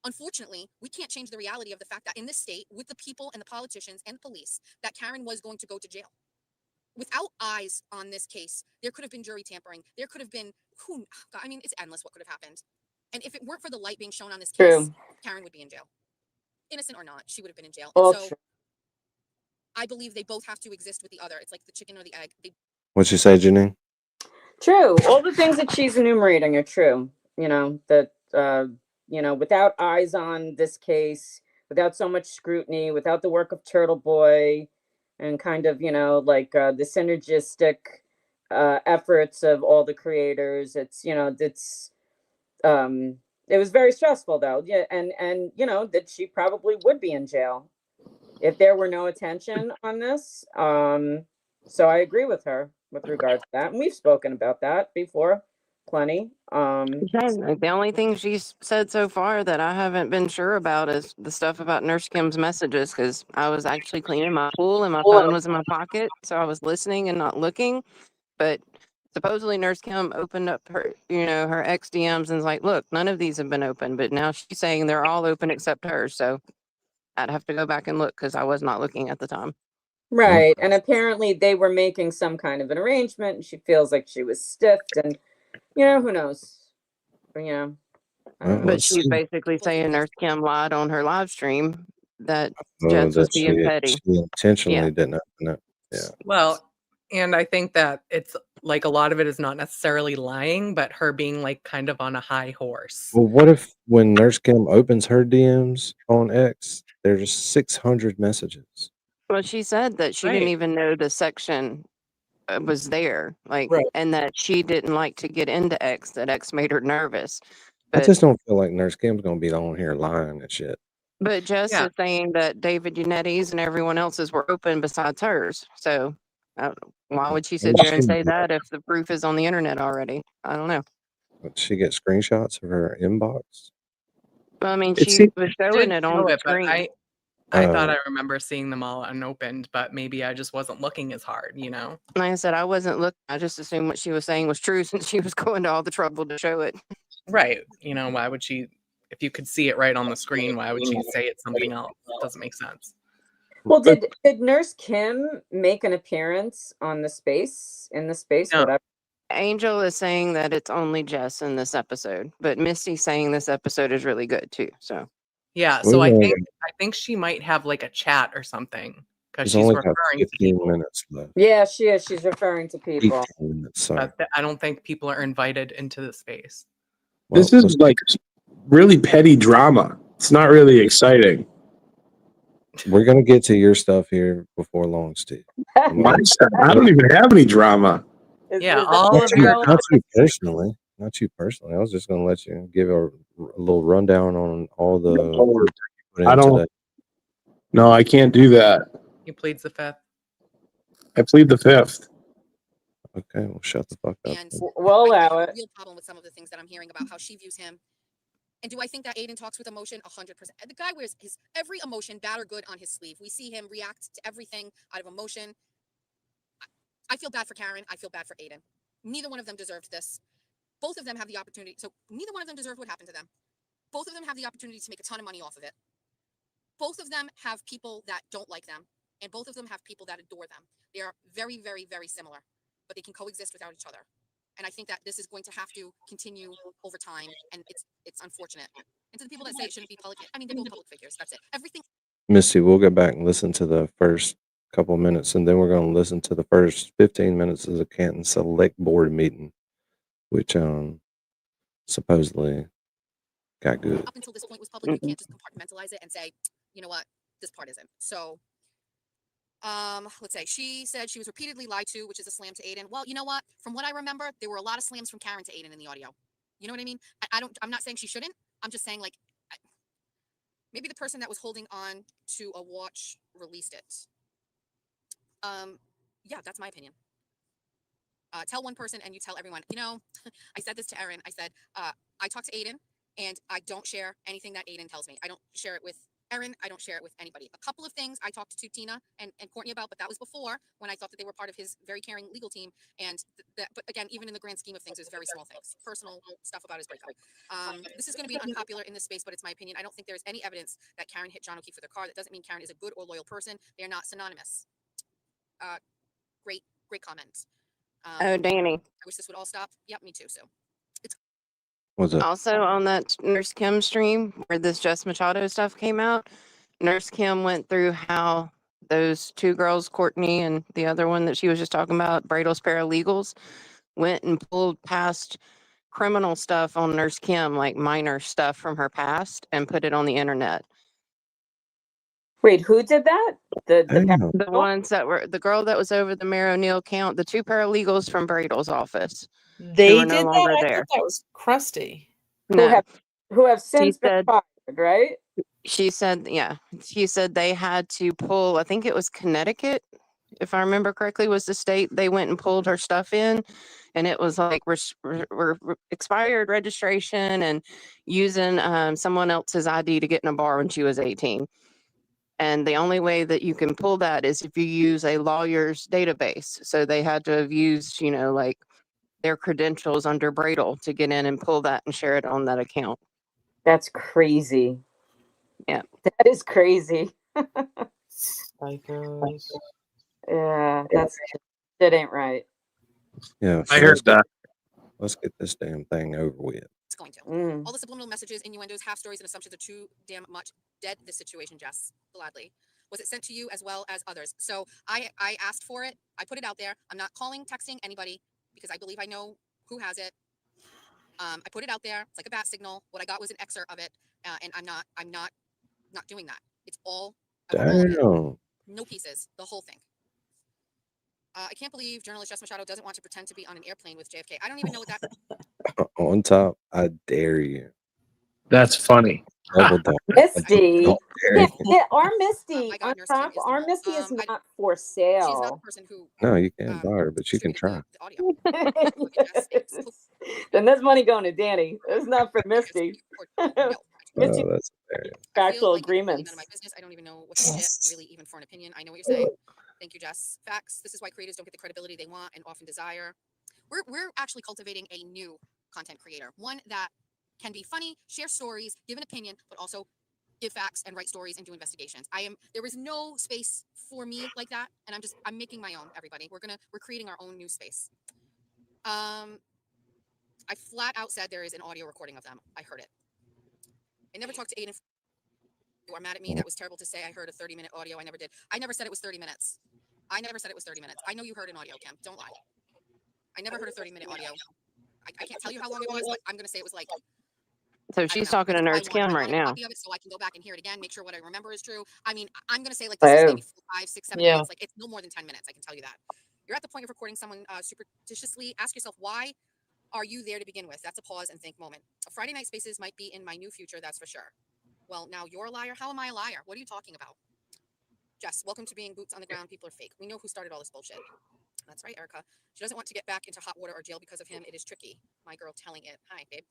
unfortunately, we can't change the reality of the fact that in this state, with the people and the politicians and the police, that Karen was going to go to jail. Without eyes on this case, there could have been jury tampering. There could have been, it's endless what could have happened. And if it weren't for the light being shown on this case, Karen would be in jail. Innocent or not, she would have been in jail. And so I believe they both have to exist with the other. It's like the chicken or the egg. What'd you say, Janine? True. All the things that she's enumerating are true. You know, that, without eyes on this case, without so much scrutiny, without the work of Turtle Boy and kind of, the synergistic efforts of all the creators, it was very stressful though. Yeah. And that she probably would be in jail if there were no attention on this. So I agree with her with regards to that. And we've spoken about that before. Plenty. The only thing she's said so far that I haven't been sure about is the stuff about Nurse Kim's messages, because I was actually cleaning my pool and my phone was in my pocket. So I was listening and not looking. But supposedly Nurse Kim opened up her, her ex DMs and was like, look, none of these have been open. But now she's saying they're all open except hers. So I'd have to go back and look because I was not looking at the time. Right. And apparently they were making some kind of an arrangement and she feels like she was stiffed and, who knows? you know. I Well, don't know. But let's she's see. basically saying Nurse Kim lied on her live stream that Oh, Jess was that being petty. she intentionally Yeah. didn't open it. Yeah. Well, and I think that it's like a lot of it is not necessarily lying, but her being like kind of on a high horse. Well, what if when Nurse Kim opens her DMs on X, there's 600 messages? Well, she said that she didn't Right. even know the section was there, like, Right. and that she didn't like to get into X, that X made her nervous. I But just don't feel like Nurse Kim's gonna be on here lying and shit. Jess Yeah. is saying that David Unetti's and everyone else's were open besides hers. So why would she sit Maybe here and she say that if the proof is on the internet already? I don't know. would she get screenshots of her inbox? Well, I mean, It's she was showing Did it on show the it, but screen. I thought Oh. I remember seeing them all unopened, but maybe I just wasn't looking as hard, you know? Like I said, I wasn't looking. I just assumed what she was saying was true since she was going to all the trouble to show it. Right. You know, why would she, if you could see it right on the screen, why would she say it's something else? Doesn't make sense. Well, did Nurse Kim make an appearance on the space No. whatever? Angel is saying that it's only Jess in this episode, but Misty's saying this episode is really good too. So Yeah, We so I only think she might have like a chat or something because She's she's only got referring to 15 people. minutes left. Yeah, she is. She's referring to people. 18 minutes, sorry. But I don't think people are invited into the space. Well, This is like really petty drama. It's not really exciting. we're gonna get to your stuff here before long, Steve. My stuff, I don't even have any drama. Yeah, that all what of you're your going Not with? you personally. Not you personally. I was just gonna let you give a little rundown on all the work you put I in don't. today. No, I can't do that. He pleads the fifth. I plead the fifth. Okay, well, shut the fuck up. And We'll I have allow a it. real problem with some of the things that I'm hearing about how she views him. And do I think that Aiden talks with emotion? 100%. The guy wears his every emotion, bad or good, on his sleeve. We see him react to everything out of emotion. I feel bad for Karen. I feel bad for Aiden. Neither one of them deserved this. Both of them have the opportunity. So neither one of them deserved what happened to them. Both of them have the opportunity to make a ton of money off of it. Both of them have people that don't like them. And both of them have people that adore them. They are very, very, very similar, but they can coexist without each other. And I think that this is going to have to continue over time, and it's unfortunate. And to the people that say it shouldn't be public, I mean, they're both public figures. That's it. Everything. Missy, we'll go back and listen to the first couple minutes, and then we're going to listen to the first 15 minutes of the Canton Select Board meeting, which supposedly got good. Up until this point was public. You can't just compartmentalize it and say, you know what, this part isn't. So, let's say she said she was repeatedly lied to, which is a slam to Aiden. Well, you know what? From what I remember, there were a lot of slams from Karen to Aiden in the audio. You know what I mean? I'm not saying she shouldn't. I'm just saying, like, maybe the person that was holding on to a watch released it. Yeah, that's my opinion. Tell one person and you tell everyone. You know, I said this to Erin. I said, I talk to Aiden and I don't share anything that Aiden tells me. I don't share it with Erin. I don't share it with anybody. A couple of things I talked to Tina and Courtney about, but that was before when I thought that they were part of his very caring legal team. And but again, even in the grand scheme of things, there's very small things, personal stuff about his breakup. This is going to be unpopular in this space, but it's my opinion. I don't think there's any evidence that Karen hit John O'Keefe with a car. That doesn't mean Karen is a good or loyal person. They're not synonymous. Great comment. oh, Danny. I wish this would all stop. Yep, me too. So What's up? Also on that Nurse Kim stream where this Jess Machado stuff came out, Nurse Kim went through how those two girls, Courtney and the other one that she was just talking about, Bradle's paralegals, went and pulled past criminal stuff on Nurse Kim, like minor stuff from her past, and put it on the internet. Wait, who did that? The Damn. The ones that were the girl that was over the Mayor O'Neill count, the two paralegals from Bradle's office. They are no did longer that? I there. thought that was Krusty. No, who have since been said- fired, right? she said, yeah, she said they had to pull, I think it was Connecticut, if I remember correctly, was the state they went and pulled her stuff in. And it was like expired registration and using someone else's ID to get in a bar when she was 18. And the only way that you can pull that is if you use a lawyer's database. So they had to have used, you know, like their credentials under Bradle to get in and pull that and share it on that account. That's crazy. Yeah. That is crazy. Psychos. Yeah, that ain't right. Yeah, I heard that. let's get this damn thing over with. It's going to. Mm. All the subliminal messages, innuendos, half stories, and assumptions are too damn much dead this situation, Jess. Gladly. Was it sent to you as well as others? So I asked for it. I put it out there. I'm not calling, texting anybody because I believe I know who has it. I put it out there. It's like a bat signal. What I got was an excerpt of it, and I'm not doing that. It's all. I want all of it. Damn. No pieces. The whole thing. I can't believe journalist Jess Machado doesn't want to pretend to be on an airplane with JFK. I don't even know what that. On top, I dare you. That's funny. Double down. Misty. Don't dare you. Our Misty, my God, on nurse Kim top, is the our best. Misty is I- not for She's not the sale. person who No, you can't buy her, but you can try. distributed the audio. Look at Jess face. Then there's money going to Danny. It's not for Misty. No. Misty Oh, that's hilarious. I feel factual like it's really agreements. none of my business. I don't even know what to shit, really, even for an opinion. I know what you're saying. Thank you, Jess. Facts. This is why creators don't get the credibility they want and often desire. We're actually cultivating a new content creator, one that can be funny, share stories, give an opinion, but also give facts and write stories and do investigations. There is no space for me like that, and I'm making my own. Everybody, we're creating our own new space. I flat out said there is an audio recording of them. I heard it. I never talked to Aiden. You are mad at me. That was terrible to say. I heard a 30-minute audio. I never did. I never said it was 30 minutes. I never said it was 30 minutes. I know you heard an audio, Kim. Don't lie. I never heard a 30-minute audio. I can't tell you how long it was, but I'm going to say it was like. So she's talking to Nurse Kim right now. Copy of it so I can go back and hear it again, make sure what I remember is true. I mean, I'm going to say like this is maybe 5, 6, 7 minutes. Like it's no more than 10 minutes. I can tell you that. You're at the point of recording someone superstitiously. Ask yourself, why are you there to begin with? That's a pause and think moment. Friday night spaces might be in my new future. That's for sure. Well, now you're a liar. How am I a liar? What are you talking about? Jess, welcome to being boots on the ground. People are fake. We know who started all this bullshit. That's right, Erica. She doesn't want to get back into hot water or jail because of him. It is tricky. My girl telling it. Hi, babe.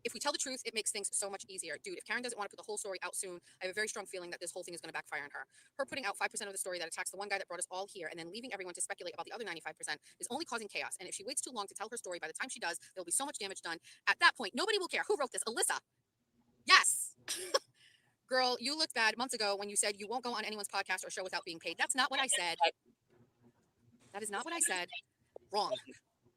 If we tell the truth, it makes things so much easier. Dude, if Karen doesn't want to put the whole story out soon, I have a very strong feeling that this whole thing is going to backfire on her. Her putting out 5% of the story that attacks the one guy that brought us all here and then leaving everyone to speculate about the other 95% is only causing chaos. And if she waits too long to tell her story, by the time she does, there'll be so much damage done. At that point, nobody will care. Who wrote this? Alyssa. Yes. Girl, you looked bad months ago when you said you won't go on anyone's podcast or show without being paid. That's not what I said. That is not what I said. Wrong.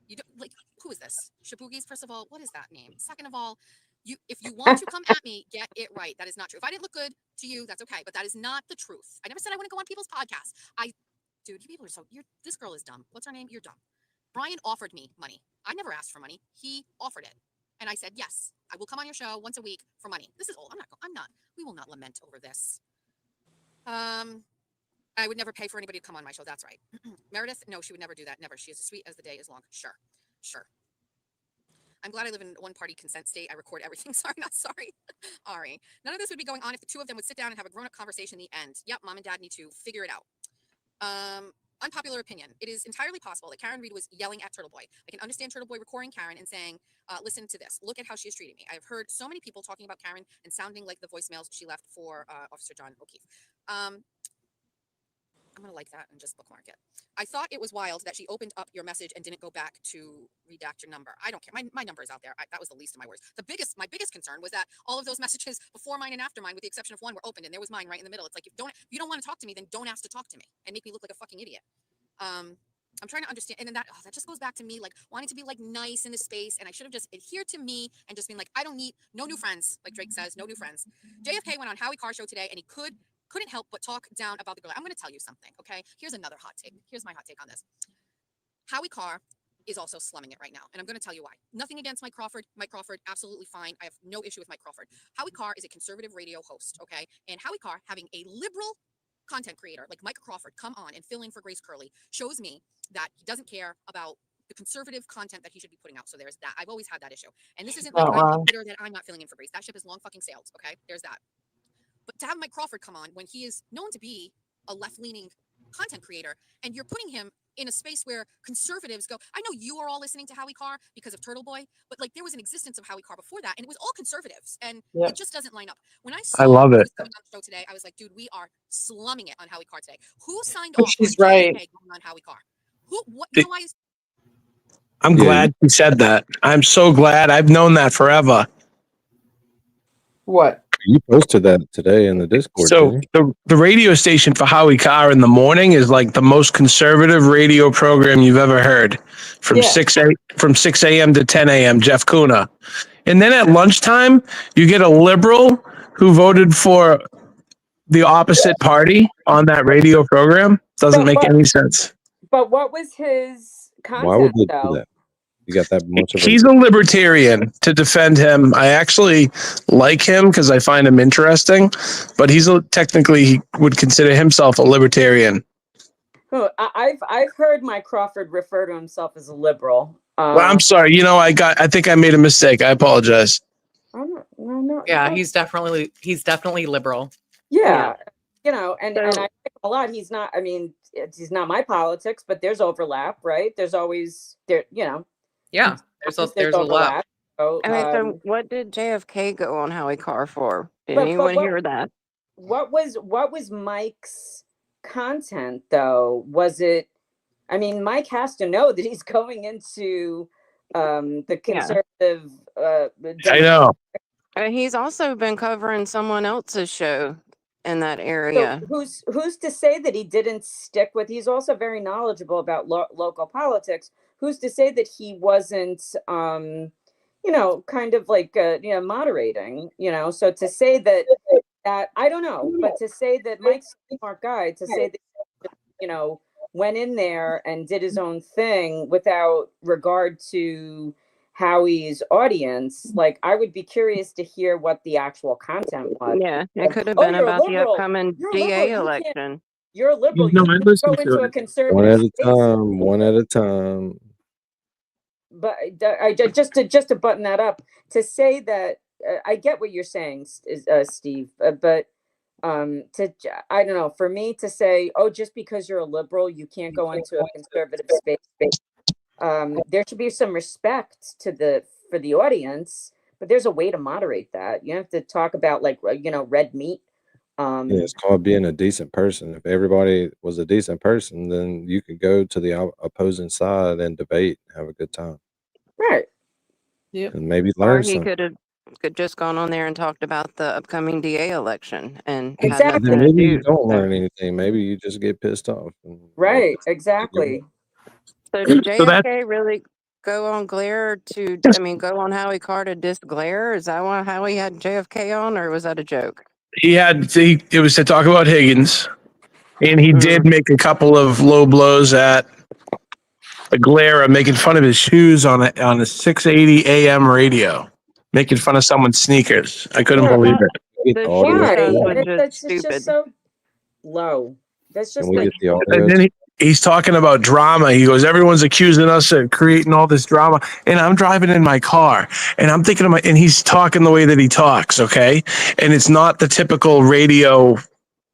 You don't, like, who is this? Shaboogies, first of all, what is that name? Second of all, if you want to come at me, get it right. That is not true. If I didn't look good to you, that's okay. But that is not the truth. I never said I wouldn't go on people's podcasts. Dude, you people are this girl is dumb. What's her name? You're dumb. Brian offered me money. I never asked for money. He offered it. And I said, yes, I will come on your show once a week for money. This is old. We will not lament over this. I would never pay for anybody to come on my show. That's right. Meredith, no, she would never do that. Never. She is as sweet as the day is long. Sure. I'm glad I live in a one-party consent state. I record everything. Sorry, not sorry. Ari. None of this would be going on if the two of them would sit down and have a grown-up conversation in the end. Yep, mom and dad need to figure it out. Unpopular opinion. It is entirely possible that Karen Reed was yelling at Turtle Boy. I can understand Turtle Boy recording Karen and saying, listen to this. Look at how she is treating me. I have heard so many people talking about Karen and sounding like the voicemails she left for Officer John O'Keefe. I'm going to like that and just bookmark it. I thought it was wild that she opened up your message and didn't go back to redact your number. I don't care. My number is out there. That was the least of my worries. My biggest concern was that all of those messages before mine and after mine, with the exception of one, were opened, and there was mine right in the middle. It's like, if you don't want to talk to me, then don't ask to talk to me and make me look like a fucking idiot. I'm trying to understand. And then that just goes back to me, like, wanting to be like nice in the space. And I should have just adhered to me and just been like, I don't need no new friends. Like Drake says, no new friends. JFK went on Howie Carr show today and he couldn't help but talk down about the girl. I'm going to tell you something, okay? Here's another hot take. Here's my hot take on this. Howie Carr is also slumming it right now, and I'm going to tell you why. Nothing against Mike Crawford. Mike Crawford, absolutely fine. I have no issue with Mike Crawford. Howie Carr is a conservative radio host, okay? And Howie Carr having a liberal content creator like Mike Crawford come on and fill in for Grace Curley shows me that he doesn't care about the conservative content that he should be putting out. So there's that. I've always had that issue. And this isn't like I'm bitter that I'm not filling in for Grace. That ship is long fucking sailed, okay? There's that. But to have Mike Crawford come on when he is known to be a left-leaning content creator, and you're putting him in a space where conservatives go, I know you are all listening to Howie Carr because of Turtle Boy, but like there was an existence of Howie Carr before that, and it was all conservatives, and it just doesn't line up. When I love it. Coming on the show today, I was like, dude, we are slumming it on Howie Carr today. Who signed off She's on right. on Howie Carr? What? You know why? I'm glad you said that. I'm so glad. I've known that forever. What? You posted that today in the Discord. So the radio station for Howie Carr in the morning is like the most conservative radio program you've ever heard. from Yeah. 6 a.m. to 10 a.m. Jeff Kuna, and then at lunchtime you get a liberal who voted for the opposite party on that radio program. Doesn't make any sense. But what was his Why would content they do though? that? You got that much of He's a libertarian. To defend him, I actually like him because I find him interesting, but technically he would consider himself a libertarian. Oh, I've heard Mike Crawford refer to himself as a liberal. Well, I'm sorry. I think I made a mistake. I apologize. No. Yeah, he's definitely liberal. Yeah. And I So- like him a lot. He's not. I mean, he's not my politics, but there's overlap, right? There's always there. Yeah, there's a lot. So, so what did JFK go on Howie Carr for? Did But anyone what- hear that? what was Mike's content though? Was it? I mean, Mike has to know that he's going into the conservative. I know. He's also been covering someone else's show in that area. So who's to say that he didn't stick with? He's also very knowledgeable about local politics. Who's to say that he wasn't, kind of like moderating? So to say that I don't know, but to say that Mike's a smart guy, to say that went in there and did his own thing without regard to Howie's audience, like I would be curious to hear what the actual content was. Yeah, it could have Oh, been you're a about the liberal. upcoming You're a DA liberal. You can't- election. You're a liberal. No, You I can't listened go to into it. a conservative one at a space. time. One at a time. But just to button that up, to say that I get what you're saying, Steve, but I don't know, for me to say, oh, just because you're a liberal, you can't go into a conservative space. There should be some respect for the audience, but there's a way to moderate that. You have to talk about red meat. Yeah, it's called being a decent person. If everybody was a decent person, then you could go to the opposing side and debate, and have a good time, Right. Yep. and maybe Or learn he something. could have just gone on there and talked about the upcoming DA election and had Exactly. nothing Then to maybe do. you don't So- learn anything. Maybe you just get pissed off. Right. Exactly. So did So that- JFK really go on Glare go on Howie Carr to diss Glare? Is that why Howie had JFK on, or was that a joke? It was to talk about Higgins, and he did make a couple of low blows at Aguilera, making fun of his shoes on a 680 AM radio, making fun of someone's sneakers. I couldn't Yeah. believe it. Get The the audio. shoe stuff for was that. just It's stupid. just so low. That's Can just we like get the And audio? then he's talking about drama. He goes, everyone's accusing us of creating all this drama. And I'm driving in my car and I'm thinking and he's talking the way that he talks. Okay. And it's not the typical radio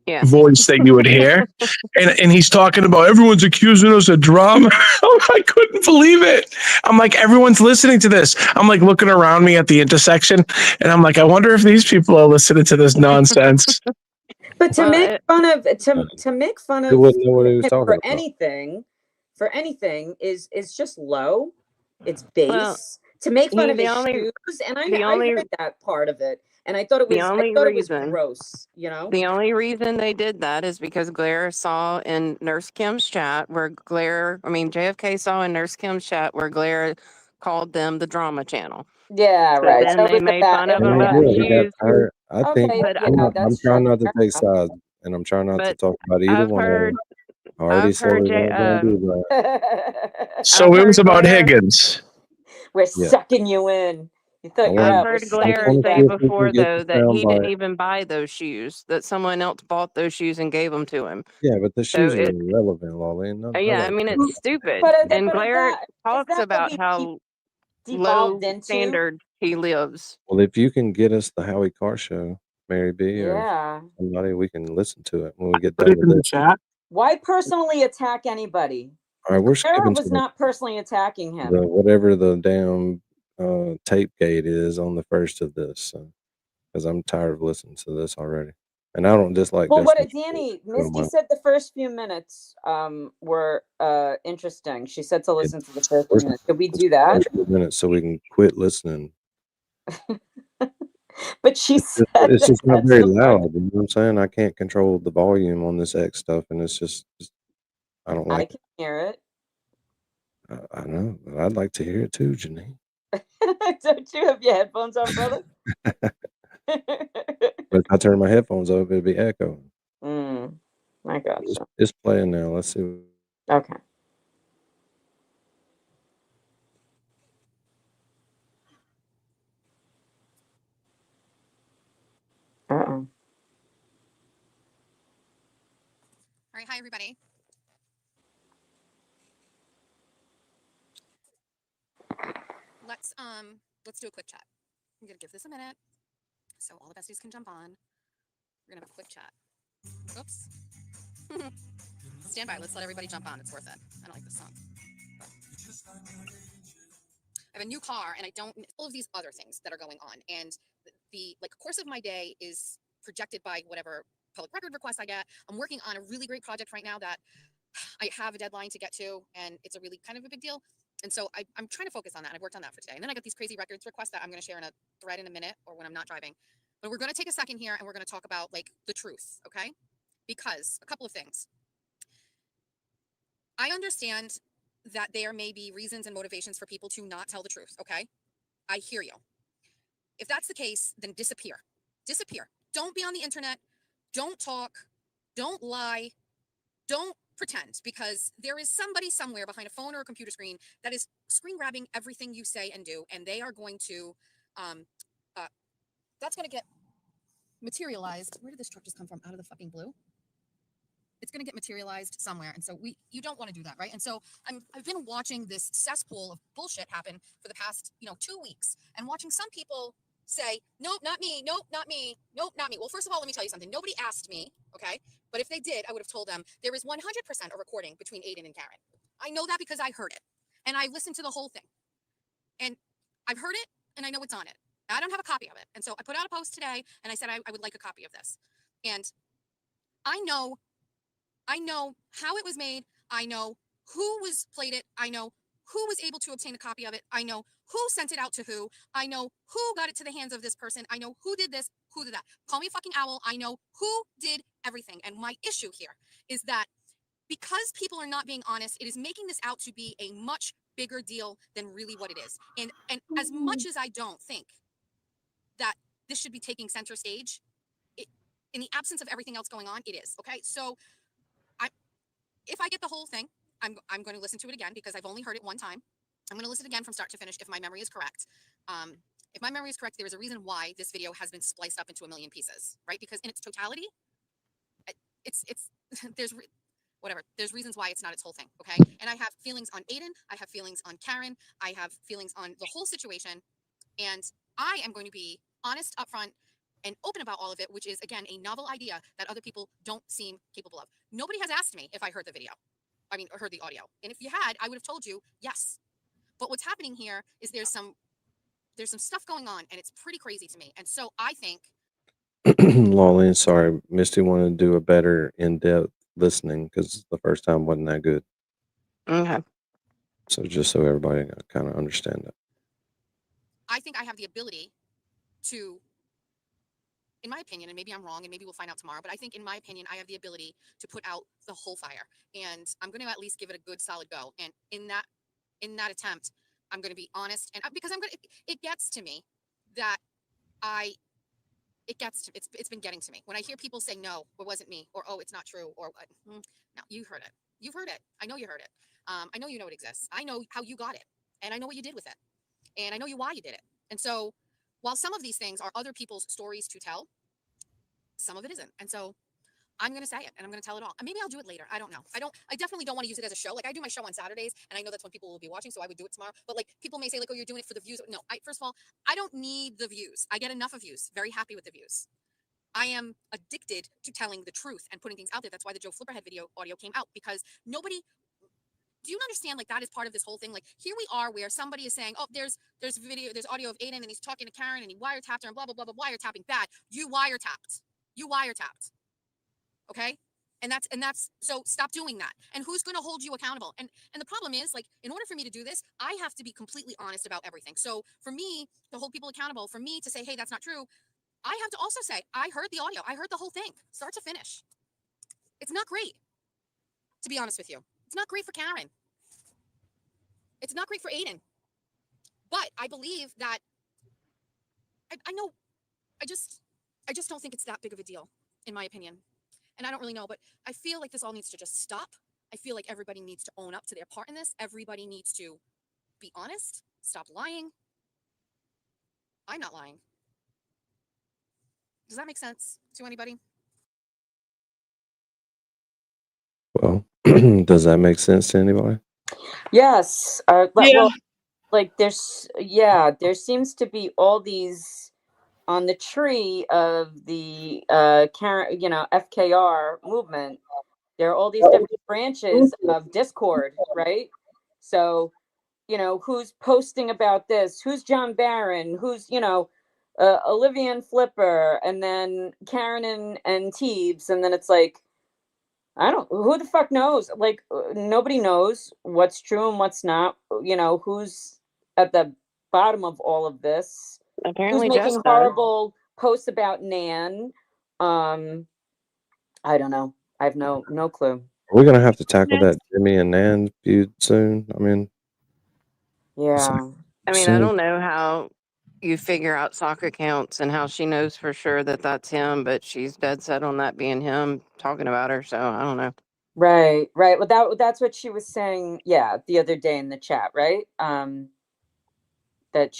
Yeah. voice that you would hear. And he's talking about everyone's accusing us of drama. I couldn't believe it. I'm like, everyone's listening to this. I'm like looking around me at the intersection and I'm like, I wonder if these people are listening to this nonsense. But to Well, make fun of to make fun He of wouldn't know what he was him talking for about. anything is just low. It's base. Well, to make fun of the his only- shoes, and I the only- heard that part of it, and I thought it was The only I thought it was reason- gross. The only reason they did that is because Glare saw in Nurse Kim's chat where JFK saw in Nurse Kim's chat where Glare called them the drama channel. Yeah, So right. then So it they was made bad- fun of it him was about bad. the He got shoes. tired. I think Okay, But I'm yeah, not- I'm that's trying true. not to take sides, and I'm trying not to But talk about either I've one of heard them. I already I've said heard we Jay- weren't gonna do that. So I've it was heard about Glare- Higgins. We're Yeah. sucking you in. You thought I you wanna- were I've out. We're heard sucking Glare wanna you say see if we can before get the though that he didn't soundbite. even buy those shoes, that someone else bought those shoes and gave them to him. Yeah, but the shoes are it- irrelevant, Lolly. Yeah, I mean it's stupid. But And Glare is talks that about what how we low devolved into? standard he lives. Well, if you can get us the Howie Carr show, Mary B, or Yeah. somebody, we can listen to it when we get Put done it in with the this. chat. Why personally attack anybody? All right, we're Sarah skipping was to not personally attacking him. whatever the damn tape gate is on the first of this, because I'm tired of listening to this already, and I don't dislike. Well, what Justin Danny Timberlake. Misty said the first few minutes were interesting. She said to listen to the first few minutes. Could we do that? First few minutes so we can quit listening. But she said It's just not that's very the loud. part. You know what I'm saying? I can't control the volume on this X stuff, and it's just I don't I like. can hear it. I know, but I'd like to hear it too, Janine. Don't you have your headphones on, brother? But if I turn my headphones off, it'd be echoing. I gotcha. It's playing now. Let's see. Okay. Uh-oh. All right, hi everybody. Let's do a quick chat. I'm gonna give this a minute so all the besties can jump on. We're gonna have a quick chat. Oops. Stand by. Let's let everybody jump on. It's worth it. I don't like this song. I have a new car, and I don't all of these other things that are going on, and the course of my day is projected by whatever public record request I get. I'm working on a really great project right now that I have a deadline to get to, and it's a really kind of a big deal. And so I'm trying to focus on that. I've worked on that for today. And then I got these crazy records requests that I'm going to share in a thread in a minute or when I'm not driving. But we're going to take a second here and we're going to talk about the truth, okay? Because a couple of things. I understand that there may be reasons and motivations for people to not tell the truth, okay? I hear you. If that's the case, then disappear. Disappear. Don't be on the internet. Don't talk. Don't lie. Don't pretend, because there is somebody somewhere behind a phone or a computer screen that is screen grabbing everything you say and do, and they are going to that's going to get materialized. Where did this truck just come from? Out of the fucking blue? It's going to get materialized somewhere, and so you don't want to do that, right? And so I've been watching this cesspool of bullshit happen for the past 2 weeks, and watching some people say, nope, not me, nope, not me, nope, not me. Well, first of all, let me tell you something. Nobody asked me, okay? But if they did, I would have told them there is 100% a recording between Aiden and Karen. I know that because I heard it, and I listened to the whole thing, and I've heard it, and I know it's on it. I don't have a copy of it, and so I put out a post today, and I said I would like a copy of this, and I know how it was made. I know who played it. I know who was able to obtain a copy of it. I know who sent it out to who. I know who got it to the hands of this person. I know who did this, who did that. Call me a fucking owl. I know who did everything. And my issue here is that because people are not being honest, it is making this out to be a much bigger deal than really what it is. And as much as I don't think that this should be taking center stage, in the absence of everything else going on, it is. Okay, so if I get the whole thing, I'm going to listen to it again because I've only heard it one time. I'm going to listen again from start to finish if my memory is correct. If my memory is correct, there is a reason why this video has been spliced up into a million pieces, right? Because in its totality, there's reasons why it's not its whole thing, okay? And I have feelings on Aiden, I have feelings on Karen, I have feelings on the whole situation, and I am going to be honest, upfront, and open about all of it, which is, again, a novel idea that other people don't seem capable of. Nobody has asked me if I heard the video. Or heard the audio. And if you had, I would have told you, yes. But what's happening here is there's some stuff going on, and it's pretty crazy to me. And so I think... Lolly, sorry, Misty wanted to do a better in-depth listening because the first time wasn't that good. Okay. So just so everybody kind of understand that. I think I have the ability to, in my opinion, and maybe I'm wrong, and maybe we'll find out tomorrow, but I think, in my opinion, I have the ability to put out the whole fire, and I'm going to at least give it a good, solid go. And in that attempt, I'm going to be honest, and because it gets to me that it's been getting to me when I hear people say, no, it wasn't me, or, oh, it's not true, or no, you heard it. You've heard it. I know you heard it. I know you know it exists. I know how you got it, and I know what you did with it, and I know why you did it. And so while some of these things are other people's stories to tell, some of it isn't. And so I'm going to say it, and I'm going to tell it all. And maybe I'll do it later. I don't know. I definitely don't want to use it as a show. I do my show on Saturdays, and I know that's when people will be watching, so I would do it tomorrow. But people may say, oh, you're doing it for the views. No, first of all, I don't need the views. I get enough of views. Very happy with the views. I am addicted to telling the truth and putting things out there. That's why the Joe Flipperhead audio came out, because nobody... Do you understand that is part of this whole thing? Here we are where somebody is saying, oh, there's audio of Aiden, and he's talking to Karen, and he wiretapped her, and blah, blah, blah, blah, wiretapping bad. You wiretapped. Okay? And that's so stop doing that. And who's going to hold you accountable? And the problem is, in order for me to do this, I have to be completely honest about everything. So for me to hold people accountable, for me to say, hey, that's not true, I have to also say, I heard the audio. I heard the whole thing, start to finish. It's not great, to be honest with you. It's not great for Karen. It's not great for Aiden. But I believe that I know I just don't think it's that big of a deal, in my opinion. And I don't really know, but I feel like this all needs to just stop. I feel like everybody needs to own up to their part in this. Everybody needs to be honest, stop lying. I'm not lying. Does that make sense to anybody? Well, does that make sense to anybody? Yes. Yeah. Well, like there seems to be all these on the tree of the FKR movement. There are all these different branches of Discord, right? So, who's posting about this? Who's John Barron? Who's, Olivia and Flipper, and then Karen and Teebs, and then it's like, who the fuck knows? Like, nobody knows what's true and what's not. Who's at the bottom of all of this? Apparently, Who's Jess making does. horrible posts about Nan? I don't know. I have no clue. Are we gonna have to tackle that Jimmy and Nan feud soon? I mean, Yeah. I mean, I don't know how you figure out sock accounts and how she knows for sure that that's him, but she's dead set on that being him talking about her. So I don't know. Right. Well, that's what she was saying. Yeah, the other day in the chat, right? That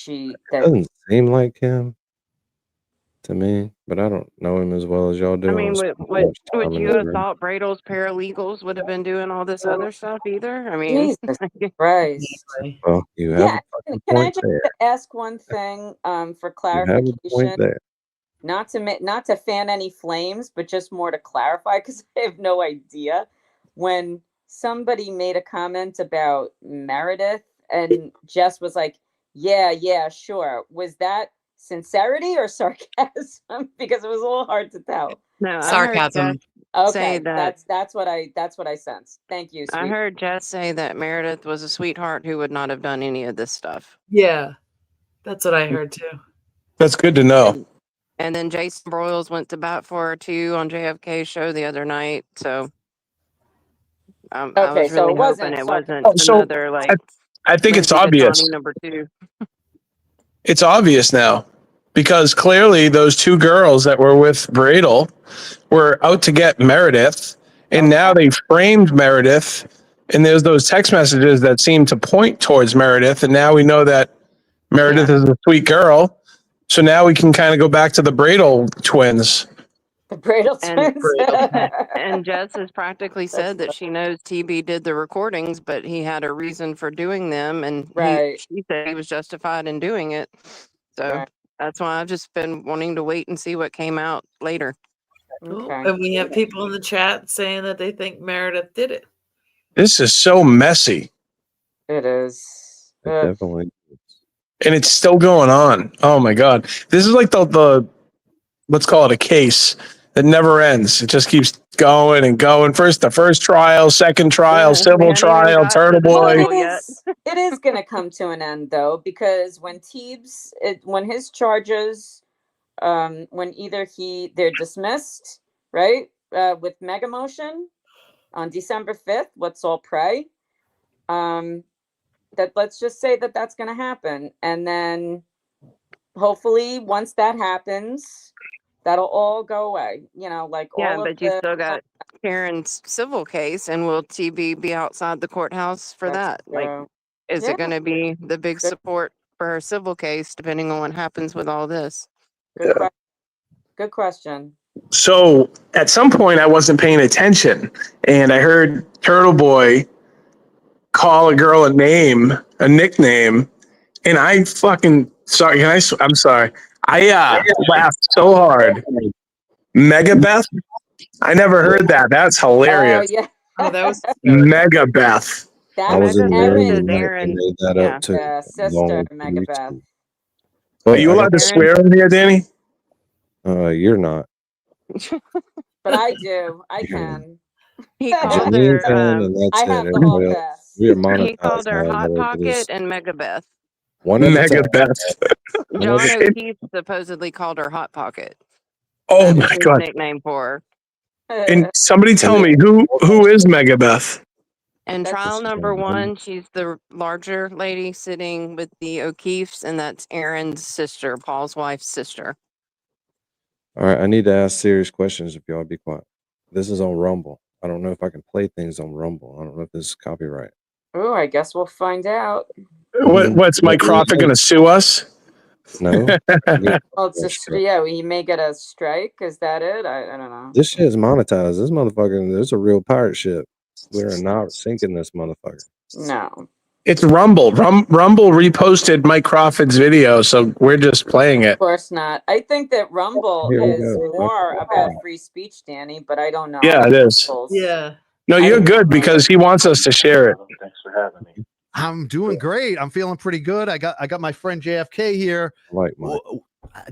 doesn't seem like him to me, but I don't know him as well as y'all do. I mean, I would spend you so much time in have his thought Bradel's paralegals would have been doing all this other stuff either? I mean, Jesus Christ. Well, you have a fucking Can I point just there. ask one thing for You have a point clarification? there. Not to fan any flames, but just more to clarify, because I have no idea. When somebody made a comment about Meredith and Jess was like, yeah, sure. Was that sincerity or sarcasm? Because it was a little hard to tell. no, Sarcasm. Okay, that that's what I sensed. Thank you, I sweet. heard Jess say that Meredith was a sweetheart who would not have done any of this stuff. Yeah. That's what I heard too. That's good to know. And then Jason Broyles went to bat for her too on JFK's show the other night. So I Okay, was so really it wasn't hoping it sarcasm. wasn't So another like I think it's Lindsay obvious. Battani number 2. It's obvious now because clearly those two girls that were with Bradel were out to get Meredith, and now they framed Meredith, and there's those text messages that seem to point towards Meredith, and now we know that Meredith is a sweet girl. So now we can kind of go back to the Bradel twins. The Bradel twins. And Jess has practically said that she knows TB did the recordings, but he had a reason for doing them, and she said he was justified in doing it. So that's why I've just been wanting to wait and see what came out later. Okay. And we have people in the chat saying that they think Meredith did it. This is so messy. It is. It definitely. And it's still going on. Oh my God. This is like the let's call it a case that never ends. It just keeps going and going. The first trial, second trial, civil trial, Turtle Boy. It is going to come to an end though, because when Teebs, when his charges, when either they're dismissed, right, with mega motion on December 5th, let's all pray. That let's just say that that's going to happen. And then hopefully once that happens, that'll all go away. But you still got Karen's civil case, and will TB be outside the courthouse for that? Like, is it going to be the big support for her civil case, depending on what happens with all this? Good question. So at some point I wasn't paying attention, and I heard Turtle Boy call a girl a nickname, and I fucking I'm sorry. I laughed so hard. Megabeth? I never heard that. That's hilarious. Oh, yeah. Oh, that was Megabeth. I was in the room when Aaron. they made that up too. Sister Megabeth. Are you allowed to swear in here, Danny? You're not. But I do. I can. He called her. I have the whole best. He called her Hot Pocket and Megabeth. Megabeth. John O'Keefe supposedly called her Hot Pocket. Oh my God! Nickname for her. And somebody tell me who is Megabeth? And That's trial This is number on one, she's the larger lady sitting with the O'Keefes, and that's Aaron's sister, Paul's wife's sister. All right, I need to ask serious questions if y'all be quiet. This is on Rumble. I don't know if I can play things on Rumble. I don't know if this is copyright. Oh, I guess we'll find out. What's Mike Crawford going to sue us? No. Well, it's yeah, he may get a strike. Is that it? I don't know. This shit is monetized. This motherfucker, there's a real pirate ship. We're not sinking this motherfucker. No. It's Rumble. Rumble reposted Mike Crawford's video, so we're just playing it. Of course not. I think that Rumble Here we is go. more about free speech, Danny, but I don't know. Yeah, it is. Yeah. No, you're good because he wants us to share it. Thanks for having me. I'm doing great. I'm feeling pretty good. I got my friend JFK here. I like Mike.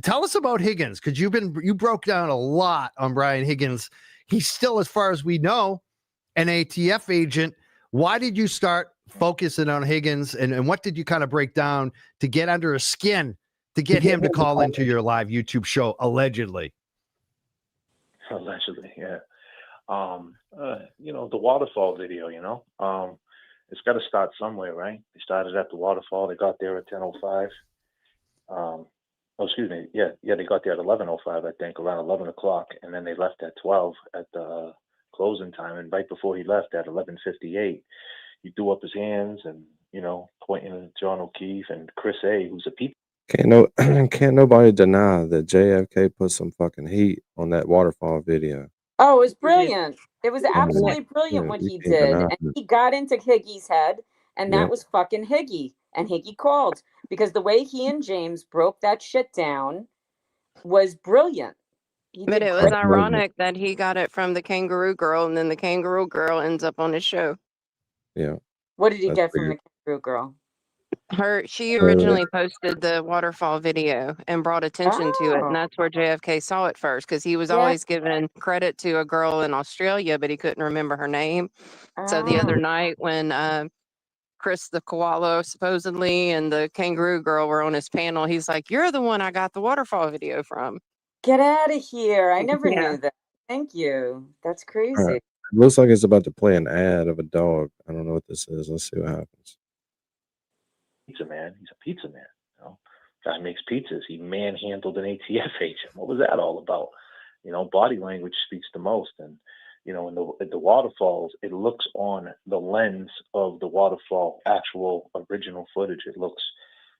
Tell us about Higgins, because you broke down a lot on Brian Higgins. He's still, as far as we know, an ATF agent. Why did you start focusing on Higgins, and what did you kind of break down to get under his skin to get him to call into your live YouTube show, allegedly? Allegedly, yeah. The waterfall video, it's got to start somewhere, right? They started at the waterfall. They got there at 10:05. Excuse me. Yeah, they got there at 11:05, I think, around 11 o'clock, and then they left at 12 at the closing time. And right before he left at 11:58, he threw up his hands and pointing at John O'Keefe and Chris A, who's a pizza. Can't nobody deny that JFK put some fucking heat on that waterfall video. Oh, it was brilliant. It was absolutely brilliant Yeah, what you he can't did. deny And it. he got into Higgy's head, and Yeah. that was fucking Higgy. And Higgy called because the way he and James broke that shit down was brilliant. But it was ironic that he got it from the kangaroo girl, and then the kangaroo girl ends up on his show. Yeah. What did he That's get from weird. the kangaroo girl? She originally posted the waterfall video and brought attention to it, Oh. and that's where JFK saw it first, because he was Yeah. always giving credit to a girl in Australia, but he couldn't remember her name. So the other night when Chris the koala supposedly and the kangaroo girl were on his panel, he's like, "You're the one I got the waterfall video from." Get out of here. I never Yeah. knew that. Thank you. That's crazy. All right. It looks like it's about to play an ad of a dog. I don't know what this is. Let's see what happens. Pizza man. He's a pizza man. Guy makes pizzas. He manhandled an ATF agent. What was that all about? Body language speaks the most. And in the waterfalls, it looks on the lens of the waterfall actual original footage. It looks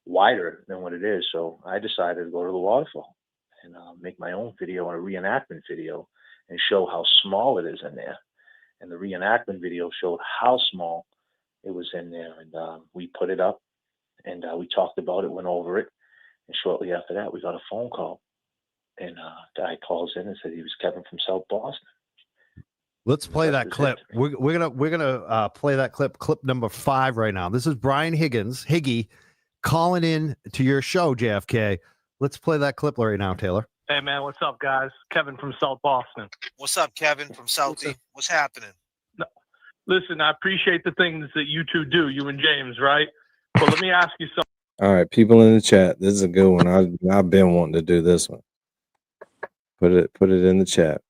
wider than what it is. So I decided to go to the waterfall and make my own video, a reenactment video, and show how small it is in there. And the reenactment video showed how small it was in there. And we put it up and we talked about it, went over it. And shortly after that, we got a phone call. And guy calls in and said he was Kevin from South Boston. Let's play that clip. We're gonna play that clip number 5 right now. This is Brian Higgy, calling in to your show, JFK. Let's play that clip right now, Taylor. Hey man, what's up, guys? Kevin from South Boston. What's up, Kevin from Southie? What's happening? No, listen, I appreciate the things that you two do, you and James, right? But let me ask you something. All right, people in the chat. This is a good one. I've been wanting to do this one. Put it in the chat.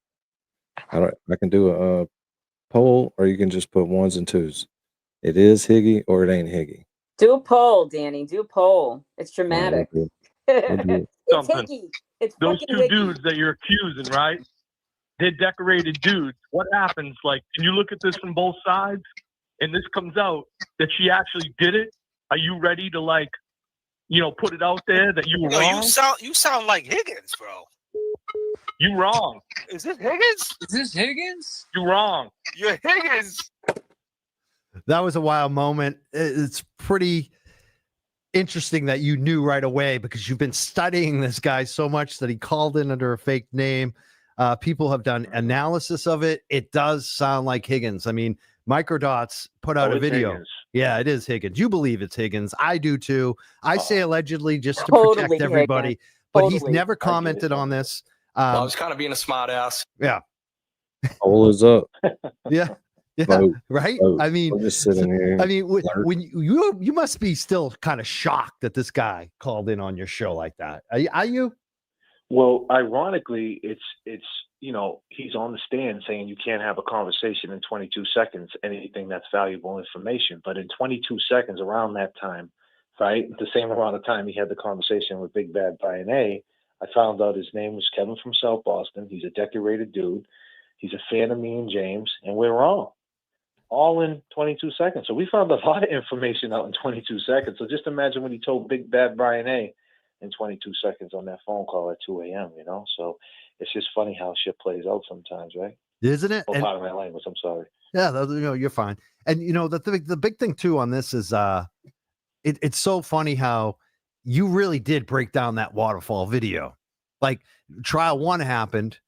I can do a poll, or you can just put 1s and 2s. It is Higgy or it ain't Higgy. Do a poll, Danny. Do a poll. It's dramatic. We'll do It's Higgy. It's Those fucking two Higgy. dudes that you're accusing, right? They're decorated dudes. What happens? Like, can you look at this from both sides? And this comes out that she actually did it. Are you ready to put it out there that you were wrong? You sound like Higgins, bro. You wrong. Is this Higgins? You wrong. You're Higgins. That was a wild moment. It's pretty interesting that you knew right away, because you've been studying this guy so much that he called in under a fake name. People have done analysis of it. It does sound like Higgins. I mean, Microdots put out a video. Higgins. Yeah, it is Higgins. You believe it's Higgins. I do too. I say allegedly just to Totally protect everybody, Higgins. but he's Totally. never commented on this. I was kind of being a smart ass. Yeah. Poll is up. Yeah. Yeah. Vote. Right. Vote. I mean, I'm just sitting here. I mean, when you must be still kind of shocked that this guy called in on your show like that. Are you? Well, ironically, it's he's on the stand saying you can't have a conversation in 22 seconds, anything that's valuable information. But in 22 seconds, around that time, right, the same amount of time he had the conversation with Big Bad Brian A, I found out his name was Kevin from South Boston. He's a decorated dude. He's a fan of me and James, and we're wrong. All in 22 seconds. So we found a lot of information out in 22 seconds. So just imagine when he told Big Bad Brian A in 22 seconds on that phone call at 2 a.m., So it's just funny how shit plays out sometimes, right? Isn't it? Oh, And pardon my language. I'm sorry. yeah, you're fine. And the big thing too on this is it's so funny how you really did break down that waterfall video. Like trial 1 happened.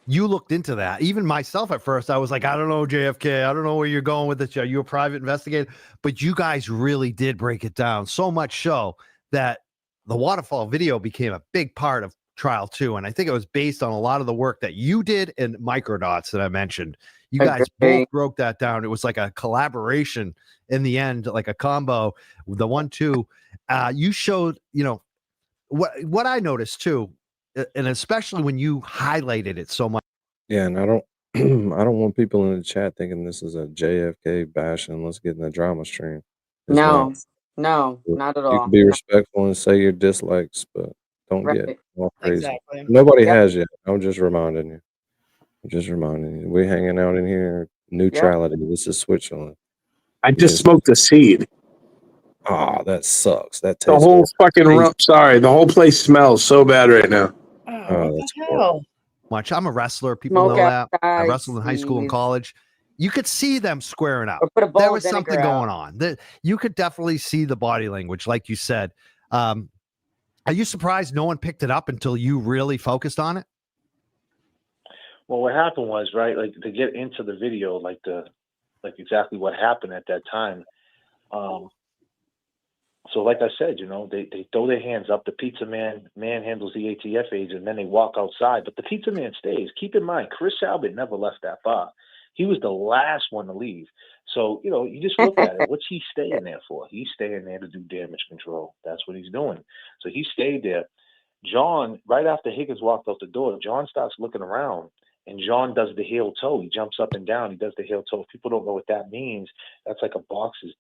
You looked into that. Even myself at first, I was like, I don't know, JFK. I don't know where you're going with this. Are you a private investigator? But you guys really did break it down so much so that the waterfall video became a big part of trial 2. And I think it was based on a lot of the work that you did and microdots that I mentioned. You guys both broke that down. It was like a collaboration in the end, like a combo. The 1-2, you showed, what I noticed too, and especially when you highlighted it so much. Yeah, and I don't I don't want people in the chat thinking this is a JFK bash and let's get in the drama stream. It's No, not. not at You all. can be respectful and say your dislikes, but don't get Right. all crazy. Exactly. Nobody Yep. has yet. I'm just reminding you. We're hanging out in here. Neutrality. This is Switzerland. I just smoked a seed. Oh, that sucks. That The tastes whole horrible. the whole place smells so bad right now. Oh, what that's the hell? Much. I'm a wrestler. People Smoke know that. I outside, wrestled in high school and Steve. college. You could see them squaring up. Or put a bowl There of was something vinegar out. going on. That you could definitely see the body language, like you said. Are you surprised no one picked it up until you really focused on it? Well, what happened was, right, like to get into the video, like exactly what happened at that time. So like I said, they throw their hands up. The pizza man handles the ATF agent, and then they walk outside. But the pizza man stays. Keep in mind, Chris Albert never left that bar. He was the last one to leave. So, you just look at it. What's he staying there for? He's staying there to do damage control. That's what he's doing. So he stayed there. John, right after Higgins walked out the door, John starts looking around. And John does the heel toe. He jumps up and down. He does the heel toe. If people don't know what that means, that's like a boxer's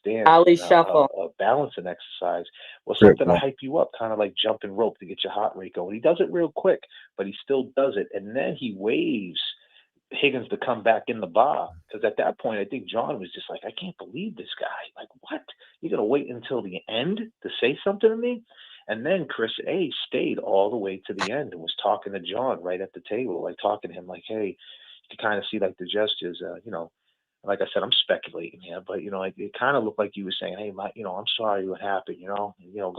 dance, Ali shuffle. a balancing exercise, or something to hype you up, kind of like jumping rope to get your heart rate going. He does it real quick, but he still does it. And then he waves Higgins to come back in the bar, because at that point, I think John was just like, I can't believe this guy. Like, what? You're going to wait until the end to say something to me? And then Chris A stayed all the way to the end and was talking to John right at the table, like talking to him like, hey, you can kind of see like the gestures, like I said, I'm speculating here, but, it kind of looked like you were saying, hey, I'm sorry what happened, go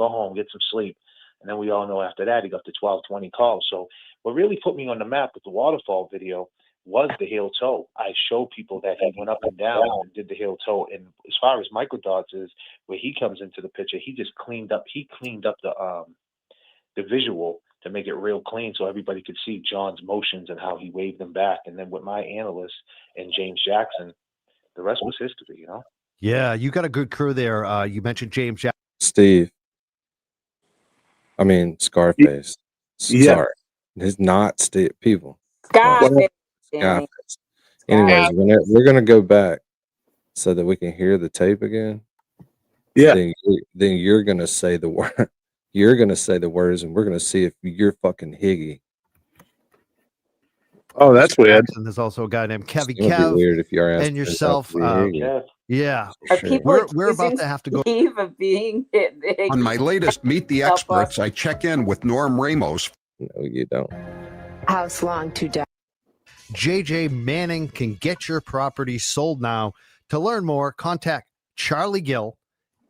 home, get some sleep. And then we all know after that, he got the 12-20 call. So what really put me on the map with the waterfall video was the heel toe. I showed people that he went up and down and did the heel toe. And as far as microdots is, where he comes into the picture, he just cleaned up the visual to make it real clean so everybody could see John's motions and how he waved them back. And then with my analyst and James Jackson, the rest was history, Yeah, you got a good crew there. You mentioned James Jackson. Steve. I mean, Scarface. Yeah. Sorry. It's not Steve. People. Scarface. Scarface. Anyways, we're going to go back so that we can hear the tape again. Yeah. Then you're going to say the word. You're going to say the words, and we're going to see if you're fucking Higgy. Oh, that's weird. And there's also a guy named Kevin It would be Kev weird if you're and yourself. Yeah. Are people We're about to have to go. Steve of being On my latest Meet the Experts, I check in with Norm Ramos. No, you don't. House long to die. JJ Manning can get your property sold now. To learn more, contact Charlie Gill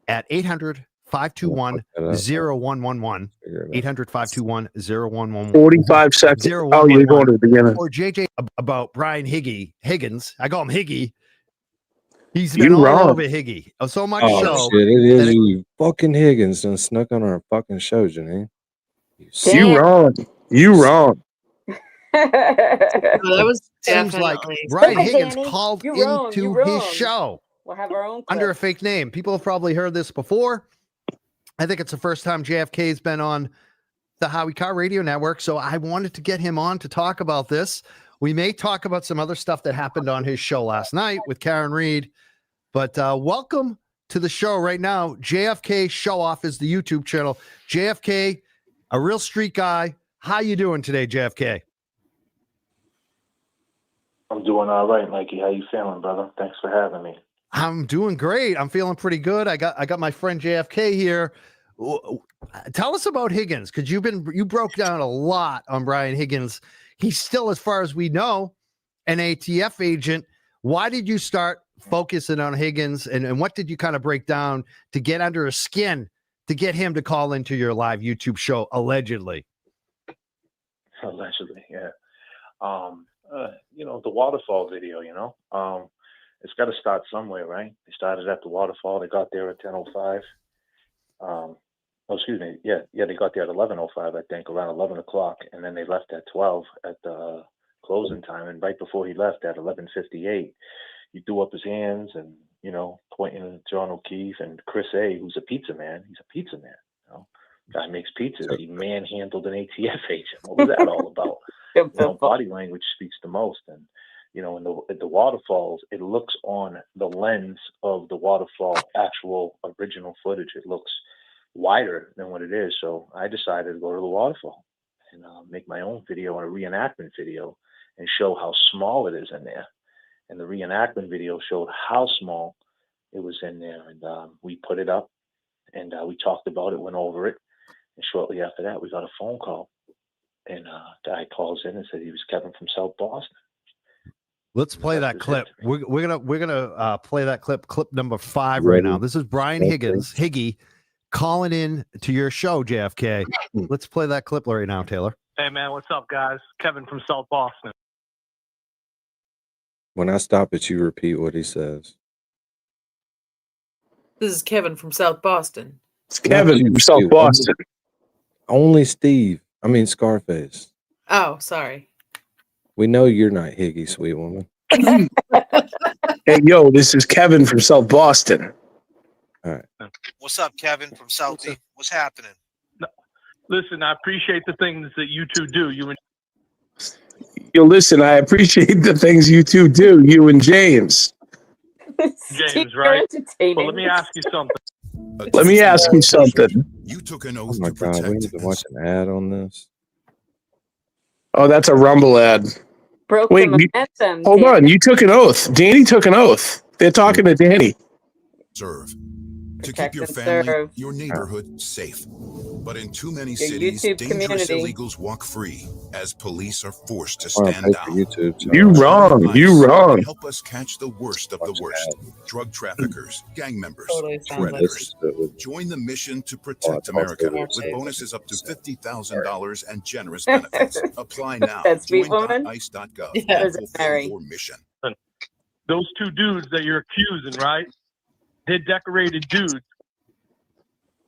at 800-521-0111. 800-521-0111. 45 seconds. Oh, you're going to the beginning. Or JJ about Brian Higgins. I call him Higgy. He's been all over Higgy. So much so. Shit, it is you fucking Higgins done snuck on our fucking show, Janine. You wrong. You wrong. That was Seems like Brian Higgins called into his show. We'll have our own clip. Under a fake name. People have probably heard this before. I think it's the first time JFK's been on the Howie Car Radio Network. So I wanted to get him on to talk about this. We may talk about some other stuff that happened on his show last night with Karen Reed, but welcome to the show right now. JFK Show Off is the YouTube channel. JFK, a real street guy. How you doing today, JFK? I'm doing all right, Mikey. How you feeling, brother? Thanks for having me. I'm doing great. I'm feeling pretty good. I got my friend JFK here. Tell us about Higgins, because you broke down a lot on Brian Higgins. He's still, as far as we know, an ATF agent. Why did you start focusing on Higgins, and what did you kind of break down to get under his skin to get him to call into your live YouTube show, allegedly? Allegedly, yeah. The waterfall video, it's got to start somewhere, right? They started at the waterfall. They got there at 10:05. They got there at 11:05, I think, around 11 o'clock, and then they left at 12 at the closing time. And right before he left at 11:58, he threw up his hands and, pointing at John O'Keefe and Chris A., who's a pizza man. He's a pizza man. Guy makes pizzas. He manhandled an ATF agent. What was that all about? Body language speaks the most. And, in the waterfalls, it looks on the lens of the waterfall actual original footage. It looks wider than what it is. So I decided to go to the waterfall and make my own video and a reenactment video and show how small it is in there. And the reenactment video showed how small it was in there. And we put it up and we talked about it, went over it. And shortly after that, we got a phone call. And guy calls in and said he was Kevin from South Boston. Let's play that clip. We're gonna play that clip number 5 right now. This is Brian Higgy, calling in to your show, JFK. Let's play that clip right now, Taylor. Hey, man, what's up, guys? Kevin from South Boston. When I stop it, you repeat what he says. This is Kevin from South Boston. It's Kevin from South Boston. Only Steve. I mean Scarface. Oh, sorry. We know you're not Higgy, sweet woman. Hey, yo, this is Kevin from South Boston. All right. What's up, Kevin from Southie? What's happening? Listen, I appreciate the things that you two do. Yo, listen, I appreciate the things you two do, you and James. James, right? Well, let me ask you something. You took an Oh oath my to God, we protect need to watch an ad on this. Oh, that's a Rumble ad. Broke Wait, the momentum. hold on. You took an oath. Danny took an oath. They're talking to Danny. serve. To Protect keep your and family, serve. your neighborhood safe. But in too many Your cities, YouTube dangerous community. illegals walk free as police are forced to I wanna stand pay for down. YouTube, so You wrong. You wrong. Help us catch the worst of the worst. Drug traffickers, gang members, Totally sounds like predators. This is with Join the mission to protect Well, America it's with also- bonuses up to $50,000 and generous benefits. Apply now. That sweet woman? Join.ice.gov. Yeah. Or is it Mary? Your mission. Those two dudes that you're accusing, right? They're decorated dudes.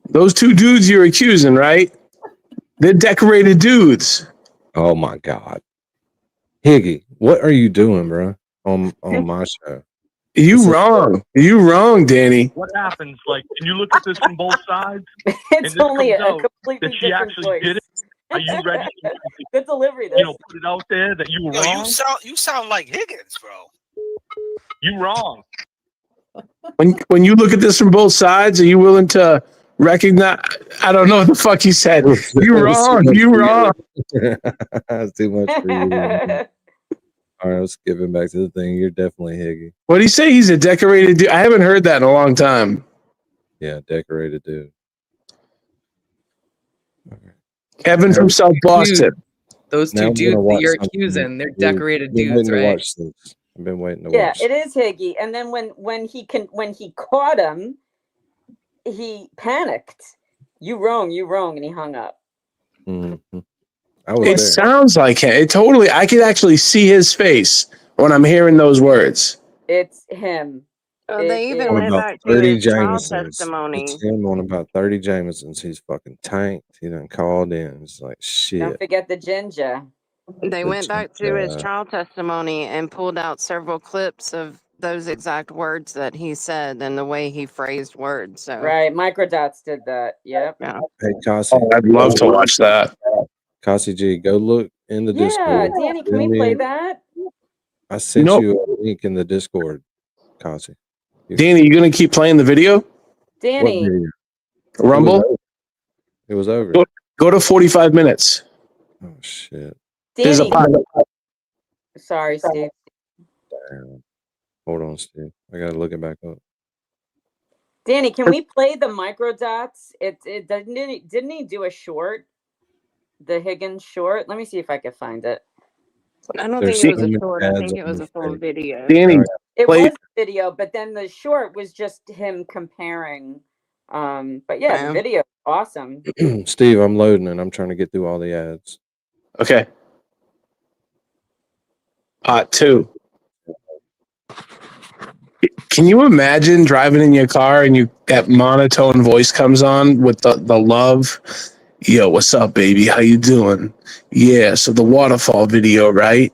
Those two dudes you're accusing, right? They're decorated dudes. Oh my God, Higgy, what are you doing, bro? On my show? You wrong. You wrong, Danny. What happens? Like, can you look at this from both sides? It's this only comes a out completely That she different actually voice. did it? Are you ready to, Good delivery, this. put it out there that you were Yo, wrong? you sound like Higgins, bro. You wrong. When you look at this from both sides, are you willing to recognize? I don't know what the fuck he said. You wrong. You wrong. That's too much for you. Man. All right, let's give it back to the thing. You're definitely Higgy. What did he say? He's a decorated dude. I haven't heard that in a long time. Yeah, decorated dude. Kevin from South Boston. Those Now two I'm gonna dudes that watch you're something. accusing, they're We've decorated been dudes, waiting to right? watch this. I've been waiting to Yeah, watch. it is Higgy. And then when he caught him, he panicked. You wrong, and he hung up. Mm-hmm. I was It there. sounds like him. It totally. I could actually see his face when I'm hearing those words. It's him. Oh, they even On went about back to 30 his trial Jamesons. testimony. It's him on about 30 Jamesons. He's fucking tanked. He done called in. It's like Don't shit. forget the ginger. They The went back to his ginger. trial testimony and pulled out several clips of those exact words that he said and the way he phrased words. So Right. Microdots did that. Yep. yeah. Hey, Kasi. I'd love to watch that. Kasi G, go look in the Yeah, Discord. Danny, can Send we play me- that? I sent know- you a link in the Discord, Kasi. Danny, you gonna keep playing the video? What Danny, video? Rumble? It was over. Go to 45 minutes. Oh shit. There's a Danny. pod- Sorry, Steve. Damn. Hold on, Steve. I gotta look it back up. Danny, can we play the microdots? It didn't he do a short? The Higgins short? Let me see if I can find it. I don't There's think it was so a many short. I ads think it on was the a full stage. video. Danny, It play- was a video, but then the short was just him comparing. But yeah, the Wow. video, awesome. Steve, I'm loading and I'm trying to get through all the ads. Okay. Part 2. Can you imagine driving in your car and that monotone voice comes on with the love? Yo, what's up, baby? How you doing? Yeah, so the waterfall video, right?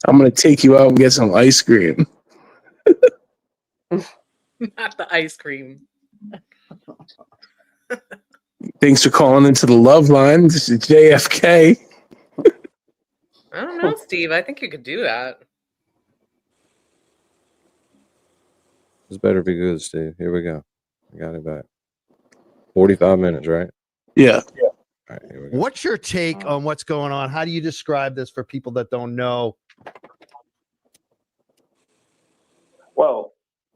I'm gonna take you out and get some ice cream. Not the ice cream. Thanks for calling into the love line. This is JFK. I don't know, Steve. I think you could do that. This better be good, Steve. Here we go. I got it back. 45 minutes, right? Yeah. All right, here we go. What's your take on what's going on? How do you describe this for people that don't know? Well,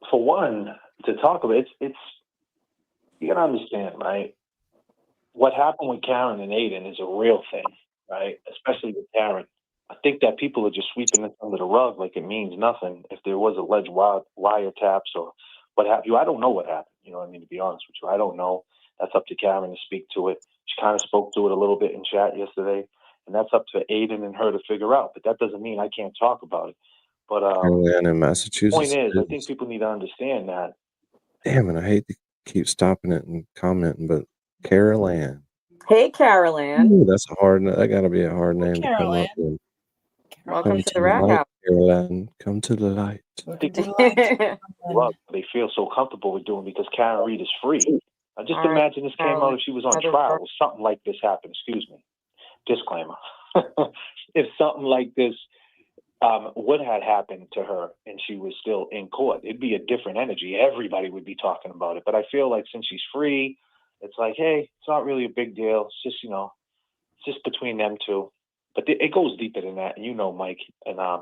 for one, to talk about it's you gotta understand, right? What happened with Karen and Aiden is a real thing, right? Especially with Karen. I think that people are just sweeping it under the rug like it means nothing. If there was alleged wiretaps or what have you, I don't know what happened. You know what I mean? To be honest with you, I don't know. That's up to Karen to speak to it. She kind of spoke to it a little bit in chat yesterday, and that's up to Aiden and her to figure out. But that doesn't mean I can't talk about it. But Carolina in the Massachusetts. point is, I think people need to understand that. Damn it, I hate to keep stopping it and commenting, but Carol Ann. Hey, Carol Ann. Ooh, that's a hard. That got to be a hard name to Carol come up Ann. with. Welcome Come to the Rat light, House. Carol Ann. Come to the light. Well, they feel so comfortable with doing because Karen Reed is free. I just All right, imagine this came out if she was on Carolyn. trial or something like this happened. Excuse me. Disclaimer. If something like this would have happened to her and she was still in court, it'd be a different energy. Everybody would be talking about it. But I feel like since she's free, it's like, hey, it's not really a big deal. It's just, it's just between them two. But it goes deeper than that, and Mike, and I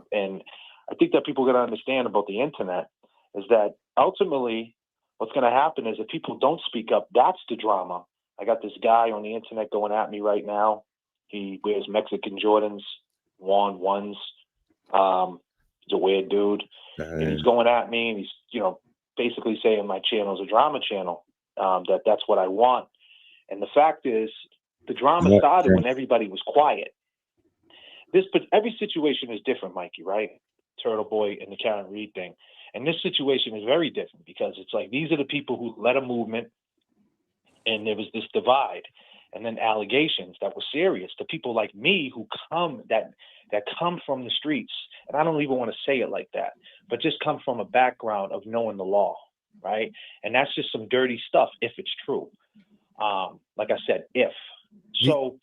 think that people got to understand about the internet is that ultimately what's going to happen is if people don't speak up, that's the drama. I got this guy on the internet going at me right now. He wears Mexican Jordans, Juan ones. He's a weird dude, and he's going at me, and he's basically saying my channel is a drama channel. That's what I want, and the fact is, the drama started when everybody was quiet. Every situation is different, Mikey, right? Turtle Boy and the Karen Reed thing. And this situation is very different because it's like these are the people who led a movement and there was this divide and then allegations that were serious to people like me who come from the streets. And I don't even want to say it like that, but just come from a background of knowing the law, right? And that's just some dirty stuff if it's true. Like I said, if. So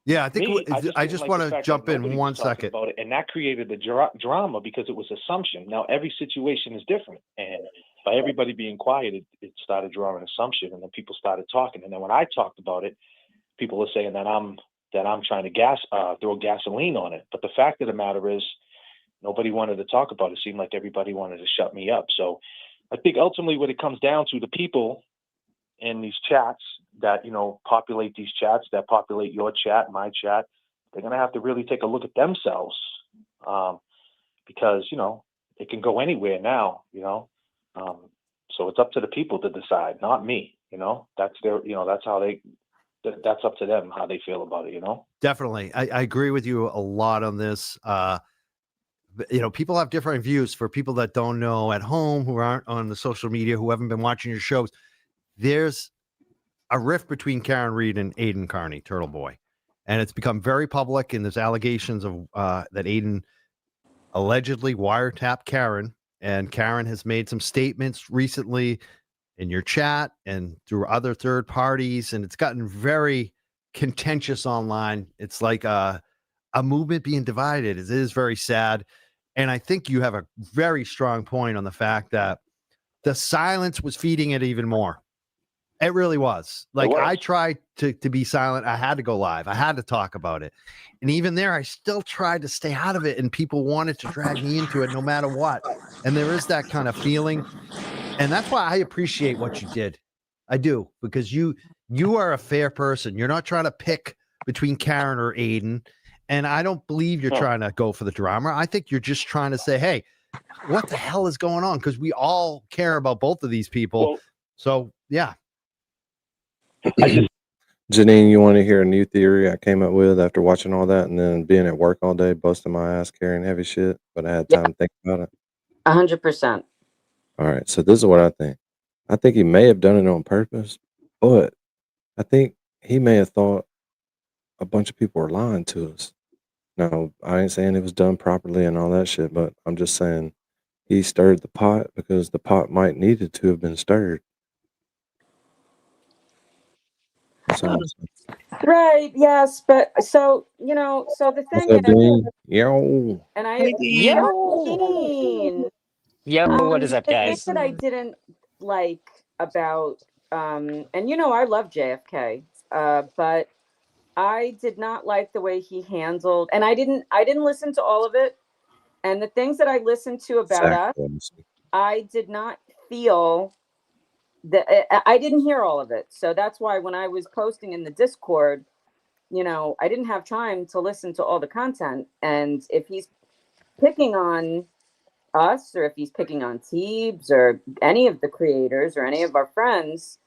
yeah, I think I just like want the to fact jump that in nobody one was talking second. about it, and that created the drama because it was assumption. Now every situation is different, and by everybody being quiet, it started drawing assumption, and then people started talking. And then when I talked about it, people were saying that I'm trying to throw gasoline on it. But the fact of the matter is, nobody wanted to talk about it. It seemed like everybody wanted to shut me up. So I think ultimately what it comes down to, the people in these chats that populate these chats, that populate your chat, my chat, they're going to have to really take a look at themselves, because it can go anywhere now. So it's up to the people to decide, not me. That's their that's how that's up to them how they feel about it. Definitely, I agree with you a lot on this. People have different views. For people that don't know at home, who aren't on the social media, who haven't been watching your shows, there's a rift between Karen Reed and Aiden Carney, Turtle Boy, and it's become very public. And there's allegations of that Aiden allegedly wiretapped Karen, and Karen has made some statements recently in your chat and through other third parties, and it's gotten very contentious online. It's like a movement being divided. It is very sad. And I think you have a very strong point on the fact that the silence was feeding it even more. It really was. Like, I tried to be silent. I had to go live. I had to talk about it. And even there, I still tried to stay out of it. And people wanted to drag me into it no matter what. And there is that kind of feeling. And that's why I appreciate what you did. I do, because you are a fair person. You're not trying to pick between Karen or Aiden. And I don't believe you're trying to go for the drama. I think you're just trying to say, hey, what the hell is going on? Because we all care about both of these people. So, yeah. Janine, you want to hear a new theory I came up with after watching all that and then being at work all day, busting my ass, carrying heavy shit, but I had time to think about it? 100%. All right, so this is what I think. I think he may have done it on purpose, but I think he may have thought a bunch of people were lying to us. Now, I ain't saying it was done properly and all that shit, but I'm just saying he stirred the pot because the pot might needed to have been stirred. That's all I'm saying. Right, yes, but so the What's thing up, is, Dean? Yo. and I Hey, Dean. Yo, what is up, the thing guys? that I didn't like about and I love JFK, but I did not like the way he handled, and I didn't listen to all of it, and the things that I listened to about us, I did not feel that I didn't hear all of it. So that's why when I was posting in the Discord, I didn't have time to listen to all the content. And if he's picking on us, or if he's picking on Teebs or any of the creators or any of our friends,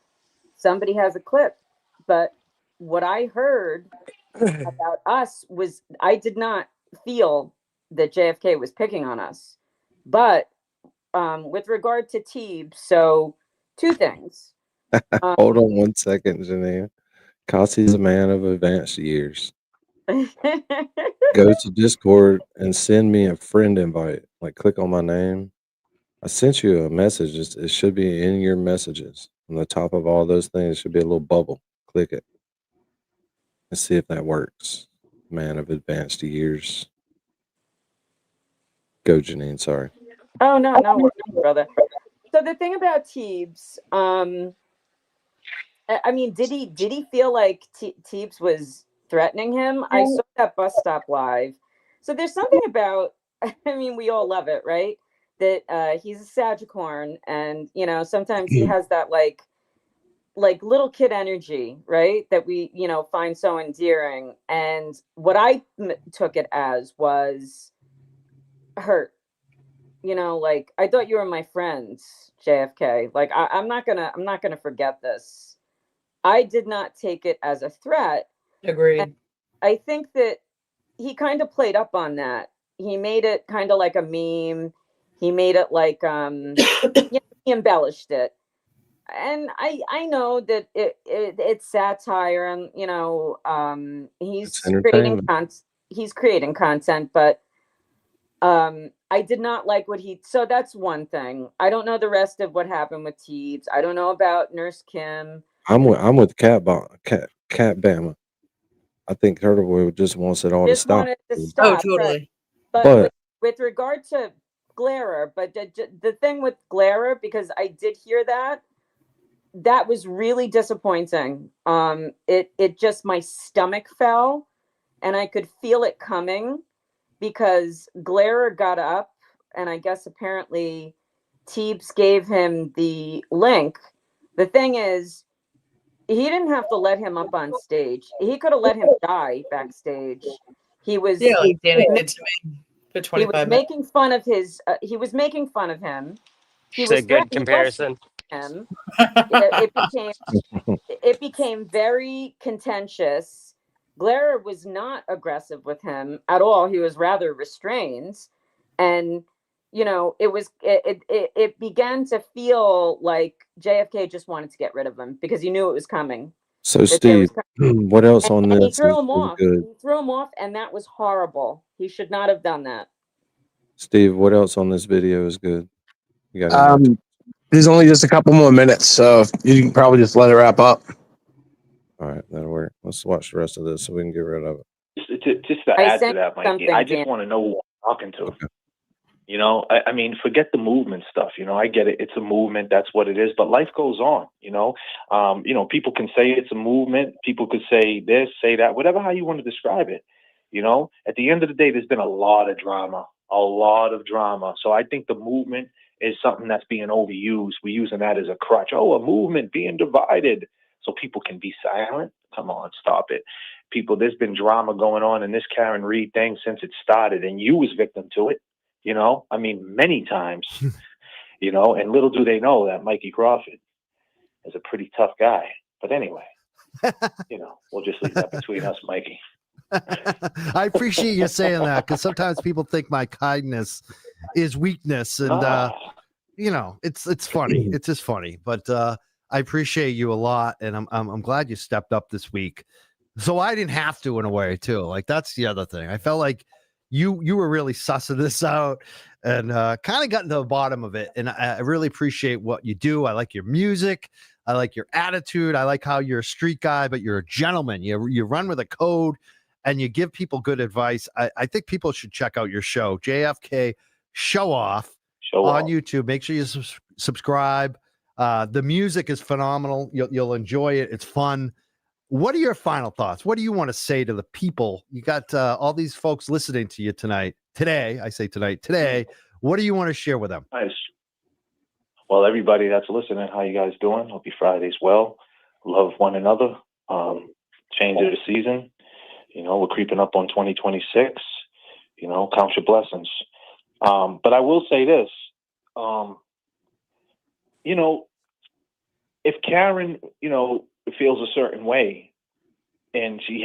somebody has a clip. But what I heard about us was, I did not feel that JFK was picking on us. But with regard to Teebs, so two things. Hold on 1 second, Janine. Kasi's a man of advanced years. Go to Discord and send me a friend invite. Like, click on my name. I sent you a message. It should be in your messages. On the top of all those things, should be a little bubble. Click it. Let's see if that works. Man of advanced years. Go, Janine. Sorry. Oh, no worries, brother. So the thing about Teebs, I mean, did he feel like Teebs was threatening him? I saw that bus stop live. So there's something about, I mean, we all love it, right? That he's a Sagicorn, and sometimes he has that like little kid energy, right? That we find so endearing. And what I took it as was hurt. Like, I thought you were my friends, JFK. Like, I'm not gonna forget this. I did not take it as a threat. Agreed. And I think that he kind of played up on that. He made it kind of like a meme. He made it like he embellished it. And I know that it's satire, and he's creating content, but I did not like what so that's one thing. I don't know the rest of what happened with Teebs. I don't know about Nurse Kim. I'm with Cat Bama. I think Turtle Boy just wants it all to stop. Wanted to stop. Oh, totally. But with regard to Glare, but the thing with Glare, because I did hear that was really disappointing. It just, my stomach fell, and I could feel it coming, because Glare got up, and I guess apparently Teebs gave him the link. The thing is, he didn't have to let him up on stage. He could have let him die backstage. He was like Danny did to me for 25 he was minutes. making fun of his. He was making fun of him. It's a good comparison. Him. It became very contentious. Glare was not aggressive with him at all. He was rather restrained, and it began to feel like JFK just wanted to get rid of him because he knew it was coming. So, Steve, what else on this? He threw him off. Good? He threw him off, and that was horrible. He should not have done that. Steve, what else on this video is good? You got any more? There's only just a couple more minutes, so you can probably just let it wrap up. All right, that'll work. Let's watch the rest of this so we can get rid of it. Just to I add to sent that, Mikey, something, I just Dan. want to know who I'm talking to. Okay. You know, I mean, forget the movement stuff. You know, I get it. It's a movement. That's what it is. But life goes on. You know, people can say it's a movement. People could say this, say that, whatever how you want to describe it. You know, at the end of the day, there's been a lot of drama. So I think the movement is something that's being overused. We're using that as a crutch. Oh, a movement being divided so people can be silent. Come on, stop it. People, there's been drama going on in this Karen Reed thing since it started, and you was victim to it. You know, I mean, many times, you know, and little do they know that Mikey Crawford is a pretty tough guy. But anyway, you know, we'll just leave that between us, Mikey. I appreciate you saying that, because sometimes people think my kindness is weakness, and you know, it's funny. It's just funny, but I appreciate you a lot, and I'm glad you stepped up this week, so I didn't have to, in a way, too. Like, that's the other thing. I felt like you were really sussing this out and kind of gotten to the bottom of it, and I really appreciate what you do. I like your music. I like your attitude. I like how you're a street guy, but you're a gentleman. You run with a code, and you give people good advice. I think people should check out your show, JFK Show Off, on YouTube. Make sure you subscribe. The music is phenomenal. You'll enjoy it. It's fun. What are your final thoughts? What do you want to say to the people? You got all these folks listening to you today. What do you want to share with them? Nice. Well, everybody that's listening, how you guys doing? Hope your Friday's well. Love one another. Change of the season. You know, we're creeping up on 2026. You know, count your blessings. But I will say this. You know, if Karen, you know, feels a certain way, and she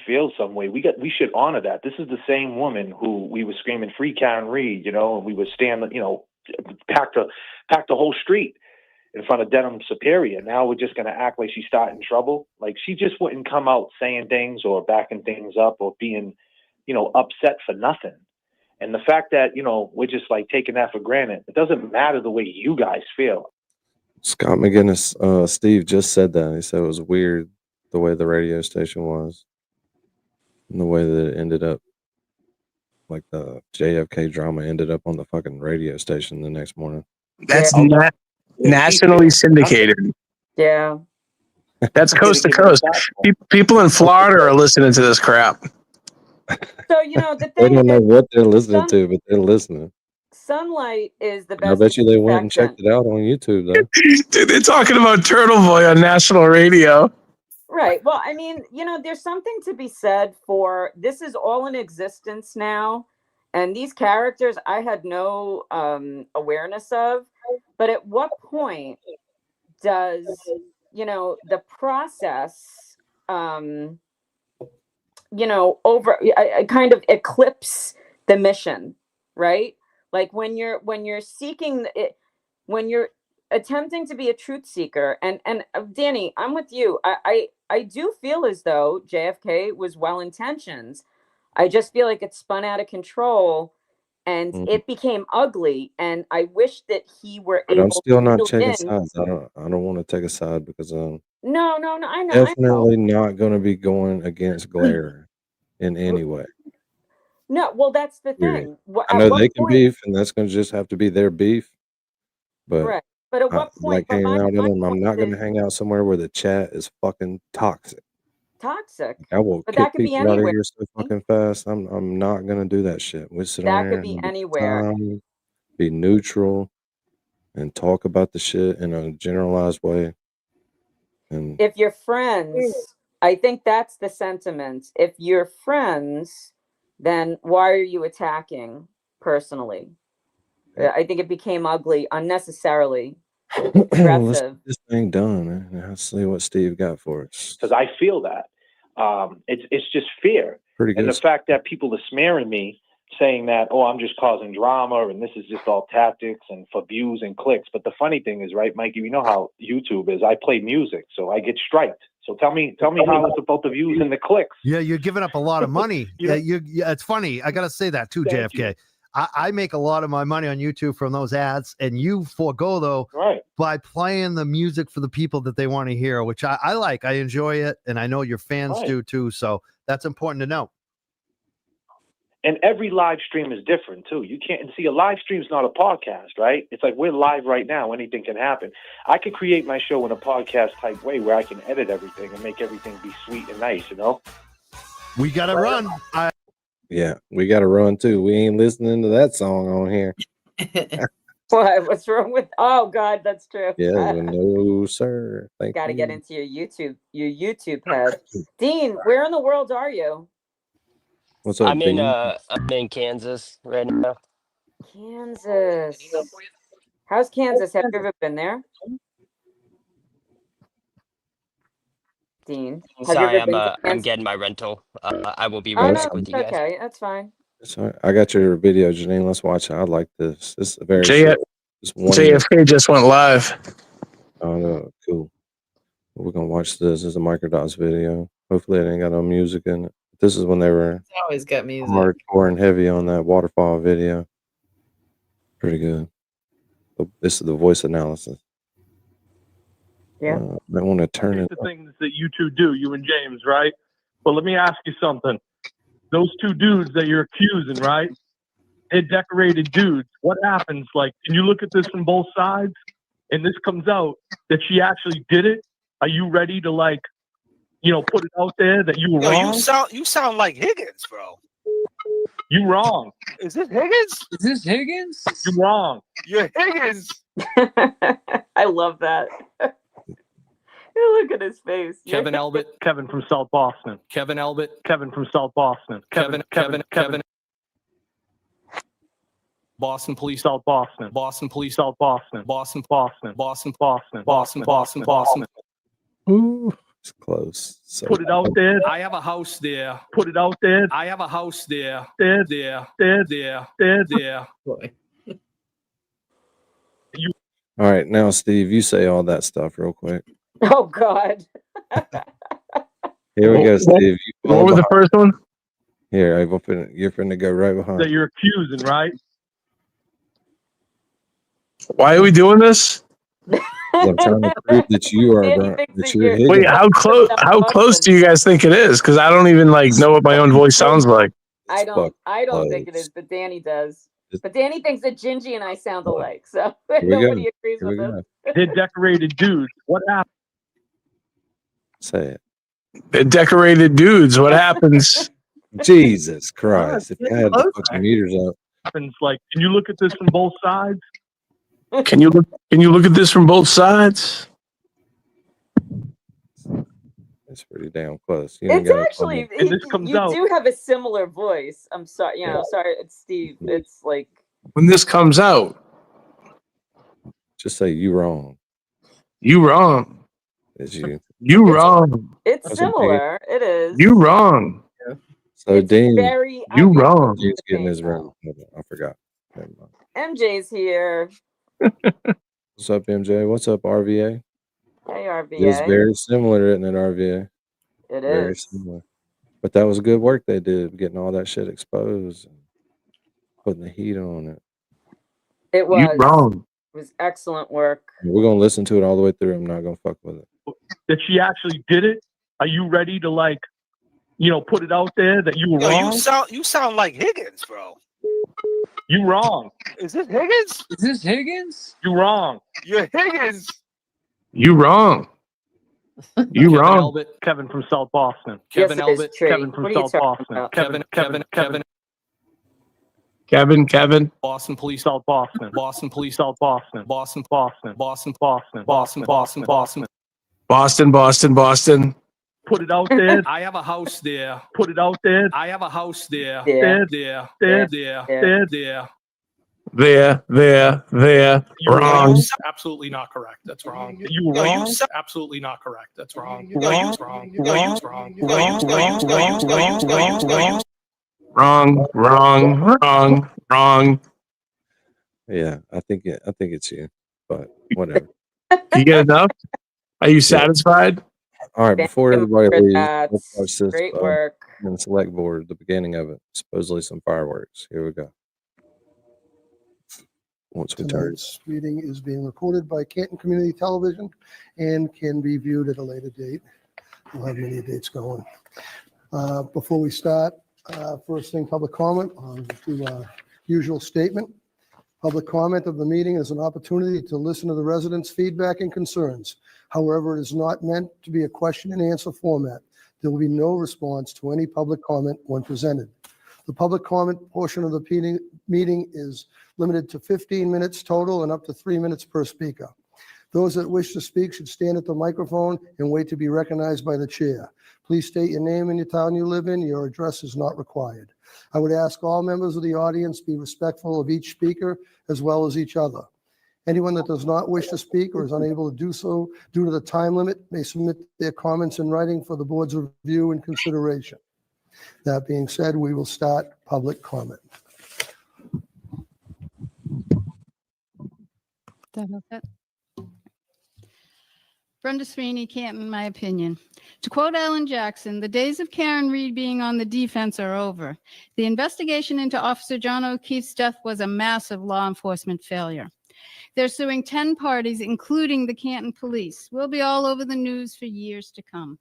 feels some way, we should honor that. This is the same woman who we were screaming "Free Karen Reed," you know, and we would stand, you know, packed the whole street in front of Denham Superior. Now we're just going to act like she's starting trouble. Like, she just wouldn't come out saying things or backing things up or being, you know, upset for nothing. And the fact that, you know, we're just like taking that for granted, it doesn't matter the way you guys feel. Scott McGinnis, Steve just said that. He said it was weird the way the radio station was and the way that it ended up. Like, the JFK drama ended up on the fucking radio station the next morning. That's not nationally syndicated. Yeah. That's coast to coast. People in Florida are listening to this crap. So, you know, the They thing don't know is, what they're listening to, but they're listening. sunlight is the I best. bet you they went and checked it out on YouTube, though. Dude, they're talking about Turtle Boy on national radio. Right. Well, I mean, you know, there's something to be said for this is all in existence now. And these characters I had no awareness of. But at what point does, you know, the process, you know, kind of eclipse the mission, right? Like when you're seeking it, when you're attempting to be a truth seeker, and Danny, I'm with you. I do feel as though JFK was well intentioned. I just feel like it spun out of control and it became ugly. And I wish that he were But able I'm still to not reel taking in. sides. I don't want to take a side because No, I know. definitely not going to be going against Glare in any way. No, well, that's the Period. thing. I know they can beef, and that's going to just have to be their beef. But Right. But at what like point? But hanging my out with them, I'm point not going to is hang out somewhere where the chat is fucking toxic. toxic. I will But kick that could be people out of anywhere. here so fucking fast. I'm not going to do that shit. We sit on That here could be and have a good anywhere. time, be neutral, and talk about the shit in a generalized way. And If you're friends, I think that's the sentiment. If you're friends, then why are you attacking personally? I think it became ugly unnecessarily. let's Aggressive. get this thing done, man. Let's see what Steve got for us. Because I feel that. It's just fear. Pretty And good. the fact that people are smearing me, saying that, oh, I'm just causing drama and this is just all tactics and for views and clicks. But the funny thing is, right, Mikey, you know how YouTube is. I play music, so I get striked. So tell me how it's about the views and the clicks. Yeah, you're giving up a lot of money. Yeah, it's funny. I got to say that too, Thank JFK. I make a lot of my money on YouTube from those ads, and you forego though by playing the music for the people that they want to hear, which I like. I enjoy it, and I know your fans do too. So that's important to know. And every live stream is different too. You can't see a live stream is not a podcast, right? It's like we're live right now. Anything can happen. I could create my show in a podcast type way where I can edit everything and make everything be sweet and nice, you know? We got to run. Yeah, we got to run too. We ain't listening to that song on here. What? What's wrong with? Oh God, that's true. Yeah, well, no, sir. Thank Got to you. get into your YouTube head. Dean, where in the world are you? What's up, I'm Dean? in Kansas right now. Kansas. How's Kansas? Have you ever been there? Dean, have Sorry, you ever been to I'm Kansas? getting my rental. I will be Oh, right no, back with you it's guys. okay. That's fine. Sorry, I got your video, Janine. Let's watch it. I like this. This is very J- short. Just 1 minute. JFK just went live. Oh no, cool. We're gonna watch this. This is a Microdots video. Hopefully it ain't got no music in it. This is when they were It's always got music. hardcore and heavy on that waterfall video. Pretty good. This is the voice analysis. Yeah. I want to turn it The up. things that you two do, you and James, right? But let me ask you something. Those two dudes that you're accusing, right? They're decorated dudes. What happens? Like, can you look at this from both sides? And this comes out that she actually did it. Are you ready to, like, put it out there that you were wrong? You sound like Higgins, bro. You wrong. Is this Higgins? Is this Higgins? You wrong. You're Higgins. I love that. Look at his face. Kevin Elbit. Kevin from South Boston. Kevin Elbit. Kevin from South Boston. Kevin. Boston Police, South Boston. Boston Police, South Boston. Boston. Ooh, it's close. So Put it out there. I have a house there. Put it out there. I have a house there. There. Boy. all right, now Steve, you say all that stuff real quick. Oh God. Here we go, Steve. What was the first one? Here, you're finna go right behind. That you're accusing, right? Why are we doing this? I'm trying to prove that you are Higgins. Wait, how close do you guys think it is? Because I don't even know what my own voice sounds like. I don't think it is, but Danny does. But Danny thinks that Gingy and I sound alike, so nobody agrees with us. They're decorated dudes. What happened? Say it. They're decorated dudes. What happens? Jesus Christ! If I had the fucking meters up. Happens, like, can you look at this from both sides? Can you look at this from both sides? It's pretty damn close. It's actually comes you out. do have a similar voice. I'm sorry, sorry, it's Steve. It's like When this comes out, just say you wrong. You wrong. It's you. You wrong. it's similar. It is. You wrong. So Dean, very you wrong. Dean's getting his room. I forgot. Never mind. MJ's here. What's up, MJ? What's up, RVA? Hey, RVA. It's very similar, isn't it, RVA? It Very is. similar. But that was good work they did, getting all that shit exposed and putting the heat on it. It was. You wrong. It was excellent work. We're gonna listen to it all the way through. I'm not gonna fuck with it. That she actually did it. Are you ready to, like, put it out there that you were wrong? You sound like Higgins, bro. You wrong. Is this Higgins? Is this Higgins? You wrong. You're Higgins. You wrong. You Kevin wrong. Elbit. Kevin from South Boston. Yes, Kevin it is, Elbit. Trey. Kevin from What are you South talking Boston. about? Kevin. Boston Police, South Boston. Boston Police, South Boston. Boston. Boston. Put it out there. I have a house there. Put it out there. I have a house there. There. There. Wrong. Absolutely not correct. That's wrong. You were wrong. Absolutely not correct. That's wrong. Wrong. Wrong. Yeah, I think it's you, but whatever. You get enough? Are you satisfied? All right, before everybody leaves, let's watch this. Great work. In the select board, the beginning of it. Supposedly some fireworks. Here we go. once we turn. Tonight's meeting is being recorded by Canton Community Television and can be viewed at a later date. We'll have many dates going. Before we start, first thing, public comment. Do our usual statement. Public comment of the meeting is an opportunity to listen to the residents' feedback and concerns. However, it is not meant to be a question and answer format. There will be no response to any public comment when presented. The public comment portion of the meeting is limited to 15 minutes total and up to 3 minutes per speaker. Those that wish to speak should stand at the microphone and wait to be recognized by the chair. Please state your name and your town you live in. Your address is not required. I would ask all members of the audience be respectful of each speaker as well as each other. Anyone that does not wish to speak or is unable to do so due to the time limit may submit their comments in writing for the board's review and consideration. That being said, we will start public comment. Brenda Sweeney, Canton, my opinion. To quote Alan Jackson, the days of Karen Reed being on the defense are over. The investigation into Officer John O'Keefe's death was a massive law enforcement failure. They're suing 10 parties, including the Canton police. We'll be all over the news for years to come.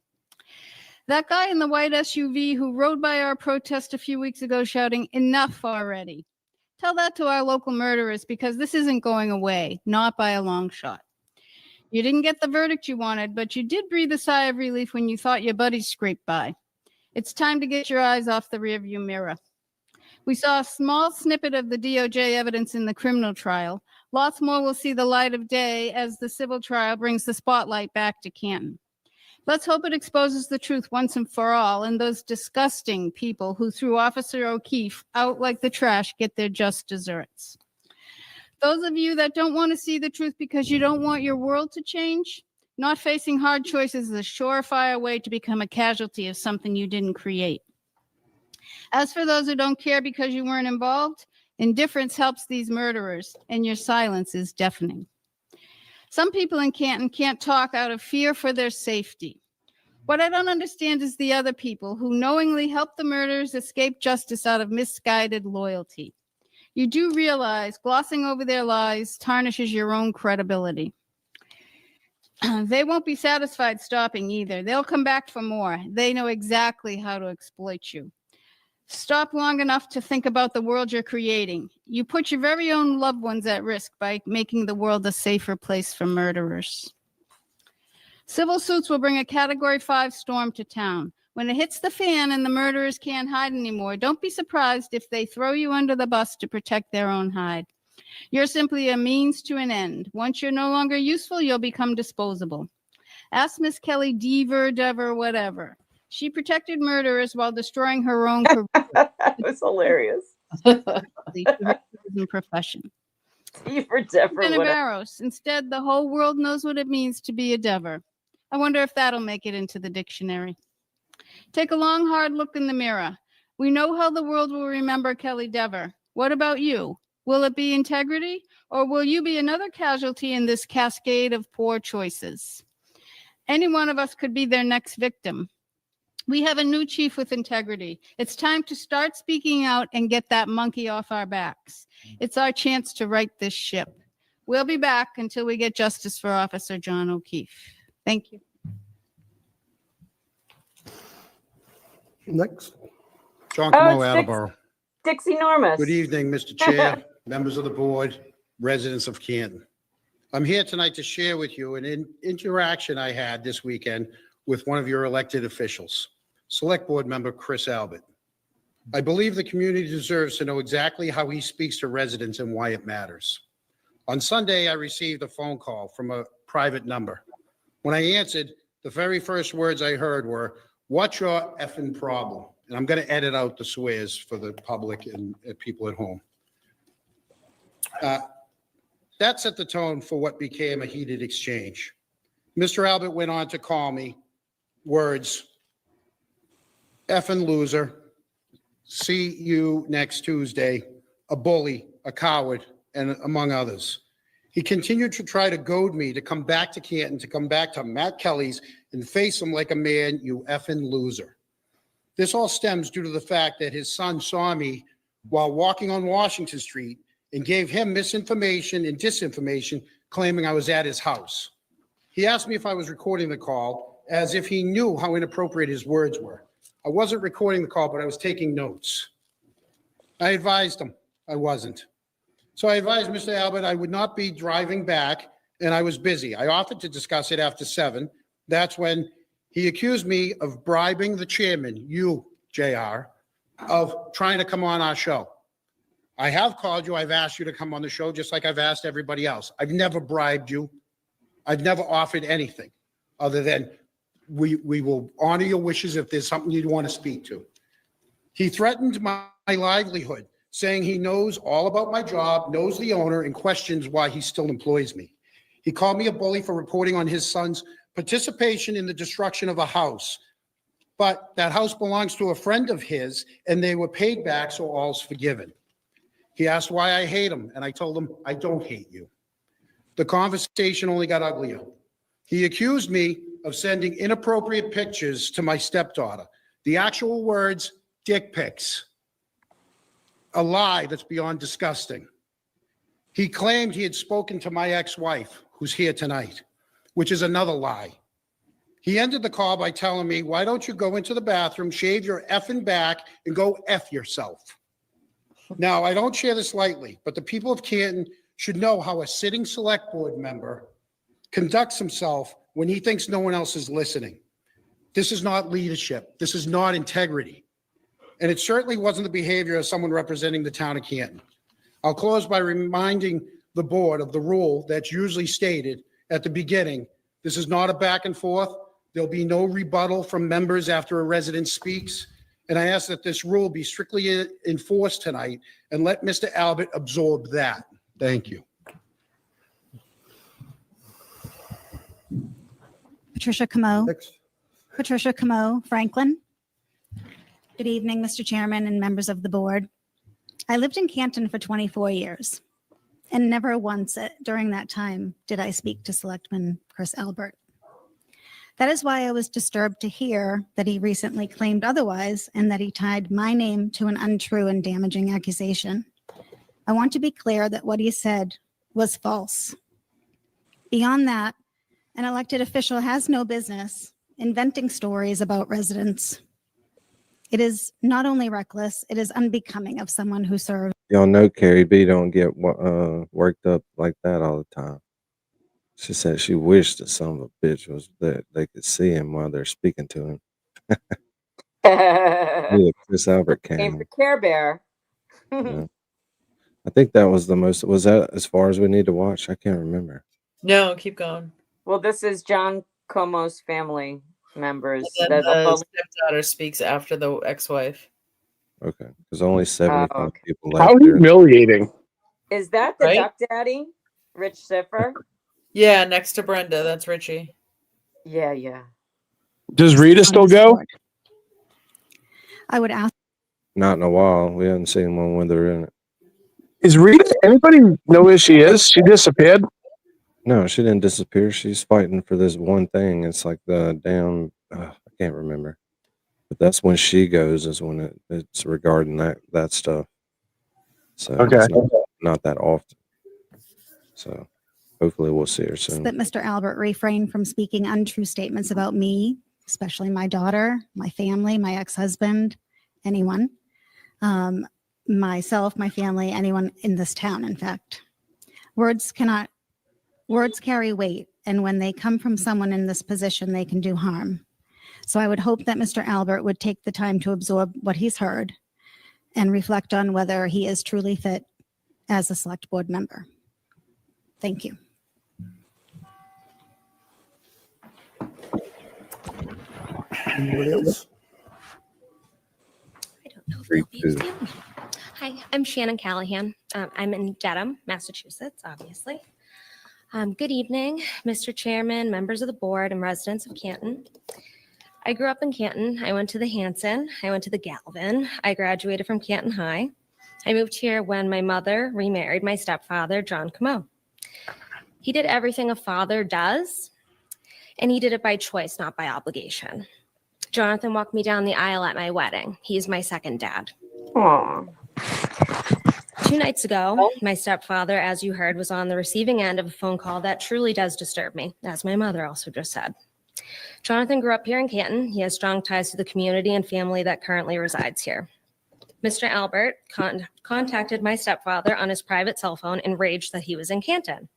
That guy in the white SUV who rode by our protest a few weeks ago shouting, "Enough already." Tell that to our local murderers because this isn't going away, not by a long shot. You didn't get the verdict you wanted, but you did breathe a sigh of relief when you thought your buddies scraped by. It's time to get your eyes off the rearview mirror. We saw a small snippet of the DOJ evidence in the criminal trial. Lots more will see the light of day as the civil trial brings the spotlight back to Canton. Let's hope it exposes the truth once and for all, and those disgusting people who threw Officer O'Keefe out like the trash get their just desserts. Those of you that don't want to see the truth because you don't want your world to change, not facing hard choices is a surefire way to become a casualty of something you didn't create. As for those who don't care because you weren't involved, indifference helps these murderers, and your silence is deafening. Some people in Canton can't talk out of fear for their safety. What I don't understand is the other people who knowingly help the murderers escape justice out of misguided loyalty. You do realize glossing over their lies tarnishes your own credibility. They won't be satisfied stopping either. They'll come back for more. They know exactly how to exploit you. Stop long enough to think about the world you're creating. You put your very own loved ones at risk by making the world a safer place for murderers. Civil suits will bring a Category 5 storm to town. When it hits the fan and the murderers can't hide anymore, don't be surprised if they throw you under the bus to protect their own hide. You're simply a means to an end. Once you're no longer useful, you'll become disposable. Ask Miss Kelly Dever, whatever. She protected murderers while destroying her own career. That was hilarious. Profession. Dever, Dever, Barros. Instead, the whole world knows what it means to be a Dever. I wonder if that'll make it into the dictionary. Take a long, hard look in the mirror. We know how the world will remember Kelly Dever. What about you? Will it be integrity, or will you be another casualty in this cascade of poor choices? Any one of us could be their next victim. We have a new chief with integrity. It's time to start speaking out and get that monkey off our backs. It's our chance to right this ship. We'll be back until we get justice for Officer John O'Keefe. Thank you. Next. John Oh, Camo, it's Attleboro. Dixie Normus. Good evening, Mr. Chair, members of the board, residents of Canton. I'm here tonight to share with you an interaction I had this weekend with one of your elected officials, Select Board Member Chris Albert. I believe the community deserves to know exactly how he speaks to residents and why it matters. On Sunday, I received a phone call from a private number. When I answered, the very first words I heard were, "What's your effing problem?" And I'm going to edit out the swears for the public and people at home. That set the tone for what became a heated exchange. Mr. Albert went on to call me words, "Effing loser, see you next Tuesday, a bully, a coward," and among others. He continued to try to goad me to come back to Canton, to come back to Matt Kelly's and face him like a man, "You effing loser." This all stems due to the fact that his son saw me while walking on Washington Street and gave him misinformation and disinformation claiming I was at his house. He asked me if I was recording the call as if he knew how inappropriate his words were. I wasn't recording the call, but I was taking notes. I advised him I wasn't. So I advised Mr. Albert I would not be driving back, and I was busy. I offered to discuss it after 7. That's when he accused me of bribing the chairman, you, JR, of trying to come on our show. I have called you. I've asked you to come on the show, just like I've asked everybody else. I've never bribed you. I've never offered anything other than we will honor your wishes if there's something you'd want to speak to. He threatened my livelihood, saying he knows all about my job, knows the owner, and questions why he still employs me. He called me a bully for reporting on his son's participation in the destruction of a house. But that house belongs to a friend of his, and they were paid back, so all's forgiven. He asked why I hate him, and I told him, I don't hate you. The conversation only got uglier. He accused me of sending inappropriate pictures to my stepdaughter. The actual words, dick pics. A lie that's beyond disgusting. He claimed he had spoken to my ex-wife, who's here tonight, which is another lie. He ended the call by telling me, why don't you go into the bathroom, shave your effing back, and go F yourself? Now, I don't share this lightly, but the people of Canton should know how a sitting select board member conducts himself when he thinks no one else is listening. This is not leadership. This is not integrity. And it certainly wasn't the behavior of someone representing the town of Canton. I'll close by reminding the board of the rule that's usually stated at the beginning. This is not a back and forth. There'll be no rebuttal from members after a resident speaks. And I ask that this rule be strictly enforced tonight and let Mr. Albert absorb that. Thank you. Patricia Camo. Patricia Camo, Franklin. Good evening, Mr. Chairman and members of the board. I lived in Canton for 24 years, and never once during that time did I speak to Selectman Chris Albert. That is why I was disturbed to hear that he recently claimed otherwise and that he tied my name to an untrue and damaging accusation. I want to be clear that what he said was false. Beyond that, an elected official has no business inventing stories about residents. It is not only reckless, it is unbecoming of someone who serves. Y'all know Carrie B don't get worked up like that all the time. She said she wished that some of a bitch was that they could see him while they're speaking to him. Yeah, Chris Albert Came came. for Care Bear. Yeah. I think that was the most. Was that as far as we need to watch? I can't remember. No, keep going. Well, this is John Como's family members. And then the stepdaughter speaks after the ex-wife. Okay, there's only 75 people How left here. humiliating. Is that the Right? Duck Daddy, Rich Siffer? Yeah, next to Brenda, that's Richie. Yeah, yeah. Does Rita still go? I would ask. Not in a while. We haven't seen one when they're in it. Is Rita, anybody know where she is? She disappeared? No, she didn't disappear. She's fighting for this one thing. It's like the damn. I can't remember. But that's when she goes. Is when it's regarding that stuff. So Okay. it's not that often. So hopefully we'll see her soon. That Mr. Albert refrained from speaking untrue statements about me, especially my daughter, my family, my ex-husband, anyone, myself, my family, anyone in this town, in fact. Words carry weight, and when they come from someone in this position, they can do harm. So I would hope that Mr. Albert would take the time to absorb what he's heard and reflect on whether he is truly fit as a select board member. Thank you. Anybody else? Hi, I'm Shannon Callahan. I'm in Dedham, Massachusetts, obviously. Good evening, Mr. Chairman, members of the board, and residents of Canton. I grew up in Canton. I went to the Hanson. I went to the Galvin. I graduated from Canton High. I moved here when my mother remarried my stepfather, John Camo. He did everything a father does, and he did it by choice, not by obligation. Jonathan walked me down the aisle at my wedding. He's my second dad. Aww. 2 nights ago, my stepfather, as you heard, was on the receiving end of a phone call that truly does disturb me, as my mother also just said. Jonathan grew up here in Canton. He has strong ties to the community and family that currently resides here. Mr. Albert contacted my stepfather on his private cell phone, enraged that he was in Canton.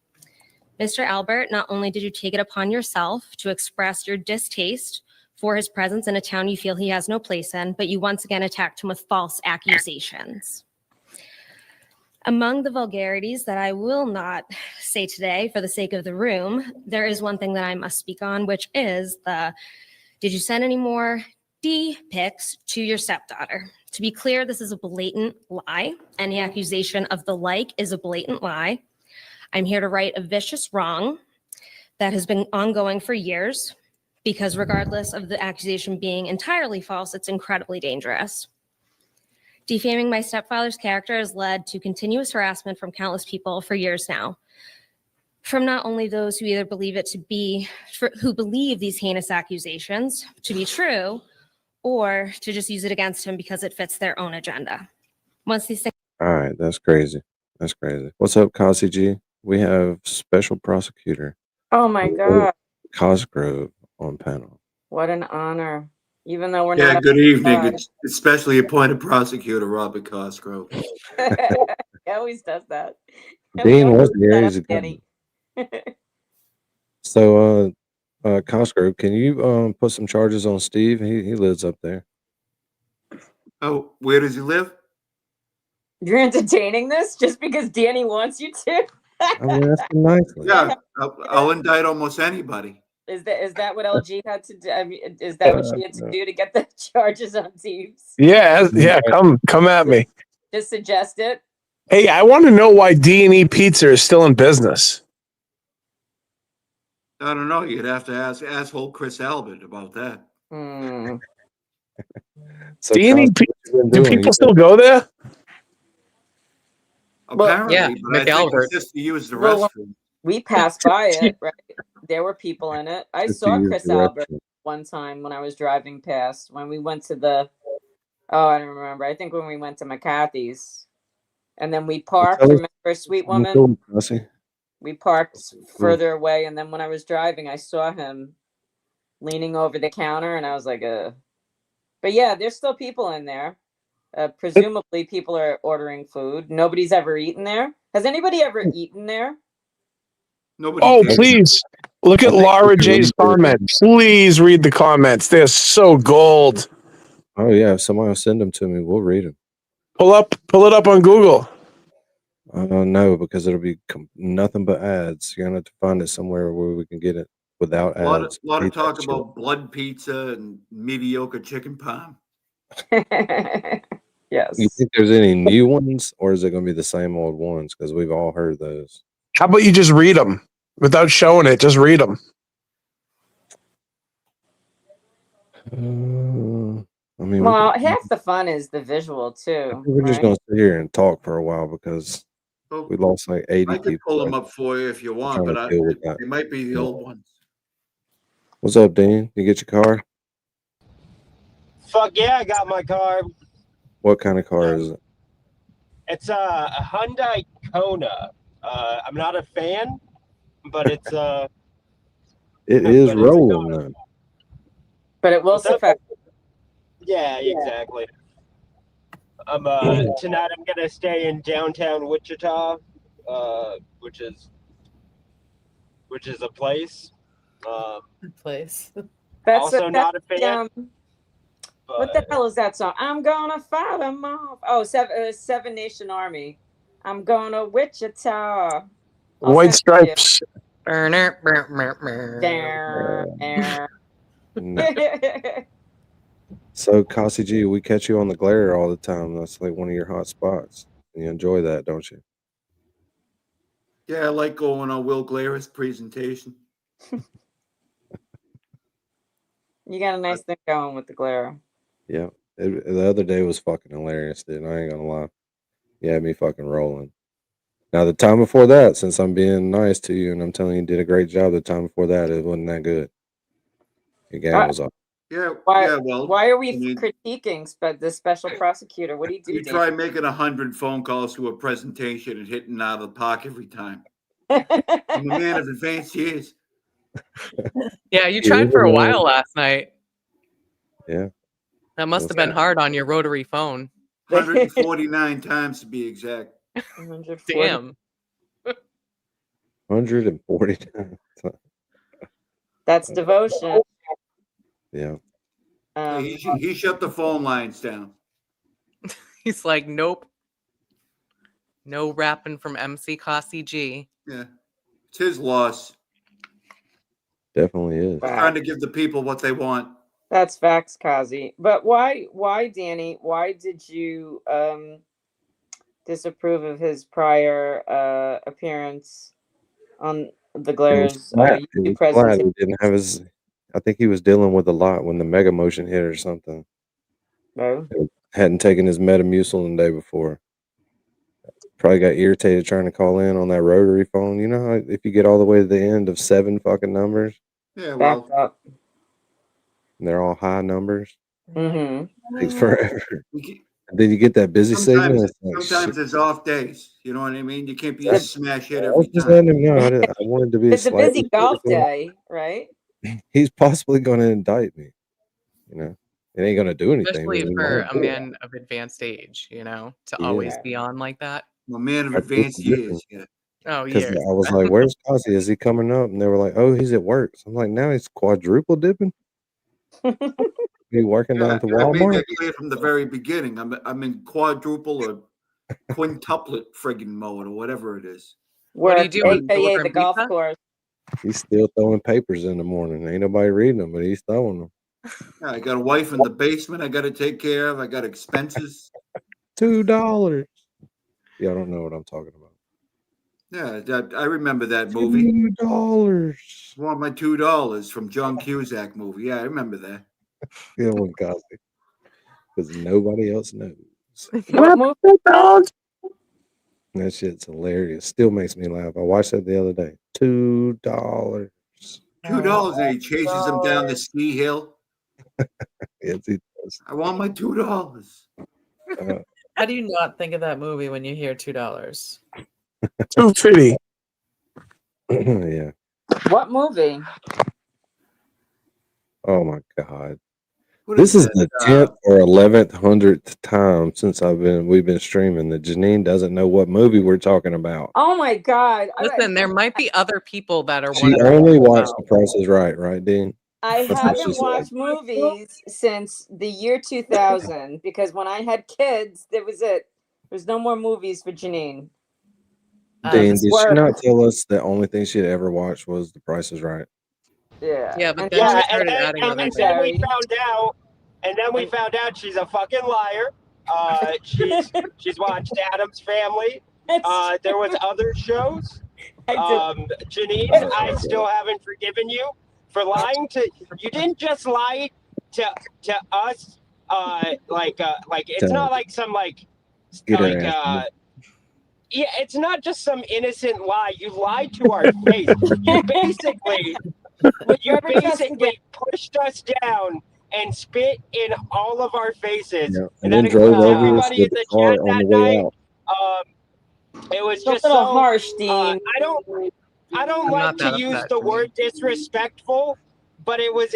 Mr. Albert, not only did you take it upon yourself to express your distaste for his presence in a town you feel he has no place in, but you once again attacked him with false accusations. Among the vulgarities that I will not say today for the sake of the room, there is one thing that I must speak on, which is did you send any more D pics to your stepdaughter? To be clear, this is a blatant lie. Any accusation of the like is a blatant lie. I'm here to right a vicious wrong that has been ongoing for years, because regardless of the accusation being entirely false, it's incredibly dangerous. Defaming my stepfather's character has led to continuous harassment from countless people for years now. From not only those who either believe it to be, who believe these heinous accusations to be true, or to just use it against him because it fits their own agenda. Once these things. All right, that's crazy. That's crazy. What's up, Kasi G? We have special prosecutor Oh my God. Cosgrove on panel. What an honor. Even though we're Yeah, not. good evening. It's especially appointed prosecutor Robert Cosgrove. He always does that. Dean was there. He's a good one. So, Cosgrove, can you put some charges on Steve? He lives up there. Oh, where does he live? You're entertaining this just because Danny wants you to? I'm asking nicely. Yeah, I'll indict almost anybody. Is that what LG had to do? I mean, is that what she had to do to get the charges on Teves? Yeah, come at me. Just suggest it. Hey, I want to know why D&E Pizza is still in business. I don't know. You'd have to ask asshole Chris Albert about that. So D&E Cosgrove, Pizza, do people still go there? Apparently, yeah, but I think McAlbert. it's just to use the Well, restroom. we passed by it, right? There were people in it. I Just saw to use Chris the Albert restroom. one time when I was driving past, when we went to the, I don't remember. I think when we went to McCarthy's. And then we parked, tell us- remember, sweet What's woman? up, Kasi? We parked further away, and then when I was driving, I saw him leaning over the counter, and I was like, But yeah, there's still people in there. Presumably, people are ordering food. Nobody's ever eaten there. Has anybody ever eaten there? Nobody. Oh, did. please. Look at Laura J's comment. Please read the comments. They're so gold. Oh yeah, if somebody will send them to me, we'll read them. Pull it up on Google. No, because it'll be nothing but ads. You're gonna have to find it somewhere where we can get it without A lot ads. of Hate talk that shit. about blood pizza and mediocre chicken parm. Yes. You think there's any new ones, or is it gonna be the same old ones? Because we've all heard those. How about you just read them without showing it? Just read them. I mean, Well, half the fun is the visual too. we're just right? gonna sit here and talk for a while because we lost like 80 I could people. pull them up for you if you want, trying but to deal with that. they might be the Yeah. old ones. What's up, Dean? You get your car? Fuck yeah, I got my car. What kind of car is it? It's a Hyundai Kona. I'm not a fan, but it's It is rolling though. But it will suffice. yeah, exactly. Tonight I'm gonna stay in downtown Wichita, which is a place. Place. Also not a fan. What the hell is that song? I'm gonna fight them off. Oh, Seven Nation Army. I'm gonna Wichita. White Stripes. Burner. So, Kasi G, we catch you on the glare all the time. That's like one of your hot spots. You enjoy that, don't you? Yeah, I like going on Will Glaire's presentation. You got a nice thing going with the glare. Yeah. The other day was fucking hilarious, dude. I ain't gonna lie. You had me fucking rolling. Now, the time before that, since I'm being nice to you and I'm telling you did a great job, the time before that, it wasn't that good. Your game was off. Yeah, Why? yeah. Well, Why are we I mean, critiquing the special prosecutor? What do you do? you Dan? try making 100 phone calls to a presentation and hitting out of the park every time. I'm a man of advanced years. Yeah, you tried for a while last night. Yeah. That must have been hard on your rotary phone. 149 times to be exact. Damn. 140 times. That's devotion. Yeah. He shut the phone lines down. He's like, nope. No rapping from MC Cossy G. Yeah, it's his loss. Definitely is. Trying to give the people what they want. That's facts, Kazi. But why, Danny? Why did you disapprove of his prior appearance on the It was Glares flat. It YouTube was flat. presentation? He didn't have his. I think he was dealing with a lot when the Mega Motion hit or something. No. Hadn't taken his Metamucil the day before. Probably got irritated trying to call in on that rotary phone. You know how if you get all the way to the end of 7 fucking numbers, Yeah, Backed up. and they're all high numbers, Mm-hmm. it takes forever. And then you get that busy signal. Sometimes, It's like, sometimes shit. there's off days. You know what I mean? You can't be a smash hit I every was just time. letting him know. I wanted to be It's a busy slightly golf critical. day, right? He's possibly going to indict me. You know, it ain't going to do anything. Especially But he for might a do it. man of advanced age, you know, to Yeah. always be on like that. I'm a man of I advanced quadrupled years. him. Yeah. Oh, Because years. I was like, "Where's Cossie? Is he coming up?" And they were like, "Oh, he's at work." So I'm like, "Now he's quadruple dipping. He working down to I made Walmart." that clear from the very beginning. I'm in quadruple or quintuplet friggin' mode or whatever it is. What are you Work, doing? aka Delivering the golf pizza? course. He's still throwing papers in the morning. Ain't nobody reading them, but he's throwing them. Yeah, I got a wife in the basement I got to take care of. I got expenses. $2. Y'all don't know what I'm talking about. Yeah, I remember that movie. $2. Want my $2 from John Cusack movie. Yeah, I remember that. Yeah, one Cosby. Because nobody else knows. What movie? That shit's hilarious. Still makes me laugh. I watched that the other day. $2. $2 and he chases him down the ski hill. Yes, he does. I want my $2. How do you not think of that movie when you hear $2? Too fitty. Yeah. What movie? Oh my God. What This is that? the 10th or 11th, 100th time since we've been streaming that Janine doesn't know what movie we're talking about. Oh my God! Listen, there might be other people that are She wondering. only watched The Price is Right, Dean? I That's what she haven't said. watched movies since the year 2000 because when I had kids, that was it. There's no more movies for Janine. Dean, did she Work. not tell us the only thing she'd ever watched was The Price is Right? Yeah. Yeah, but And then Tom she and started Jerry. adding Tom other and things. Jerry. We found out she's a fucking liar. She's watched Addams Family. There was other shows. Janine, I still haven't forgiven you for lying to. You didn't just lie to us. It's not like some Get her ass. yeah, it's not just some innocent lie. You lied to our face. You basically pushed us down and spit in all of our faces. Yeah. And And that then drove includes over us everybody with in the the car chat on the that way night. out. It was It's a just little so harsh, Dean. I don't I'm like not to that use upset, the Janine. word disrespectful, but it was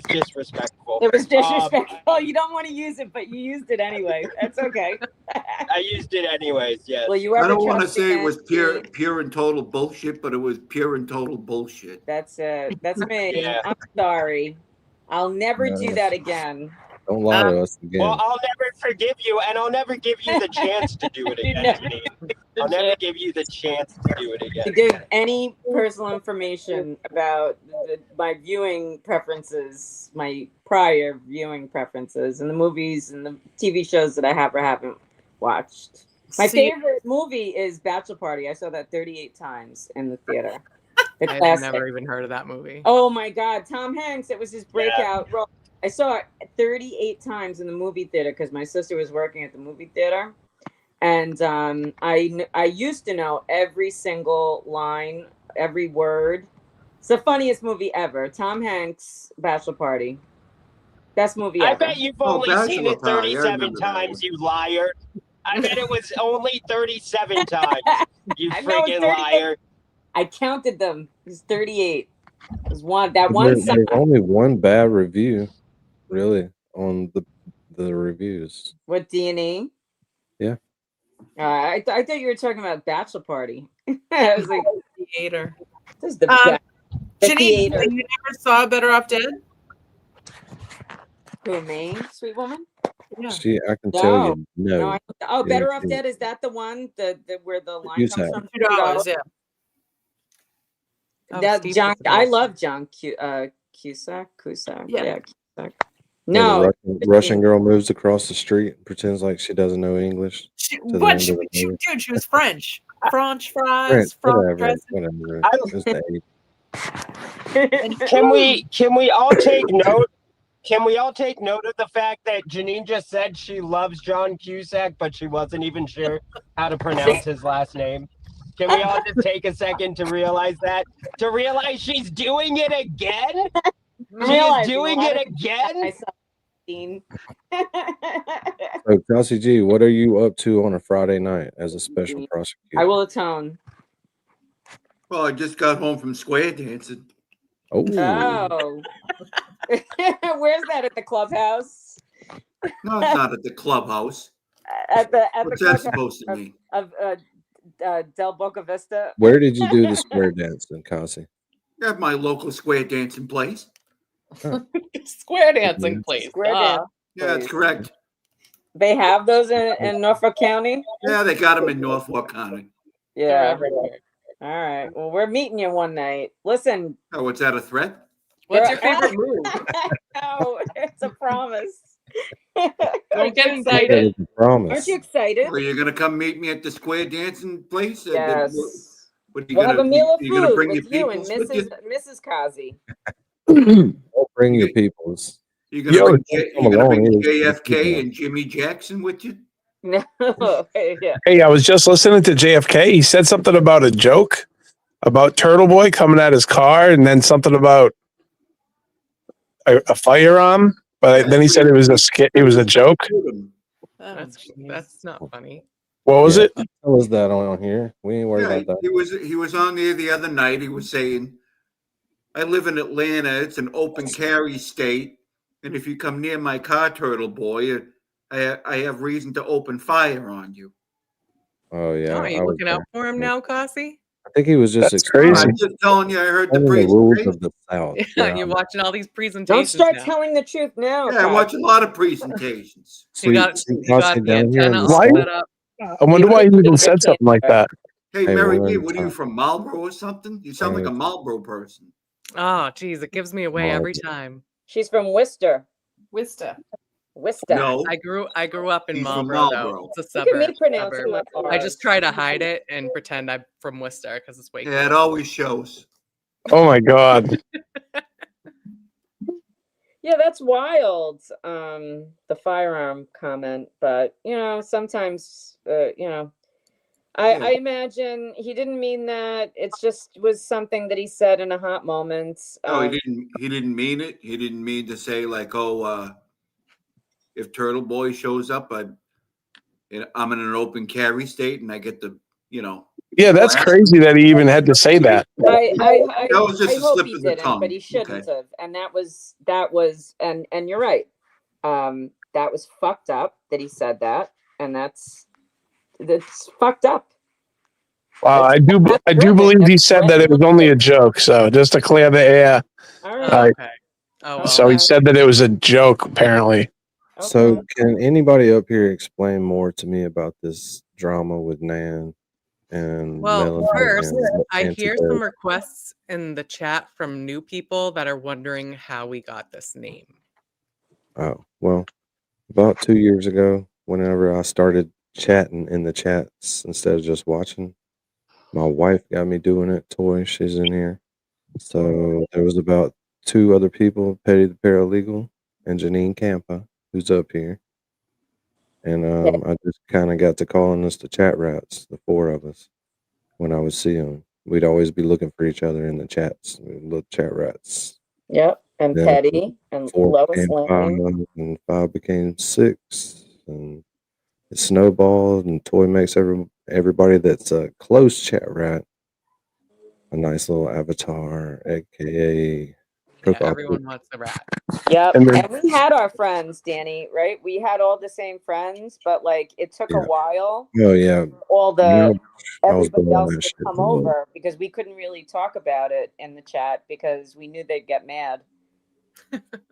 disrespectful. It was disrespectful. You don't want to use it, but you used it anyway. That's okay. I used it anyways. Yes. Well, you I ever don't want to trust say it again, was pure and total bullshit, but it was pure and total bullshit. That's me. Yeah. I'm sorry. I'll never do No. that again. Don't lie to us again. Well, I'll never forgive you, and I'll never give you the chance to do it again, Janine. I'll never give you the chance to do it To again. give any personal information about my viewing preferences, my prior viewing preferences, and the movies and the TV shows that I have or haven't watched. My favorite movie is Bachelor Party. I saw that 38 times in the theater. The I've classic. never even heard of that movie. Oh my God, Tom Hanks! It was his breakout role. I saw it 38 times in the movie theater because my sister was working at the movie theater, and I used to know every single line, every word, It's the funniest movie ever. Tom Hanks, Bachelor Party. Best movie I ever. bet you've only seen Bachelor it Party, I 37 remember that times, one. you liar. I bet it was only 37 times, you I know it's friggin' 38. liar. I counted them. It was 38. It was one There's side. only one bad review, really, on the reviews. What, D&E? Yeah. I thought you were talking about Bachelor Party. I was like, Theater. this is the Um, the Janine, theater. you never saw Better Off Dead? Who, me, sweet woman? Yeah. I can tell you, No. no. Better Off Dead. Is that the one? The where the line Use comes that. from? $2, yeah. Oh, That Steve John. was the I best. love John Cusack. Yeah. Cusack. Yeah, No, the Russian girl moves across the street and pretends like she doesn't know English. Dude, she was French. French fries, Whatever. dressing. It's the 80s. Can we all take note? Can we all take note of the fact that Janine just said she loves John Cusack, but she wasn't even sure how to pronounce his last name? Can we all just take a second to realize that? To realize she's doing it again? She's doing it again? So, Kelsey G, what are you up to on a Friday night as a special prosecutor? I will atone. Well, I just got home from square dancing. Oh. Where's that? At the clubhouse? No, it's not at the clubhouse. At the What's clubhouse that supposed to mean? of Del Boca Vista. Where did you do the square dancing, Kelsey? At my local square dancing place. Square dancing place. Square dance. Yeah, that's correct. They have those in Norfolk County? Yeah, they got them in Norfolk County. Yeah. All right. Well, we're meeting you one night. Listen. Oh, what's that, a threat? What's your favorite move? No, it's a promise. Don't get excited. Aren't you excited? Well, you're gonna come meet me at the square dancing place? Yes. What are you We'll gonna, have a meal of you gonna food bring your with you and peoples with you? Mrs. Kazi. Don't bring your peoples. You're gonna bring JFK and Jimmy Jackson with you? No. Yeah. Hey, I was just listening to JFK. He said something about a joke about Turtle Boy coming at his car, and then something about a firearm. But then he said it was a skit. It was a joke. That's not funny. What was it? Tell us that on here. We ain't worried Yeah, about that. he was on there the other night. He was saying, I live in Atlanta. It's an open carry state. And if you come near my car, Turtle Boy, I have reason to open fire on you. Oh, yeah. Are you looking out for him now, Kasi? I think he was just I'm just telling you, I heard the rules presentation. of the South. Yeah, you're watching all these presentations. Don't start now. telling the truth now. Yeah, I watch a lot of presentations. You got the antenna all Why? set up. I wonder why he even said something like that. Hey, Hey, Mary one B, at a what are you time. from, Marlboro or something? You sound like a Marlboro person. Oh, geez, it gives me away every time. She's from Worcester. Worcester. No. I grew up in He's from Marlboro, though. Marlboro. It's a Look at me suburb. pronouncing my I just try to hide it and pretend I'm from Worcester because it's way Yeah, it always shows. Oh my God. Yeah, that's wild. The firearm comment, but sometimes I imagine he didn't mean that. It's just was something that he said in a hot moment. No, he didn't mean it. He didn't mean to say like, oh, if Turtle Boy shows up, I'm in an open carry state and I get the, Yeah, that's crazy that he even had to say that. I That was just a hope slip he of the didn't, tongue. but he shouldn't Okay. have. And that was and you're right. That was fucked up that he said that, and that's fucked up. Wow, I do believe he said that it was only a joke. So just to clear the air. All right. Okay. Oh, well. So he said that it was a joke, apparently. So can anybody up here explain more to me about this drama with Nan and Well, Melanie first, and I hear Antidote? some requests in the chat from new people that are wondering how we got this name. Oh, well, about 2 years ago, whenever I started chatting in the chats instead of just watching, my wife got me doing it. Toy, she's in here. So there was about 2 other people, Petty the Paralegal and Janine Campa, who's up here. And I just kind of got to calling us the chat rats, the 4 of us, when I would see them. we'd always be looking for each other in the chats, little chat rats. Yep. And Then Petty and 4 Lois became 5, Lane. and 5 became 6, and it snowballed. And Toy makes everybody that's a close chat rat a nice little avatar, aka Cook Yeah, everyone wants the rat. Yep. And then- And we had our friends, Danny, right? We had all the same friends, but like it took a while Oh yeah, for all Yeah, the I was everybody born else that to shit. come over because we couldn't really talk about it in the chat because we knew they'd get mad.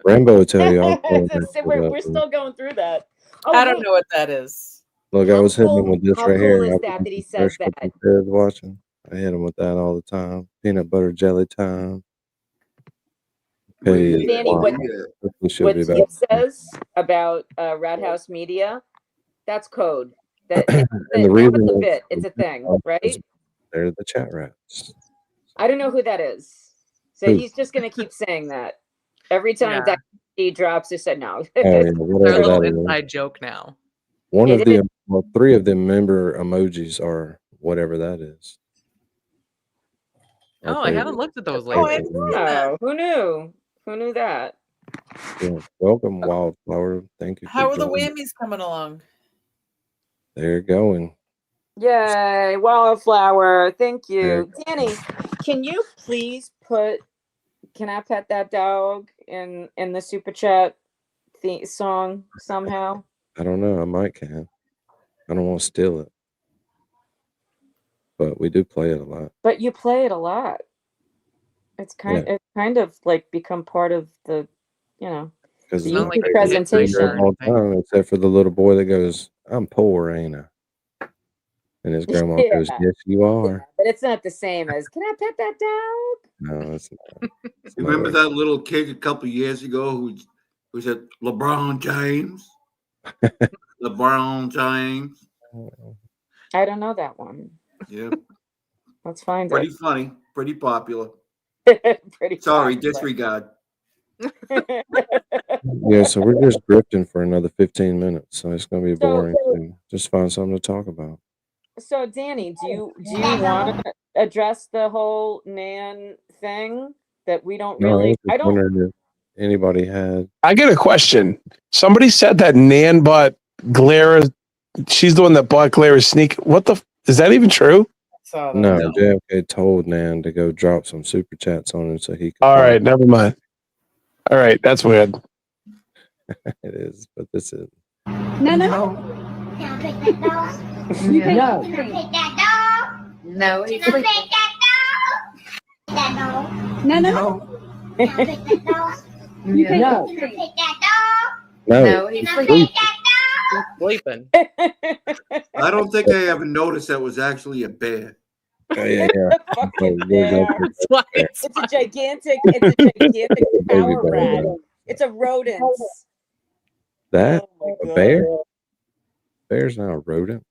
Rambo will tell you. I was born that shit We're up. still going through that. I don't know what that is. Look, I was hitting him with this How right here. cool is I that was that he the says first that? couple of kids watching. I hit him with that all the time. Peanut butter jelly time. Petty is Danny, wild. Hopefully she'll what be Steve back. says about Rat House Media, that's code. That it's And the now reason it's a is- bit, it's a thing, right? They're the chat rats. I don't know who that is. So Who? he's just gonna keep saying that. Every time Yeah. that he drops, he said no. Oh, yeah, Their whatever little that is. inside joke now. One It of the, well, 3 of the member emojis are whatever that is. Oh, I haven't looked at those Oh, I lately. know. Who knew? Who knew that? Yeah. Welcome, Wildflower. Thank you for How are the joining. whammies coming along? They're going. Yay, Wildflower. Thank There. you. Danny, can you please can I pet that dog in the super chat song somehow? I don't know. I might can. I don't want to steal it. But we do play it a lot. But you play it a lot. It's kind of like become part of the, Because the it's YouTube my favorite presentation. of all time, except for the little boy that goes, "I'm poor, ain't I?" And his grandma goes, Yeah. "Yes, you are." But it's not the same as, can I pet that dog? No, it's not. It's You remember nowhere. that little kid a couple years ago who said LeBron James? LeBron James. I don't know that one. Yeah. Let's find Pretty it. funny. Pretty popular. Pretty Sorry, popular. disregard. Yeah, so we're just drifting for another 15 minutes, so it's gonna be boring. So just find something to talk about. So Danny, do you want to address the whole Nan thing that we don't No, I was really? just wondering if anybody had. I get a question. Somebody said that Nan bought Glera. She's the one that bought Glera's sneak. What the? Is that even true? No, JFK told Nan to go drop some super chats on him so he could. All right, never mind. All right, that's weird. It is, but this is. No, no. Can I pick that dog? No. Can I pick that dog? No. Can I pick that dog? No, no. Can I pick that dog? No. Can I pick that dog? No, Can I pick that dog? Sleeping. I don't think I ever noticed that was actually a bear. Oh, yeah. It's a gigantic power rat. It's a rodent. That Oh my a bear? God. Bear's not a rodent.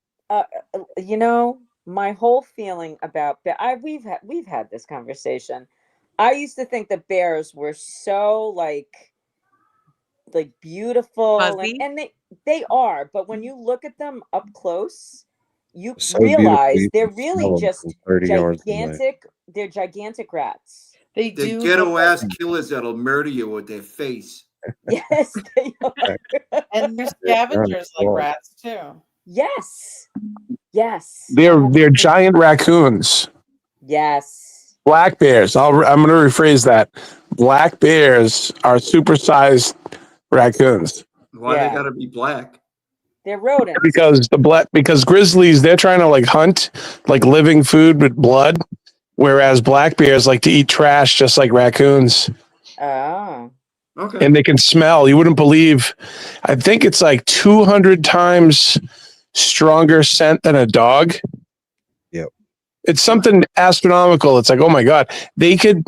My whole feeling about we've had this conversation. I used to think that bears were so like beautiful and they are, but when you look at them up close, you So realize beautiful, they're you can really smell 'em just from 30 yards away. gigantic. They're gigantic rats. They They're do. ghetto ass killers that'll murder you with their face. Yes, they are. And they're scavengers like rats too. Yes. Yes. They're giant raccoons. Yes. Black bears. I'm going to rephrase that. Black bears are supersized raccoons. Why they gotta be black? They're rodents. Because grizzlies, they're trying to like hunt like living food with blood, whereas black bears like to eat trash just like raccoons. Oh. Okay. And they can smell. You wouldn't believe. I think it's like 200 times stronger scent than a dog. Yep. It's something astronomical. It's like, oh my God, they could.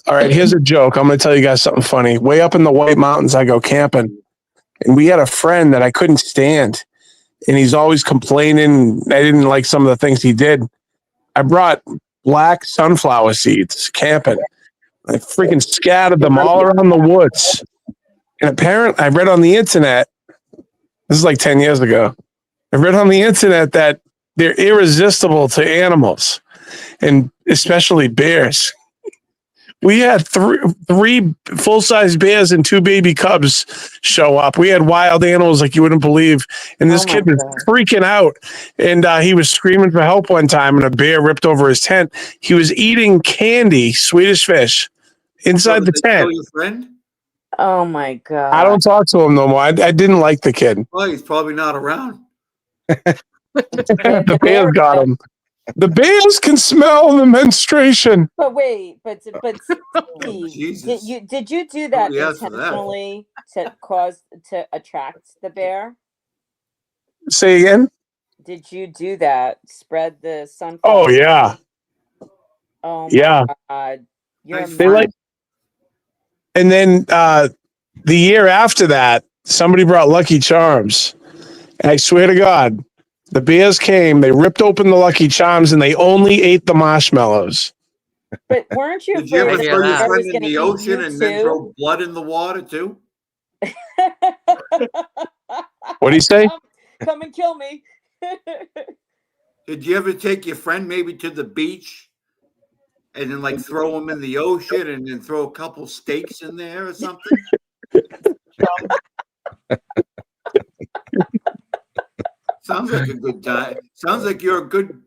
All right, here's a joke. I'm going to tell you guys something funny. Way up in the White Mountains, I go camping, and we had a friend that I couldn't stand, and he's always complaining. I didn't like some of the things he did. I brought black sunflower seeds camping. I freaking scattered them all around the woods. And apparently, I read on the internet, this is like 10 years ago, I read on the internet that they're irresistible to animals. and especially bears. We had three full-size bears and 2 baby cubs show up. We had wild animals like you wouldn't believe. And this kid was freaking out. And he was screaming for help one time, and a bear ripped over his tent. He was eating candy, Swedish fish, inside the tent. Kill your friend? Oh my God. I don't talk to him no more. I didn't like the kid. Well, he's probably not around. The bears got him. The bears can smell the menstruation. But wait, but Steve, did you do that yes for that. intentionally to attract the bear? Say again? Did you do that? Spread the sunflower? Oh yeah. Oh my Yeah. God. You're They like. And then the year after that, somebody brought Lucky Charms. And I swear to God, the bears came, they ripped open the Lucky Charms, and they only ate the marshmallows. But weren't you Did you ever afraid throw your that friend was in going to the eat ocean you and then too? throw blood in the water too? What do you say? Come and kill me. Did you ever take your friend maybe to the beach and then like throw him in the ocean and then throw a couple steaks in there or something? Sounds like a good time. Sounds like you're a good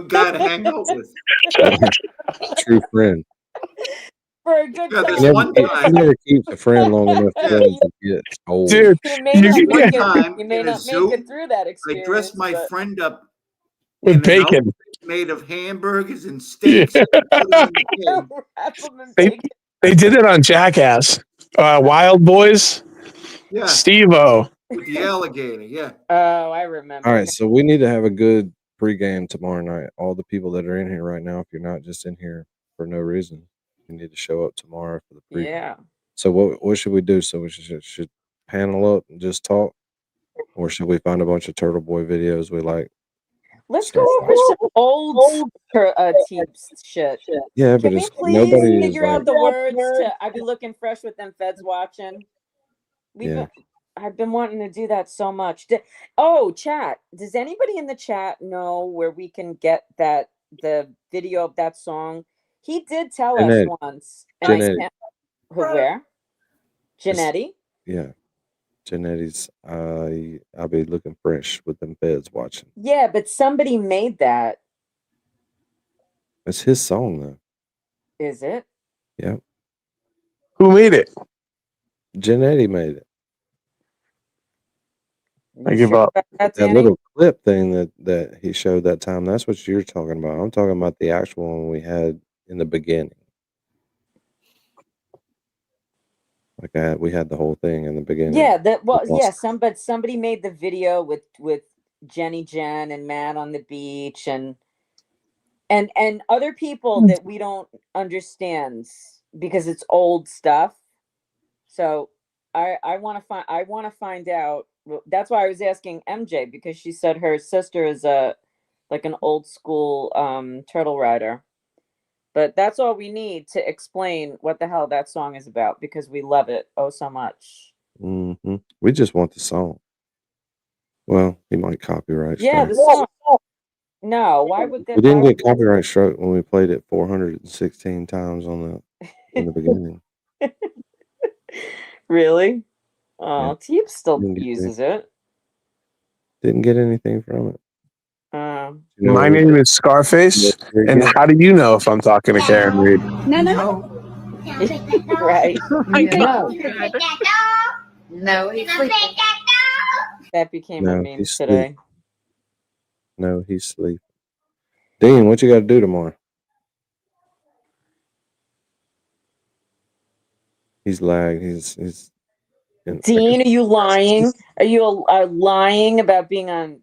guy to hang out with. True friend. For a good Yeah, time. You never keep a friend long enough for them to get old. Dude, You may not one make it, time you may in a not zoo, make it through that I experience. dressed my but- friend up with in an bacon. outfit made of hamburgers and steaks. And put him in the cage. Wrap 'em in bacon. They did it on Jackass. Wild Boys. Yeah. Steve-O. With the alligator, yeah. Oh, I remember. All right, so we need to have a good pregame tomorrow night. All the people that are in here right now, if you're not just in here for no reason, you need to show up tomorrow for the pregame. Yeah. So what should we do? So we should panel up and just talk, or should we find a bunch of Turtle Boy videos we like? Let's go over some old Teeps shit. Yeah, Can but we it's please nobody is figure out like, the words to "I be looking fresh with them feds watching"? yeah. I've been wanting to do that so much. Chat. Does anybody in the chat know where we can get the video of that song? He did tell us Janetti. once. And I Janetti. sent where? Janetti? Yeah. Janetti's I'll be looking fresh with them feds watching. Yeah, but somebody made that. It's his song though. Is it? Yeah. Who made it? Janetti made it. I give up. That little clip thing that he showed that time, that's what you're talking about. I'm talking about the actual one we had in the beginning. Like we had the whole thing in the beginning. Yeah, somebody made the video with Jenny Jen and Matt on the beach and other people that we don't understand because it's old stuff. So I want to find out. That's why I was asking MJ, because she said her sister is an old school turtle rider. But that's all we need to explain what the hell that song is about, because we love it so much. Mm-hmm. We just want the song. Well, he might copyright strike. Yeah, the song. No, why would that? We didn't get copyright struck when we played it 416 times in the beginning. Really? Oh, Yeah. Teep still Didn't get uses anything. it. Didn't get anything from it. You know My what we name did? is Scarface, Very and good. how do you know if I'm talking to Karen Reed? No. Right. No, he's sleeping. That became a No, meme he's today. asleep. No, he's asleep. Dean, what you got to do tomorrow? He's lagged. He's. Dean, are you lying? Are you lying about being on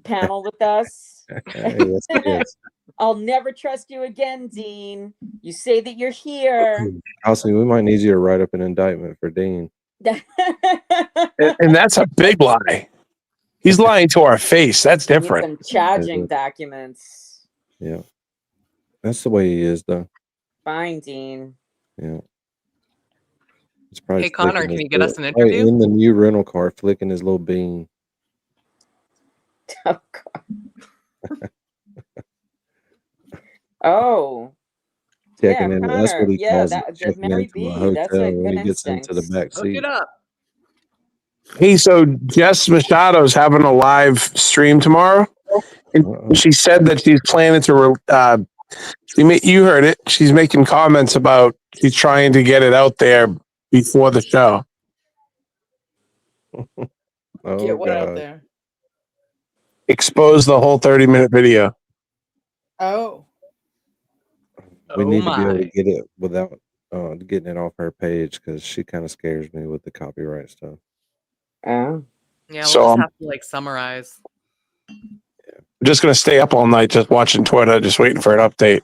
panel with us? Yes, yes. I'll never trust you again, Dean. You say that you're here. Honestly, we might need you to write up an indictment for Dean. And that's a big lie. He's lying to our face. That's Need different. some charging documents. Yeah, that's the way he is, though. Fine, Dean. Yeah. He's probably Hey, Connor, flicking can his you get us an little- interview? in the new rental car, flicking his little bean. Oh, God. Oh, checking in. That's what Connor. he Yeah, calls it, that checking Mary into a B. That's hotel a when good he gets into the instinct. back Hook seat. it up. Hey, so Jess Machado's having a live stream tomorrow, and she said that she's planning to. You heard it. She's making comments about she's trying to get it out there before the show. Oh Get what out God. there? Expose the whole 30-minute video. Oh. We Oh need to be able to my. get it without getting it off her page because she kind of scares me with the copyright stuff. Oh. Yeah, we'll So just I'm have to like summarize. just gonna stay up all night just watching Twitter, just waiting for an update.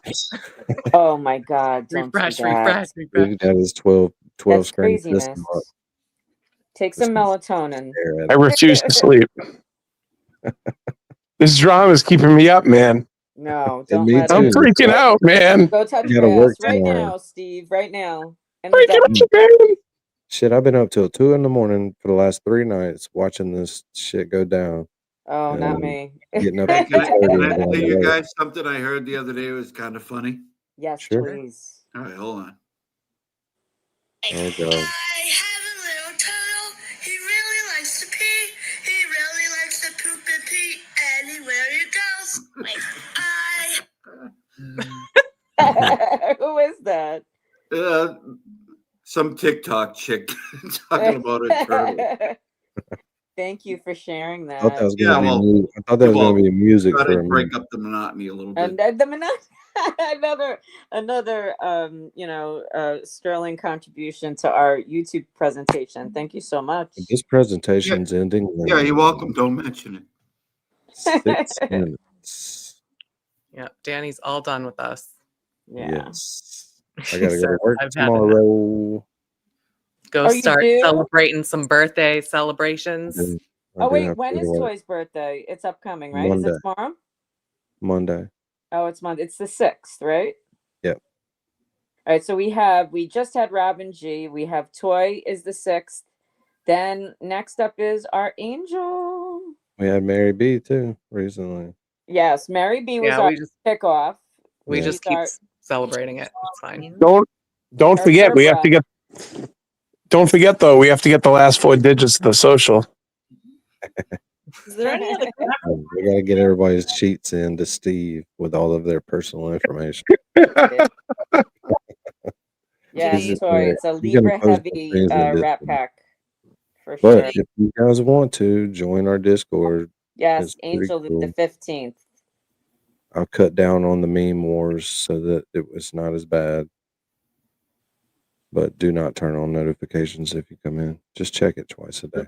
Oh my God! Don't do Refresh, that. refresh, refresh. We've got his 12 That's screen system craziness. up. Take some melatonin. Stare at I it. refuse to sleep. This drama is keeping me up, man. No, And don't me let I'm it. too. freaking out, man. Go touch I gotta grass work right tomorrow. now, Steve. Right now. In the Freaking dark. out, man. Shit, I've been up till 2 in the morning for the last 3 nights watching this shit go down. Oh, not me. Getting up Hey, at 2:30 can I and tell going to you work. guys something I heard the other day was kind of funny? Yes, Sure. please. All right, hold on. Oh God. He really likes to pee. He really likes to poop and pee anywhere he goes. Like, Who is that? Some TikTok chick talking about a turtle. Thank you for sharing I thought that that. was gonna Yeah, be well, I thought that was gonna be music try for to a break minute. up the monotony a little bit. And another sterling contribution to our YouTube presentation. Thank you so much. This presentation's ending. Yeah, you're welcome. Don't mention it. 6 minutes. Yeah, Danny's all done with us. Yeah. Yes. I He gotta go said, to work "I've had enough." tomorrow. Go Oh, you start do? celebrating some birthday celebrations. I Oh do wait, have to when go to is work Toy's birthday? It's upcoming, right? Is Monday. it tomorrow? Monday. Oh, it's Monday. It's the 6th, right? Yep. All right, so we just had Robin G. We have Toy is the 6th. Then next up is our Angel. We had Mary B too recently. Yes, Mary B was Yeah, our we just kickoff. we Yeah. just keep celebrating it. It's fine. Don't forget, we have to get. Don't forget though, we have to get the last 4 digits of the social. Is there any other We gotta get everybody's sheets in to Steve with all of their personal information. Yeah, He's Toy. It's a gonna Libra post those heavy things in Rat Discord. Pack for But sure. if you guys want to join our Discord, Yes, it's pretty Angel cool. the 15th. I've cut down on the meme wars so that it was not as bad. But do not turn on notifications if you come in. Just check it twice a day.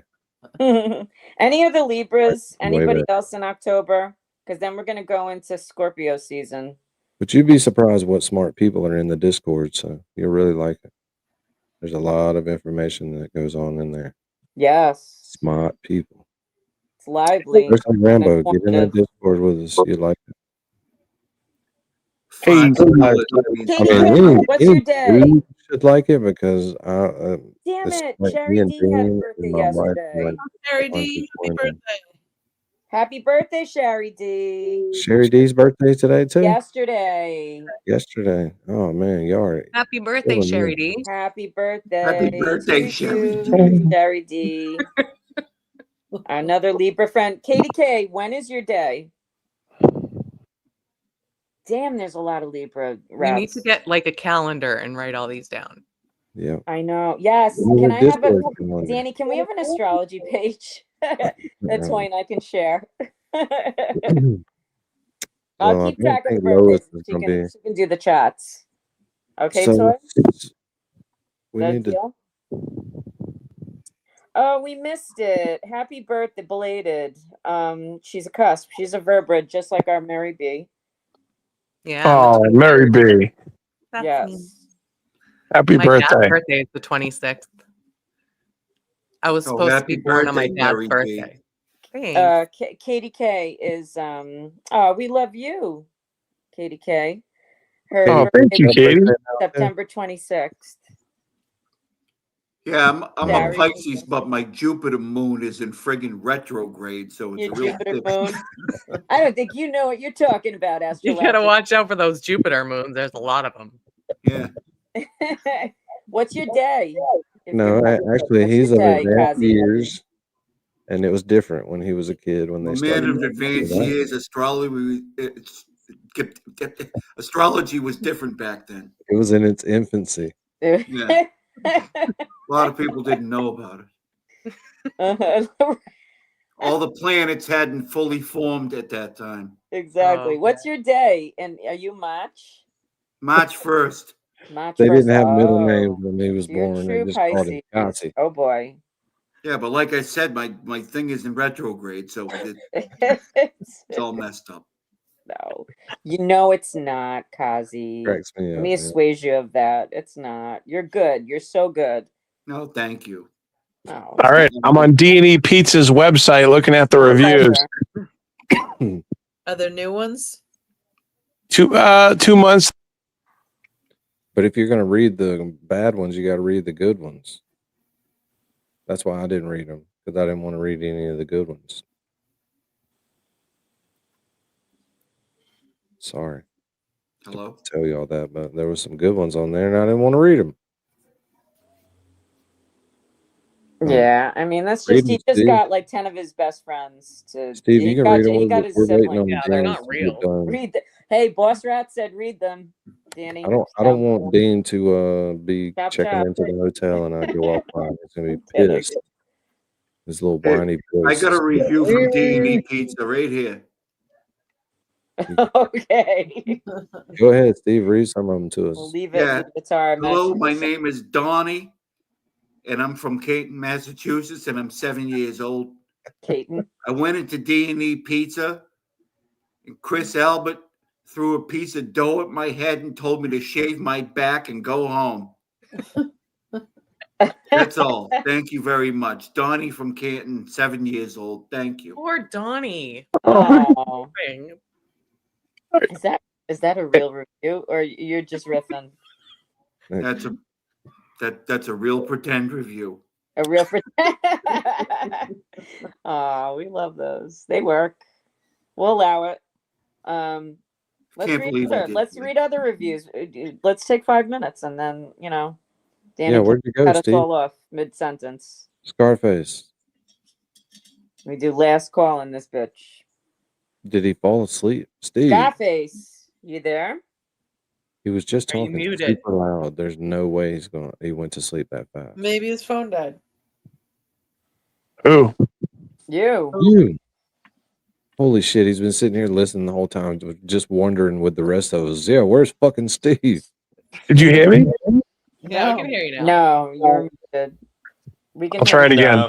Any other Libras? Way Anybody better. else in October? Because then we're going to go into Scorpio season. But you'd be surprised what smart people are in the Discord, so you'll really like it. There's a lot of information that goes on in there. Yes. Smart people. It's lively. Person Rambo, get in that informative. Discord with us. You like it. Hey, I Katie, mean, what's your day? you should like it because Damn it's it, like me Sherry and D had a Dean birthday and my wife yesterday. went Sherry on D, happy to birthday. Happy birthday, Sherry D. Sherry D's birthday today too? Yesterday. Yesterday. Oh man, y'all are Happy birthday, killing Sherry me. D. Happy birthday. Happy birthday, to Sherry you, D. Sherry D. Another Libra friend. Katie K, when is your day? Damn, there's a lot of Libra We need reps. to get like a calendar and write all these down. Yeah. I know. Yes. Well, Can the I have a Discord calendar. Danny? Can we have an astrology page that Toy and I can share? I'll Well, I keep don't track of the think Lois birthdays. is gonna be. She can do the chats. Okay, So Toy? we That need to. deal? Oh, we missed it. Happy birthday, belated. She's a cusp. She's a vertebrate, just like our Mary B. Yeah. Oh, Mary B. That's Yes. me. Happy My dad's birthday. birthday is the 26th. I was supposed to be happy born on my birthday, dad's Mary B. birthday. Thanks. Katie K is oh, we love you, Katie K. Her Oh, birthday thank you, was Katie. September 26th. Yeah, I'm a Sorry. Pisces, but my Jupiter moon is in friggin' retrograde, so it's Your a real Jupiter bitch. moon. I don't think you know what you're talking about, You astrological. gotta watch out for those Jupiter moons. There's a lot of them. Yeah. What's your day? If No, you're- actually, what's he's your of day, advanced Kazi? years, and it was different when he was a kid when A they man started. of advanced doing that. years, astrology was different back then. It was in its infancy. Yeah. A lot of people didn't know about it. All the planets hadn't fully formed at that time. Exactly. Oh, What's your day? And are you March? March 1st. March They 1st. didn't have middle names Oh, when he was you're born. They true just called him Pisces. Kazi. Oh boy. Yeah, but like I said, my thing is in retrograde, so it's all messed up. No, you know it's not, Kazi. Cracks me Let up, me man. assuage you of that. It's not. You're good. You're so good. No, thank you. No. All right, I'm on D&E Pizza's website looking at the reviews. Are there new ones? 2 months. But if you're going to read the bad ones, you got to read the good ones. That's why I didn't read them, because I didn't want to read any of the good ones. Sorry. Hello? To tell you all that, but there was some good ones on there, and I didn't want to read them. Yeah, I mean that's Read just he them, just Steve. got like 10 of his best friends to. Steve, he you can got read them. he got his We're waiting sibling. on Yeah, they're James not to real. get done. Read the. Hey, Boss Rat said read them, Danny. I don't want Dean to be Chop, checking chop. into the hotel and I go off by. He's gonna be Kidding. pissed. His little Hey, whiny I voice. got a is- review from D&E Pizza right here. Okay. Go ahead, Steve. Read some of them to us. We'll leave it. Yeah. Leave it to our Hello, my imagination. name is Donnie, and I'm from Caton, Massachusetts, and I'm 7 years old. Caton. I went into D&E Pizza, and Chris Albert threw a piece of dough at my head and told me to shave my back and go home. That's all. Thank you very much. Donnie from Canton, 7 years old. Thank you. Poor Donnie. Oh. Thing. Is that a real review or you're just riffing? That's a real pretend review. A real pretend. Oh, we love those. They work. We'll allow it. Let's read other reviews. Let's take 5 minutes and then Danny Yeah, where'd you go, cut us Steve? all off mid-sentence. Scarface. We do last call in this bitch. Did he fall asleep? Steve. Scarface, you there? He was just Are you talking muted? super loud. There's no way he went to sleep that fast. Maybe his phone died. Who? You. Holy shit, he's been sitting here listening the whole time, just wondering with the rest of us. Yeah, where's fucking Steve? Did you hear me? Yeah, we can hear you now. No, you're muted. We can I'll try it again.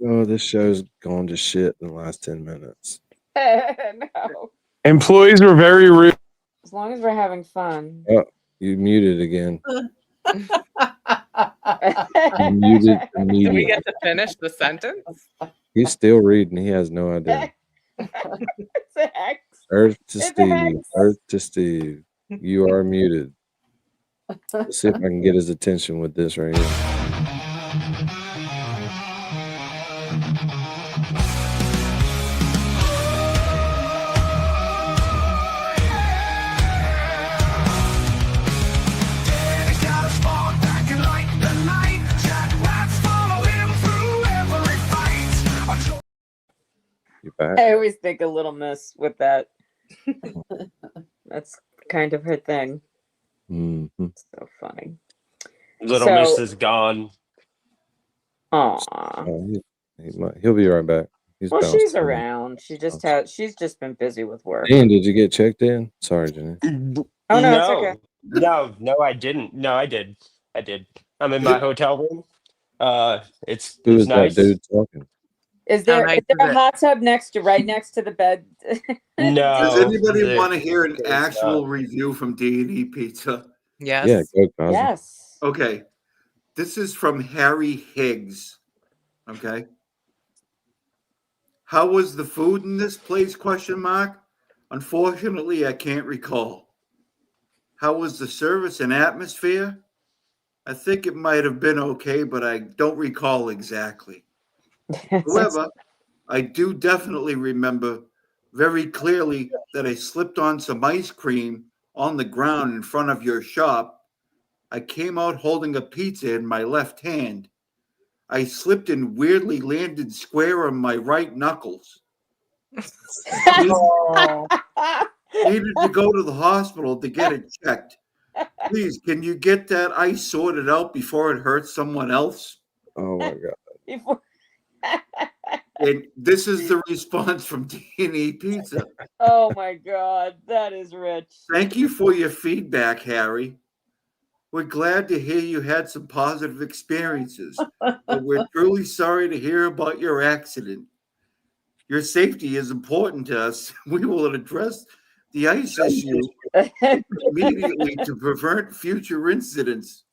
Oh, this show's gone to shit in the last 10 minutes. No. Employees were very rude. As long as we're having fun. Oh, you muted again. You muted Do we immediately. get to finish the sentence? He's still reading. He has no idea. It's a hex. Earth to It's a Steve. hex. Earth to Steve. You are muted. Let's see if I can get his attention with this right here. You back? I always think of Little Miss with that. That's kind of her thing. Mm-hmm. So funny. Little Miss is gone. Aw. He'll be right back. He's Well, bouncing she's around. around. She's just been busy with work. Dean, did you get checked in? Sorry, Jenny. Oh no, it's okay. No, I didn't. No, I did. I'm in my hotel room. It's Who is nice. that dude talking? Is there a hot tub right next to the bed? No. Does anybody there- want to hear an there's actual not. review from D&E Pizza? Yes. Yeah, go Cosby. Yes. Okay. This is from Harry Higgs. Okay. How was the food in this place? ? Unfortunately, I can't recall. How was the service and atmosphere? I think it might have been okay, but I don't recall exactly. However, I do definitely remember very clearly that I slipped on some ice cream on the ground in front of your shop. I came out holding a pizza in my left hand. I slipped and weirdly landed square on my right knuckles. Needed to go to the hospital to get it checked. Please, can you get that ice sorted out before it hurts someone else? Oh my god. And this is the response from D&E Pizza. Oh my God, that is rich. Thank you for your feedback, Harry. We're glad to hear you had some positive experiences, but we're truly sorry to hear about your accident. Your safety is important to us. We will address the ice issue immediately to prevent future incidents.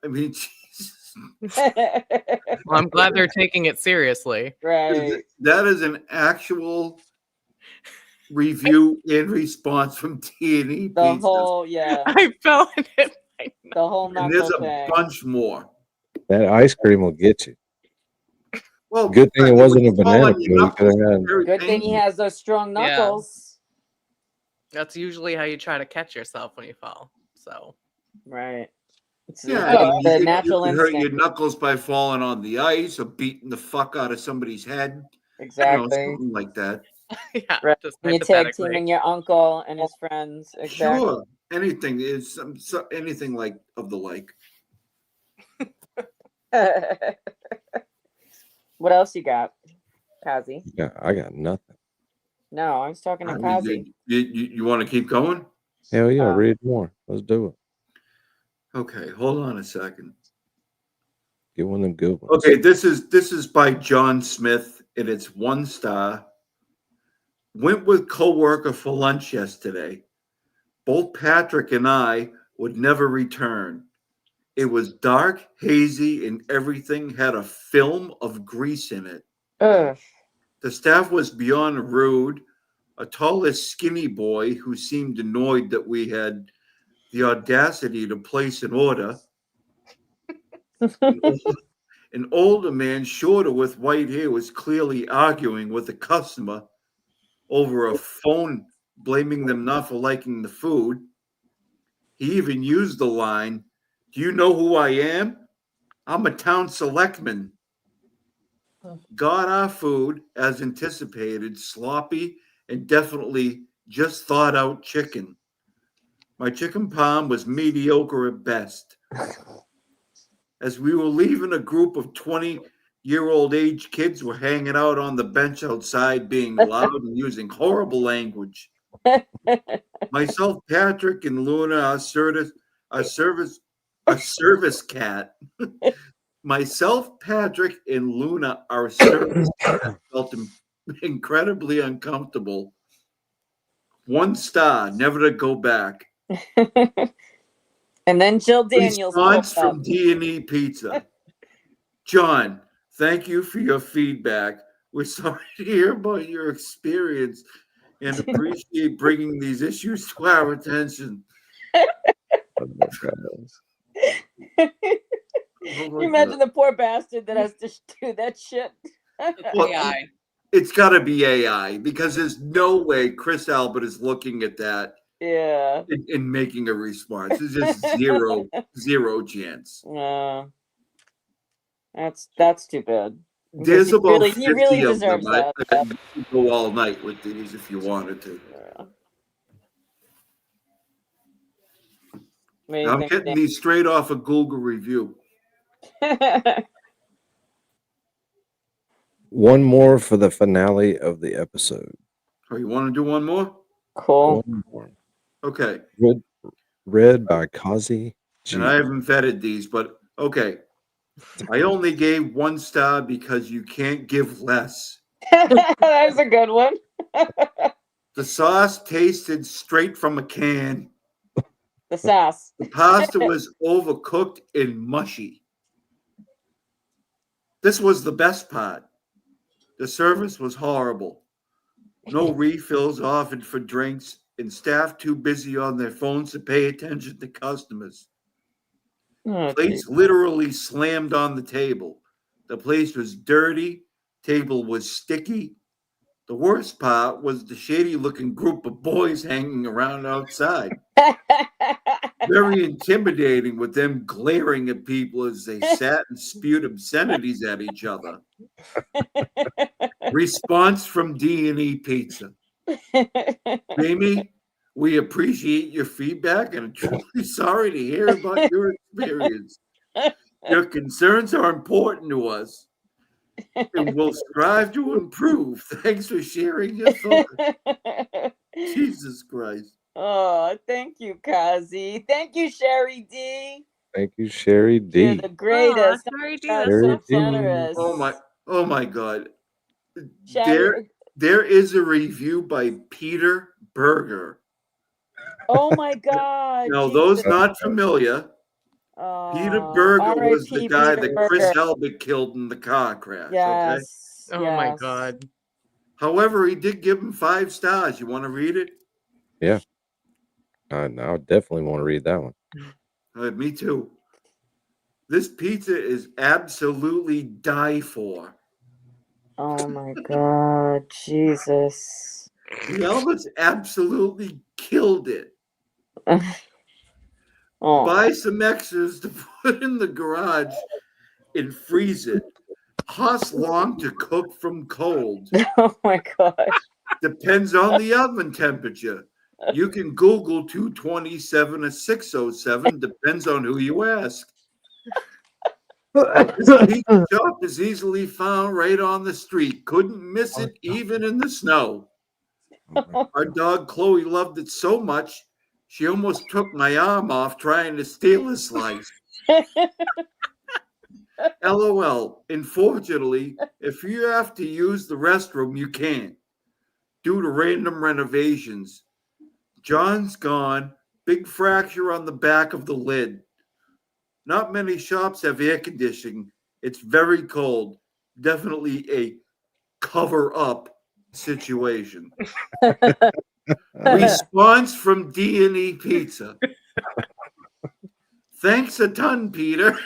I mean, Jesus. Well, I'm glad they're taking it seriously. Right. That is an actual review in response from T&E The Pizza. whole, yeah. I fell in it. The whole And there's knuckle a thing. bunch more. That ice cream will get you. Well, Good thing it when wasn't a you fall banana on your peel. You could knuckles, have had. it's very Good thing he painful. has those strong Yeah. knuckles. That's usually how you try to catch yourself when you fall. So Right. It's Yeah, the, I mean, the you natural could hurt instinct. your knuckles by falling on the ice or beating the fuck out of somebody's head. Exactly. Something like that. yeah, Right. just And you tag hypothetically. teaming your uncle and his friends. Exactly. Sure, anything is anything like of the like. What else you got, Kazi? Yeah, I got nothing. No, I was talking to I mean, Kazi. you want to keep going? Hell yeah, read more. Let's do it. Okay, hold on a second. Get one of them good ones. Okay, this is by John Smith, and it's 1 star. Went with coworker for lunch yesterday. Both Patrick and I would never return. It was dark, hazy, and everything had a film of grease in it. Ugh. The staff was beyond rude. A tallish, skinny boy who seemed annoyed that we had the audacity to place an order. An older man, shorter with white hair, was clearly arguing with a customer over a phone, blaming them not for liking the food. He even used the line, "Do you know who I am? I'm a town selectman." Got our food, as anticipated, sloppy and definitely just thought out chicken. My chicken palm was mediocre at best. As we were leaving, a group of 20-year-old age kids were hanging out on the bench outside, being loud and using horrible language. Myself, Patrick, and Luna, our service cat. Myself, Patrick, and Luna, our service cat, felt incredibly uncomfortable. 1 star, never to go back. And then Jill Daniels. Response popped up. from D&E Pizza. John, thank you for your feedback. We're sorry to hear about your experience and appreciate bringing these issues to our attention. You imagine the poor bastard that has to do that shit. Well, AI. It's got to be AI because there's no way Chris Albert is looking at that Yeah. and making a response. It's just zero chance. That's too bad. There's Because about he really 50 of them. deserves I that. could go all night with these if you wanted to. I'm getting these straight off a Google review. One more for the finale of the episode. Oh, you want to do one more? Cool. One more. Okay. Read by Kazi G. And I haven't vetted these, but okay. I only gave 1 star because you can't give less. That's a good one. The sauce tasted straight from a can. The sauce. The pasta was overcooked and mushy. This was the best part. The service was horrible. No refills offered for drinks, and staff too busy on their phones to pay attention to customers. Oh, Plates literally slammed on the table. The place was dirty. Table was sticky. The worst part was the shady-looking group of boys hanging around outside. Very intimidating with them glaring at people as they sat and spewed obscenities at each other. Response from D&E Pizza. Jamie, we appreciate your feedback and are truly sorry to hear about your experience. Your concerns are important to us and we'll strive to improve. Thanks for sharing your thoughts. Jesus Christ. Oh, thank you, Kazi. Thank you, Sherry D. Thank you, Sherry D. You're the greatest. Aw, Sherry D, God, that's so Sherry D. generous. Oh my God. Sherry. There is a review by Peter Berger. Oh my God. Now, Jesus. those not familiar, Peter Berger was the R.I.P. guy Peter that Chris Berger. Albert killed in the car crash. Yes. Oh my yes. God. However, he did give him 5 stars. You want to read it? Yeah. I definitely want to read that one. Me too. This pizza is absolutely die for. Oh my God. Jesus. The Elvis absolutely killed it. Oh. Buy some extras to put in the garage and freeze it. Costs long to cook from cold. Oh my God. Depends on the oven temperature. You can Google 227 or 607. Depends on who you ask. This pizza shop is easily found right on the street. Couldn't miss it even in the snow. Our dog Chloe loved it so much, she almost took my arm off trying to steal a slice. LOL. Unfortunately, if you have to use the restroom, you can't due to random renovations. John's gone. Big fracture on the back of the lid. Not many shops have air conditioning. It's very cold. Definitely a cover up situation. Response from D&E Pizza. Thanks a ton, Peter.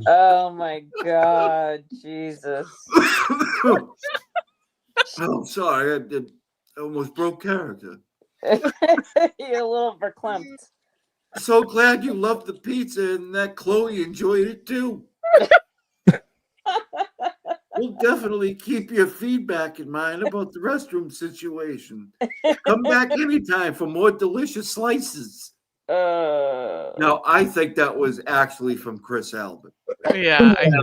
Oh my God, Jesus. Oh, sorry. I almost broke character. You're a little verklempt. So glad you loved the pizza and that Chloe enjoyed it too. We'll definitely keep your feedback in mind about the restroom situation. Come back anytime for more delicious slices. Now, I think that was actually from Chris Albert. Yeah, I can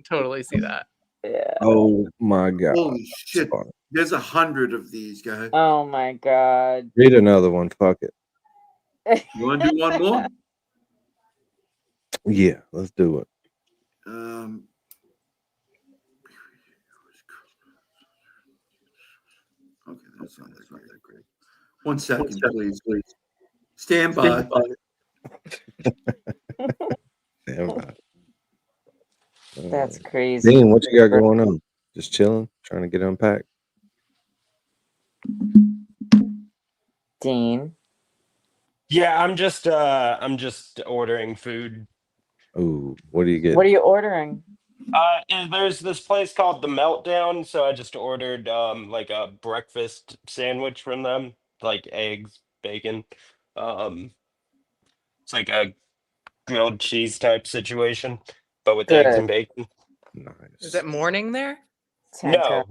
totally see that. Yeah. Oh my God. Holy shit. There's 100 of these, guys. Oh my God. Read another one. Fuck it. You want to do one more? Yeah, let's do it. Okay, that's not that great. 1 second, please. Stand by. Stand by. That's crazy. Dean, what you got going on? Just chilling, trying to get unpacked. Dean. Yeah, I'm just ordering food. Ooh, what do you get? What are you ordering? And there's this place called The Meltdown, so I just ordered like a breakfast sandwich from them, like eggs, bacon. It's like a grilled cheese type situation, but with eggs and bacon. Nice. Is it morning there? No,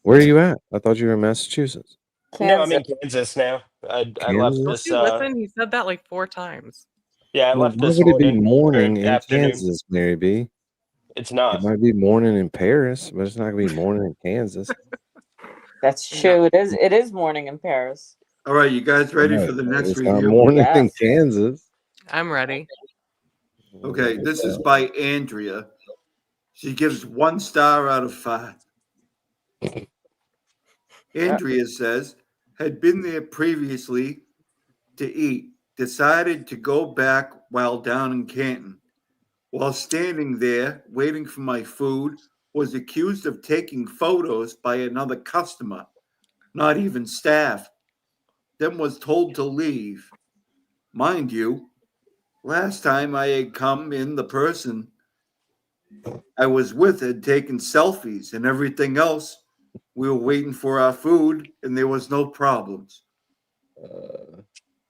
Where are you at? I thought you were in Massachusetts. no, I'm in Kansas now. I left Kansas? Don't this. you listen? He said that like 4 times. Yeah, I Well, left why this would it be morning. morning Or in afternoon. Kansas, Mary B? It's It not. might be morning in Paris, but it's not gonna be morning in Kansas. That's true. It is morning in Paris. All right, you guys ready Right, for the but next it's not review? morning in Kansas. I'm ready. Okay, this is by Andrea. She gives 1 star out of 5. Andrea says, had been there previously to eat, decided to go back while down in Canton. While standing there waiting for my food, was accused of taking photos by another customer, not even staff. Then was told to leave. Mind you, Last time I had come in, the person I was with had taken selfies and everything else. We were waiting for our food and there was no problems.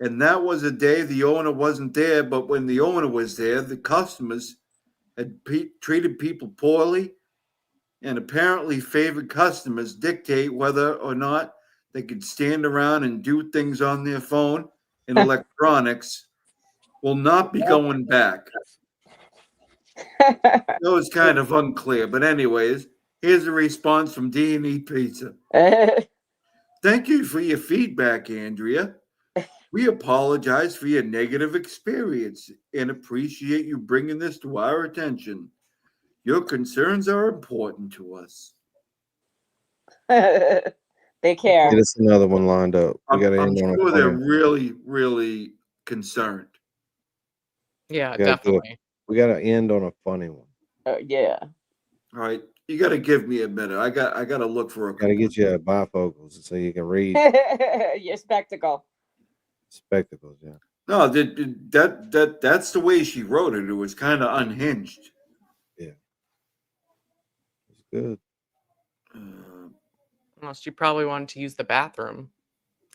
And that was a day the owner wasn't there, but when the owner was there, the customers had treated people poorly, and apparently favored customers dictate whether or not they could stand around and do things on their phone and electronics will not be going back. That was kind of unclear, but anyways, here's a response from D&E Pizza. Thank you for your feedback, Andrea. We apologize for your negative experience and appreciate you bringing this to our attention. Your concerns are important to us. They care. Get us another one lined up. We got to I'm end on a sure they're funny. really, really concerned. Yeah, We gotta do it. definitely. We got to end on a funny one. Yeah. All right, you got to give me a minute. I got to look for a. Got to get you bifocals so you can read Your spectacle. spectacles. Yeah. No, that's the way she wrote it. It was kind of unhinged. Yeah. It's good. Well, she probably wanted to use the bathroom,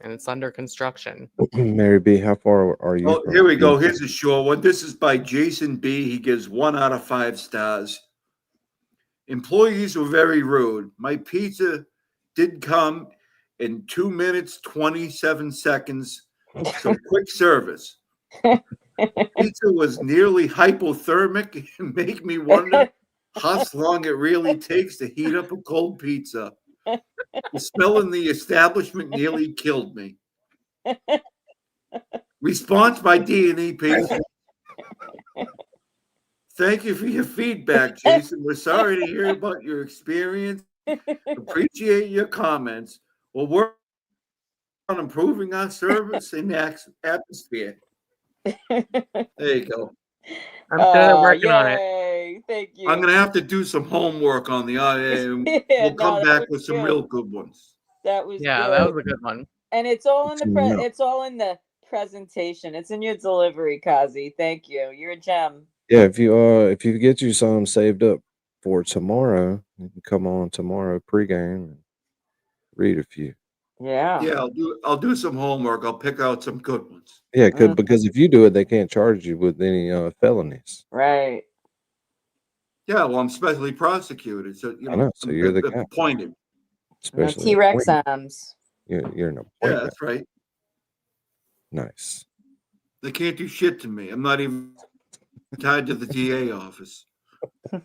and it's under construction. Mary B, how far are you? Oh, from here we go. Houston? Here's a short one. This is by Jason B. He gives 1 out of 5 stars. Employees were very rude. My pizza did come in 2 minutes, 27 seconds. So quick service. Pizza was nearly hypothermic and make me wonder how long it really takes to heat up a cold pizza. The smell in the establishment nearly killed me. Response by D&E Pizza. Thank you for your feedback, Jason. We're sorry to hear about your experience. Appreciate your comments. We'll work on improving our service and atmosphere. There you go. I'm sure they're working on it. Yay. Thank you. I'm going to have to do some homework on the audio. We'll come back with some real good ones. That was Yeah, good. that was a good one. And it's all in the Yeah. it's all in the presentation. It's in your delivery, Kazi. Thank you. You're a gem. Yeah, if you get you some saved up for tomorrow, you can come on tomorrow pregame and read a few. Yeah. Yeah, I'll do some homework. I'll pick out some good ones. Yeah, because if you do it, they can't charge you with any felonies. Right. Yeah, well, I'm specially prosecuted, so I know. So you're the guy. appointed. Especially T-Rex appointed. arms. You're an Yeah, appointment. that's right. Nice. They can't do shit to me. I'm not even tied to the DA office. Oh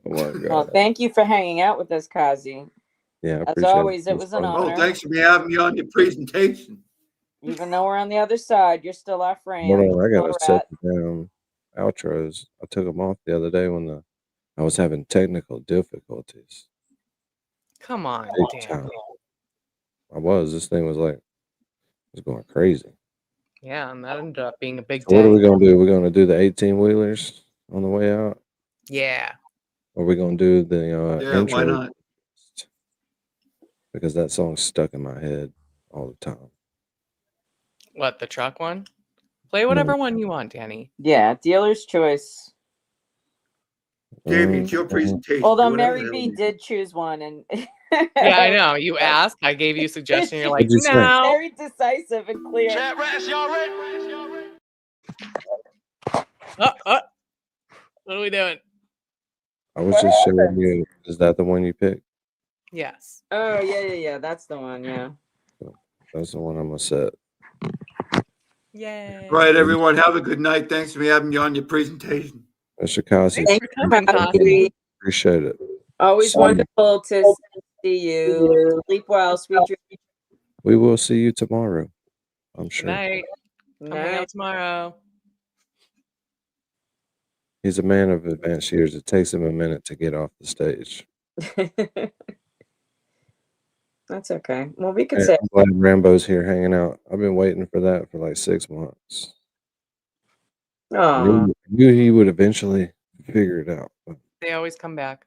my God. Well, thank you for hanging out with us, Kazi. Yeah, I As appreciate always, it. it was an Oh, honor. thanks for having me on your presentation. Even though we're on the other side, you're still our friend. Hold on, I Still gotta a set rat. the damn outros. I took them off the other day when I was having technical difficulties. Come on, Big Dan. time. I was. This thing was going crazy. Yeah, and that ended up being a big So what are day. we gonna do? We're gonna do the 18-wheelers on the way out, Yeah. or we gonna do the Yeah, intro? why not? Because that song's stuck in my head all the time. What, the truck one? Play whatever one you want, Danny. Yeah, dealer's choice. Davey, it's your presentation. Although Do whatever Mary the B hell you- did choose one, and Yeah, I know. You asked, I gave you a suggestion. You're like, What'd you say? no. very decisive and clear. What are we doing? I was just showing you. Is that the one you picked? Yes. Oh yeah. That's the one. Yeah. That's the one I'm gonna set. Yay. All right, everyone. Have a good night. Thanks for having me on your presentation. Mr. Kasi, Thanks for coming, Kasi. appreciate it. Always wonderful to see you. Sleep well, sweet dreams. We will see you tomorrow. I'm Good sure. night. Come hang out tomorrow. He's a man of advanced years. It takes him a minute to get off the stage. That's okay. Well, we could Hey, say I'm glad Rambo's here hanging out. I've been waiting for that for like 6 months. I oh, knew he would eventually figure it out. But They always come back.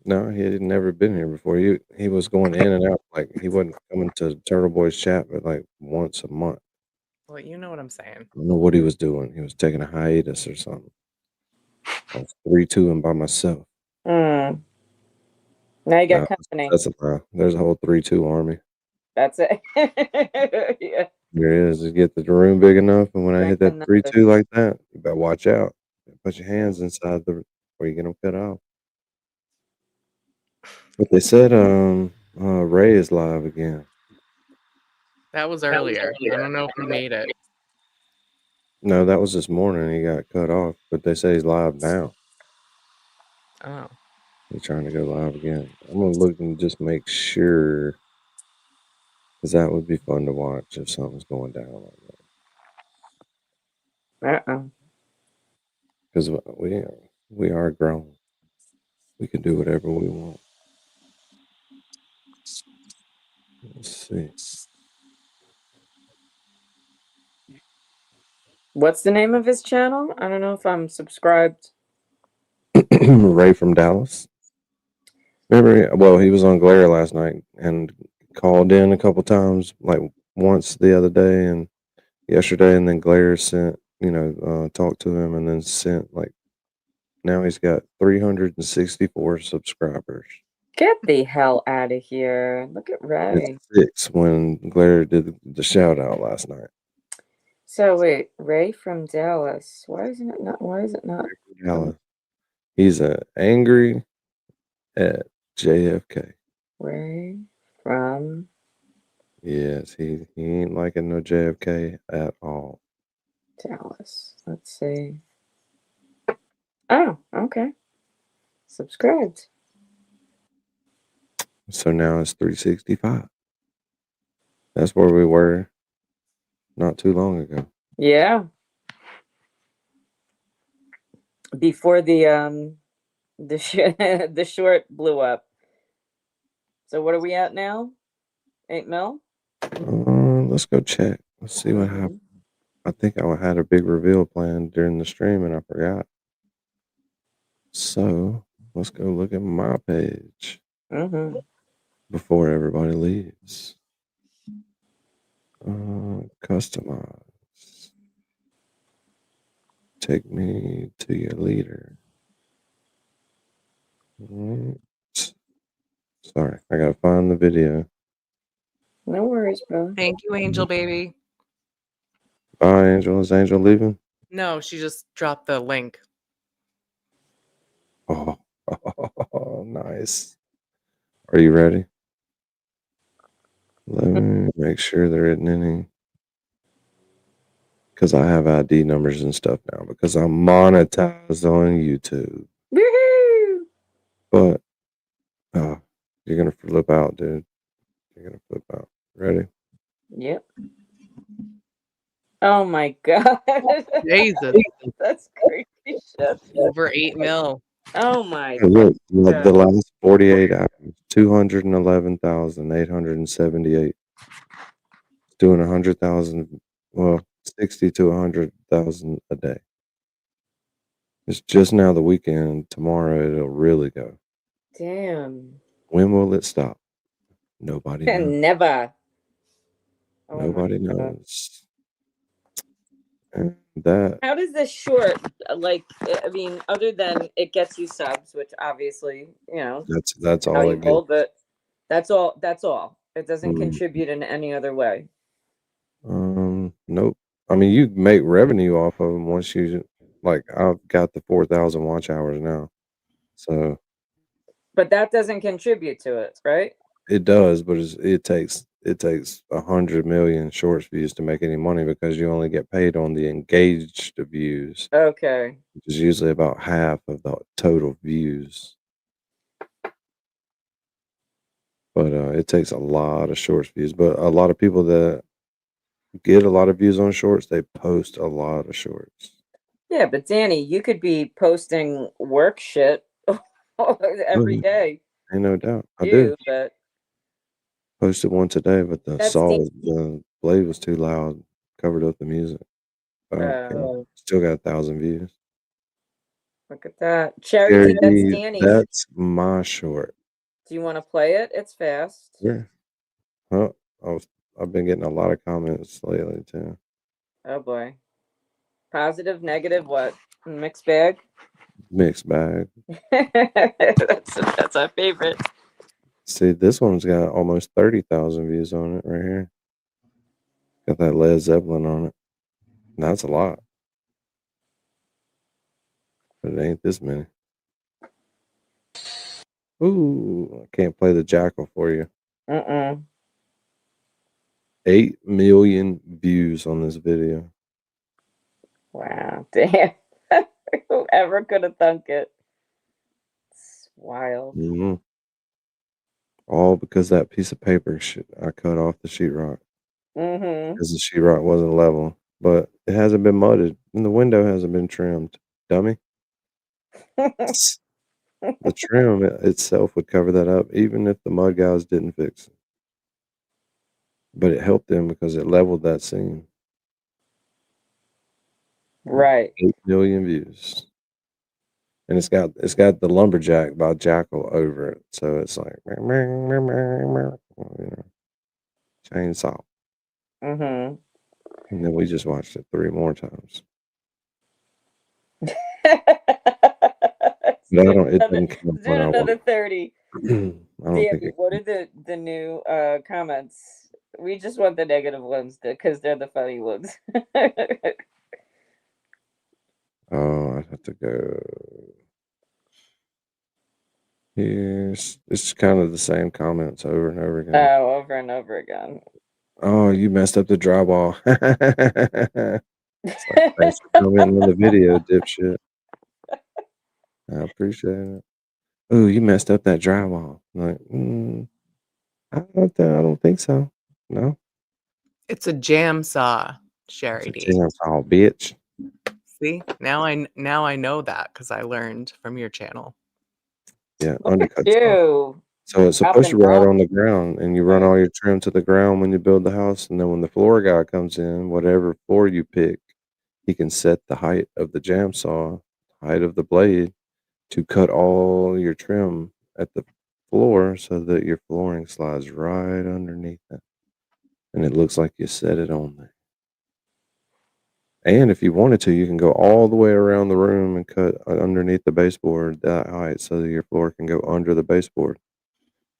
no, he had never been here before. He was going in and out. Like he wasn't coming to Turtle Boys chat, but like once a month. Well, you know what I'm saying. I don't know what he was doing. He was taking a hiatus or something. I was 3-2 by myself. Now you got company. That's a lie. There's a whole 3-2 army. That's it. Yeah. There is. Just get the room big enough, and when I hit that 3-2 like that, you better watch out. Put your hands inside the where you get them cut off. But they said Ray is live again. That was earlier. I don't know if he made it. No, that was this morning. He got cut off, but they say he's live now. Oh. He's trying to go live again. I'm gonna look and just make sure, because that would be fun to watch if something's going down like that. Because we are grown. We can do whatever we want. Let's see. What's the name of his channel? I don't know if I'm subscribed. Ray from Dallas. Remember, well, he was on Glare last night and called in a couple times, like once the other day and yesterday, and then Glare sent, talked to him and then sent now he's got 364 subscribers. Get the hell out of here. Look at Ray. It's 6 when Glare did the shout out last night. So wait, Ray from Dallas. Why is it not? Dallas. He's angry at JFK. Ray from Yes, he ain't liking no JFK at all. Dallas. Let's see. Oh, okay. Subscribed. So now it's 365. That's where we were not too long ago. Yeah. Before the the short blew up. So what are we at now? 8 mil? Let's go check. Let's see what happened. I think I had a big reveal planned during the stream and I forgot. So let's go look at my page before everybody leaves. Customize. Take me to your leader. Sorry, I gotta find the video. No worries, bro. Thank you, Angel baby. Bye, Angel. Is Angel leaving? No, she just dropped the link. Oh, nice. Are you ready? Let me make sure there isn't any. Because I have ID numbers and stuff now because I'm monetized on YouTube. Woohoo! But you're going to flip out, dude. You're going to flip out. Ready? Yep. Oh my God. Jesus. That's crazy shit. Over 8 mil. Oh my Hey, look, God. the last 48 hours, 211,878. It's doing 100,000, well, 60 to 100,000 a day. It's just now the weekend. Tomorrow it'll really go. Damn. When will it stop? Nobody knows. Never. Oh my Nobody God. knows. And that How does this short, like, I mean, other than it gets you subs, which obviously, that's all it valuable, gets. but that's all. That's all. It doesn't Mm. contribute in any other way. Nope. I mean, you make revenue off of them once you I've got the 4,000 watch hours now, so But that doesn't contribute to it, right? it does. But it takes 100 million shorts views to make any money because you only get paid on the engaged views. Okay. Which is usually about half of the total views. But it takes a lot of shorts views. But a lot of people that get a lot of views on shorts, they post a lot of shorts. Yeah, but Danny, you could be posting work shit every day. Ain't no doubt. I You, do. but Posted one today, but the That's the blade was too loud, covered up the music. Still got 1,000 views. look at that. Charity, that's Charity, Danny's. that's my short. Do you want to play it? It's fast. Yeah. Well, I've been getting a lot of comments lately too. Oh boy. Positive, negative, what? Mixed bag? Mixed bag. That's our favorite. See, this one's got almost 30,000 views on it right here. Got that Led Zeppelin on it. That's a lot. But it ain't this many. Ooh, I can't play the jackal for you. 8 million views on this video. Wow. Damn. Whoever could have thunk it. It's wild. Mm-hmm. All because that piece of paper I cut off the sheetrock. Mm-hmm. Because the sheetrock wasn't level. But it hasn't been mudded. And the window hasn't been trimmed. Dummy. The trim itself would cover that up, even if the mud guys didn't fix it. But it helped them because it leveled that seam. Right. 8 million views. And it's got the lumberjack by Jackal over it. So it's like, you know, chainsaw. Mm-hmm. And then we just watched it 3 more times. But it doesn't count when I another want. 30. I don't Damn, think it. what are the new comments? We just want the negative ones because they're the funny ones. Oh, I'd have to go. Yes, it's kind of the same comments over and over again. Oh, over and over again. Oh, you messed up the drywall. It's like, thanks for commenting on the video, dipshit. I appreciate it. Oh, you messed up that drywall. I'm like, I don't think so. No, It's a jam saw, it's Sherry a D. chainsaw, bitch. See, now I know that because I learned from your channel. Yeah, undercut saw. Ew. So it's supposed to Dropping ride bombs. on the ground, and you run all your trim to the ground when you build the house, and then when the floor guy comes in, whatever floor you pick, he can set the height of the jam saw, height of the blade, to cut all your trim at the floor so that your flooring slides right underneath it, and it looks like you set it on there. And if you wanted to, you can go all the way around the room and cut underneath the baseboard that height so that your floor can go under the baseboard,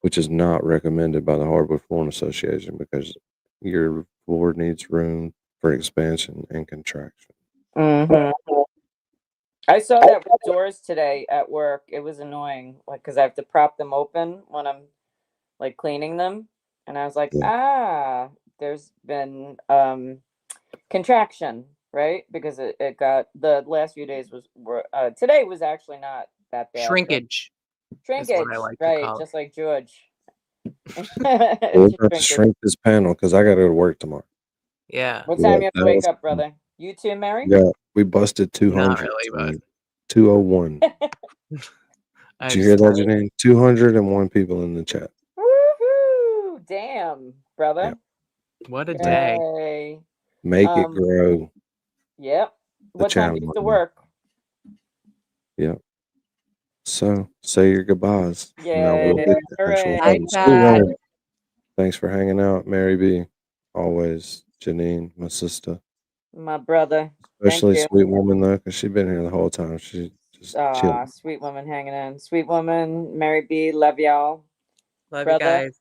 which is not recommended by the Hardwood Flooring Association because your floor needs room for expansion and contraction. Mm-hmm. I saw that with doors today at work. It was annoying, like because I have to prop them open when I'm like cleaning them, and I was like, there's been contraction, right? Because it got the last few days were today was actually not that bad. Shrinkage. Shrinkage, I like to right? call it. Just like George. We're about to shrink this panel because I got to go to work tomorrow. Yeah. What time you have to wake up, brother? You too, Mary? Yeah, we busted 200. Not really, but 201. Did you hear that, Janine? 201 people in the chat. Woohoo! Damn, brother. What a day. Yay. Make it grow. Yep. What time do you have to work? Yep. So say your goodbyes. Now Yay. we'll get the actual thing. Sweet woman. Thanks for hanging out, Mary B. Always, Janine, my sister. My brother. Especially Thank you. Sweet Woman though, because she's been here the whole time. She just chilling. Sweet woman hanging in. Sweet woman, Mary B. Love y'all. Love brother. you guys.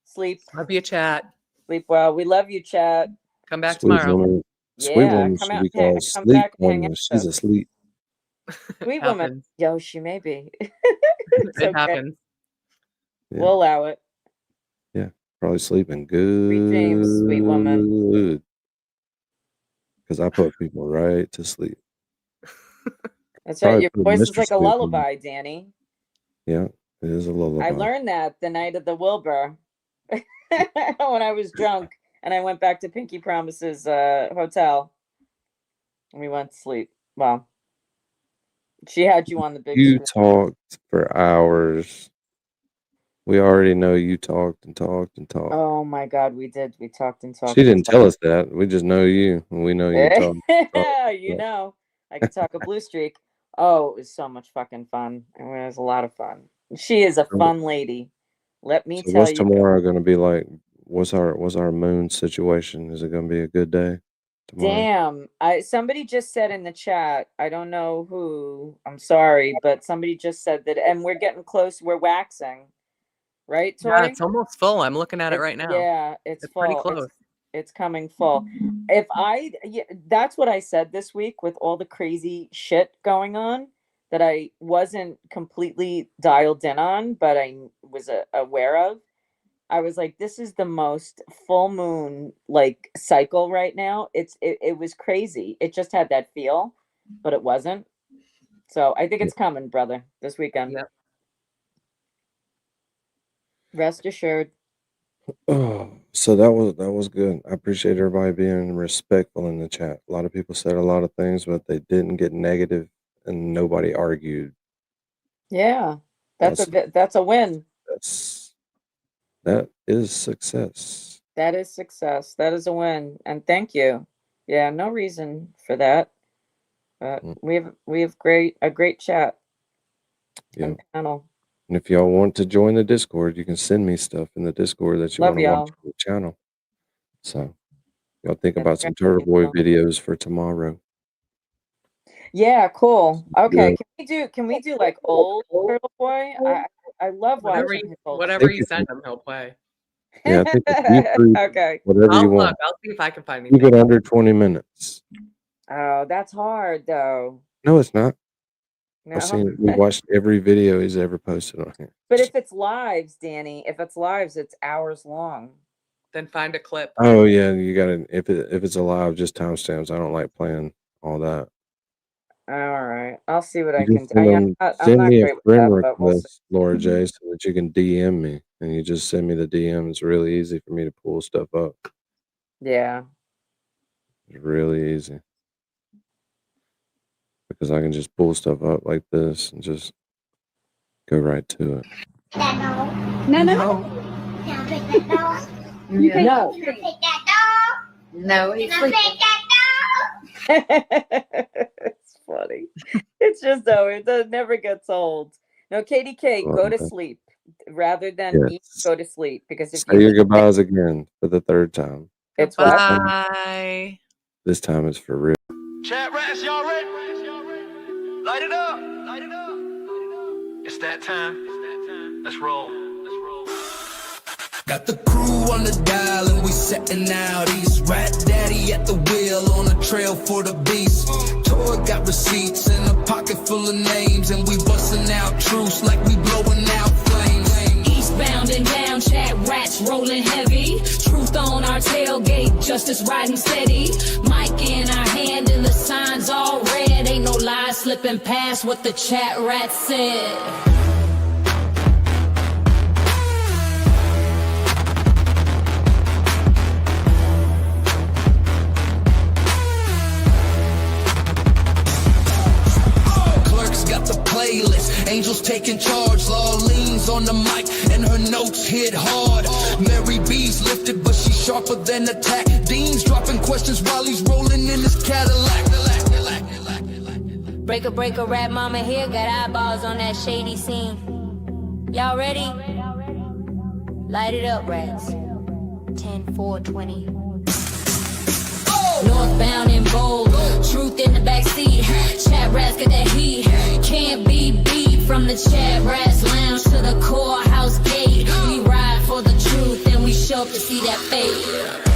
Sleep. Love you, chat. Sleep well. We love you, chat. Come back Sweet tomorrow. Woman. Yeah, Sweet Woman come should out, be called come Sleep back and hang Woman. out She's with us. asleep. Sweet woman. Yo, she may be. It's It okay. happens. Yeah. We'll allow it. Yeah. Probably sleeping good. Sweet dreams, sweet woman. Because I put people right to sleep. That's right. Probably Your put voice is Mr. like a Sleep Woman. lullaby, Danny. Yeah, it is a lullaby. I learned that the night of the Wilbur when I was drunk and I went back to Pinky Promise's hotel and we went to sleep. Well, she had you on the big You screen. talked for hours. We already know you talked and talked and talked. Oh my God, we did. We talked and talked. She didn't tell us that. We just know you, and we know you talk. Yeah, you know, I could talk a blue streak. Oh, it was so much fucking fun. I mean, it was a lot of fun. She is a fun lady. Let me So tell what's you. tomorrow going to be like? What's our moon situation? Is it going to be a good day? tomorrow. Damn. Somebody just said in the chat, I don't know who, I'm sorry, but somebody just said that, and we're getting close, we're waxing. Right, Yeah, Toy? it's almost full. I'm looking at it right now. Yeah, it's pretty full. close. It's coming full. That's what I said this week with all the crazy shit going on that I wasn't completely dialed in on, but I was aware of. I was like, this is the most full moon like cycle right now. It was crazy. It just had that feel, but it wasn't. So I think it's coming, brother, this weekend. Yep. Rest assured. Oh, so that was good. I appreciate everybody being respectful in the chat. A lot of people said a lot of things, but they didn't get negative, and nobody argued. Yeah, that's a win. That is success. That is success. That is a win, and thank you. Yeah, no reason for that. But we have a great chat and panel. And if y'all want to join the Discord, you can send me stuff in the Discord that you Love want to watch y'all. on the channel. So y'all think That's about some very Turtle Boy beautiful. videos for tomorrow. Yeah, cool. Okay, Yeah. can we do like old Turtle Boy? I love watching his old Whatever you send him, he'll play. Yeah, I think it's YouTube, Okay. whatever you I'll want. look. I'll see if I can find Keep anything. it under 20 minutes. Oh, that's hard though. No, it's not. No. We watched every video he's ever posted on here. But if it's lives, Danny, it's hours long. Then find a clip. Oh yeah, you gotta if it's alive, just timestamps. I don't like playing all that. All right, I'll see what I You can just do. I'm send not me a great with friend that, but we'll see. request, Laura J, so that you can DM me, and you just send me the DM. It's really easy for me to pull stuff up. Yeah. It's really easy because I can just pull stuff up like this and just go right to it. No. Can I pick that dog? You can- No. Can I pick that dog? No, Can I pick that dog? It's funny. It's just though it never gets old. No, KDK, go to sleep rather than eat. Go to sleep because if Say you your eat, goodbyes again for the third time. it's what? Bye. This time it's for real. Chat rats, y'all ready? Light it up. Light it up. It's that time. Let's roll. Got the crew on the dial and we setting out east. Rat daddy at the wheel on a trail for the beast. Toy got receipts and a pocket full of names, and we busting out truce like we blowing out flames. Eastbound and down, chat rats rolling heavy. Truth on our tailgate, justice riding steady. Mic in our hand and the signs all red. Ain't no lies slipping past what the chat rat said. Playlist, angels taking charge, law leans on the mic and her notes hit hard. Mary B's lifted but she's sharper than attack. Dean's dropping questions while he's rolling in his Cadillac. Breaker, rap mama here, got eyeballs on that shady scene. Y'all ready? Light it up, rats. 10, 4, 20. Northbound and bold, truth in the backseat. Chat rats got that heat, can't be beat. From the chat rats lounge to the courthouse gate, we ride for the truth and we show up to see that fate.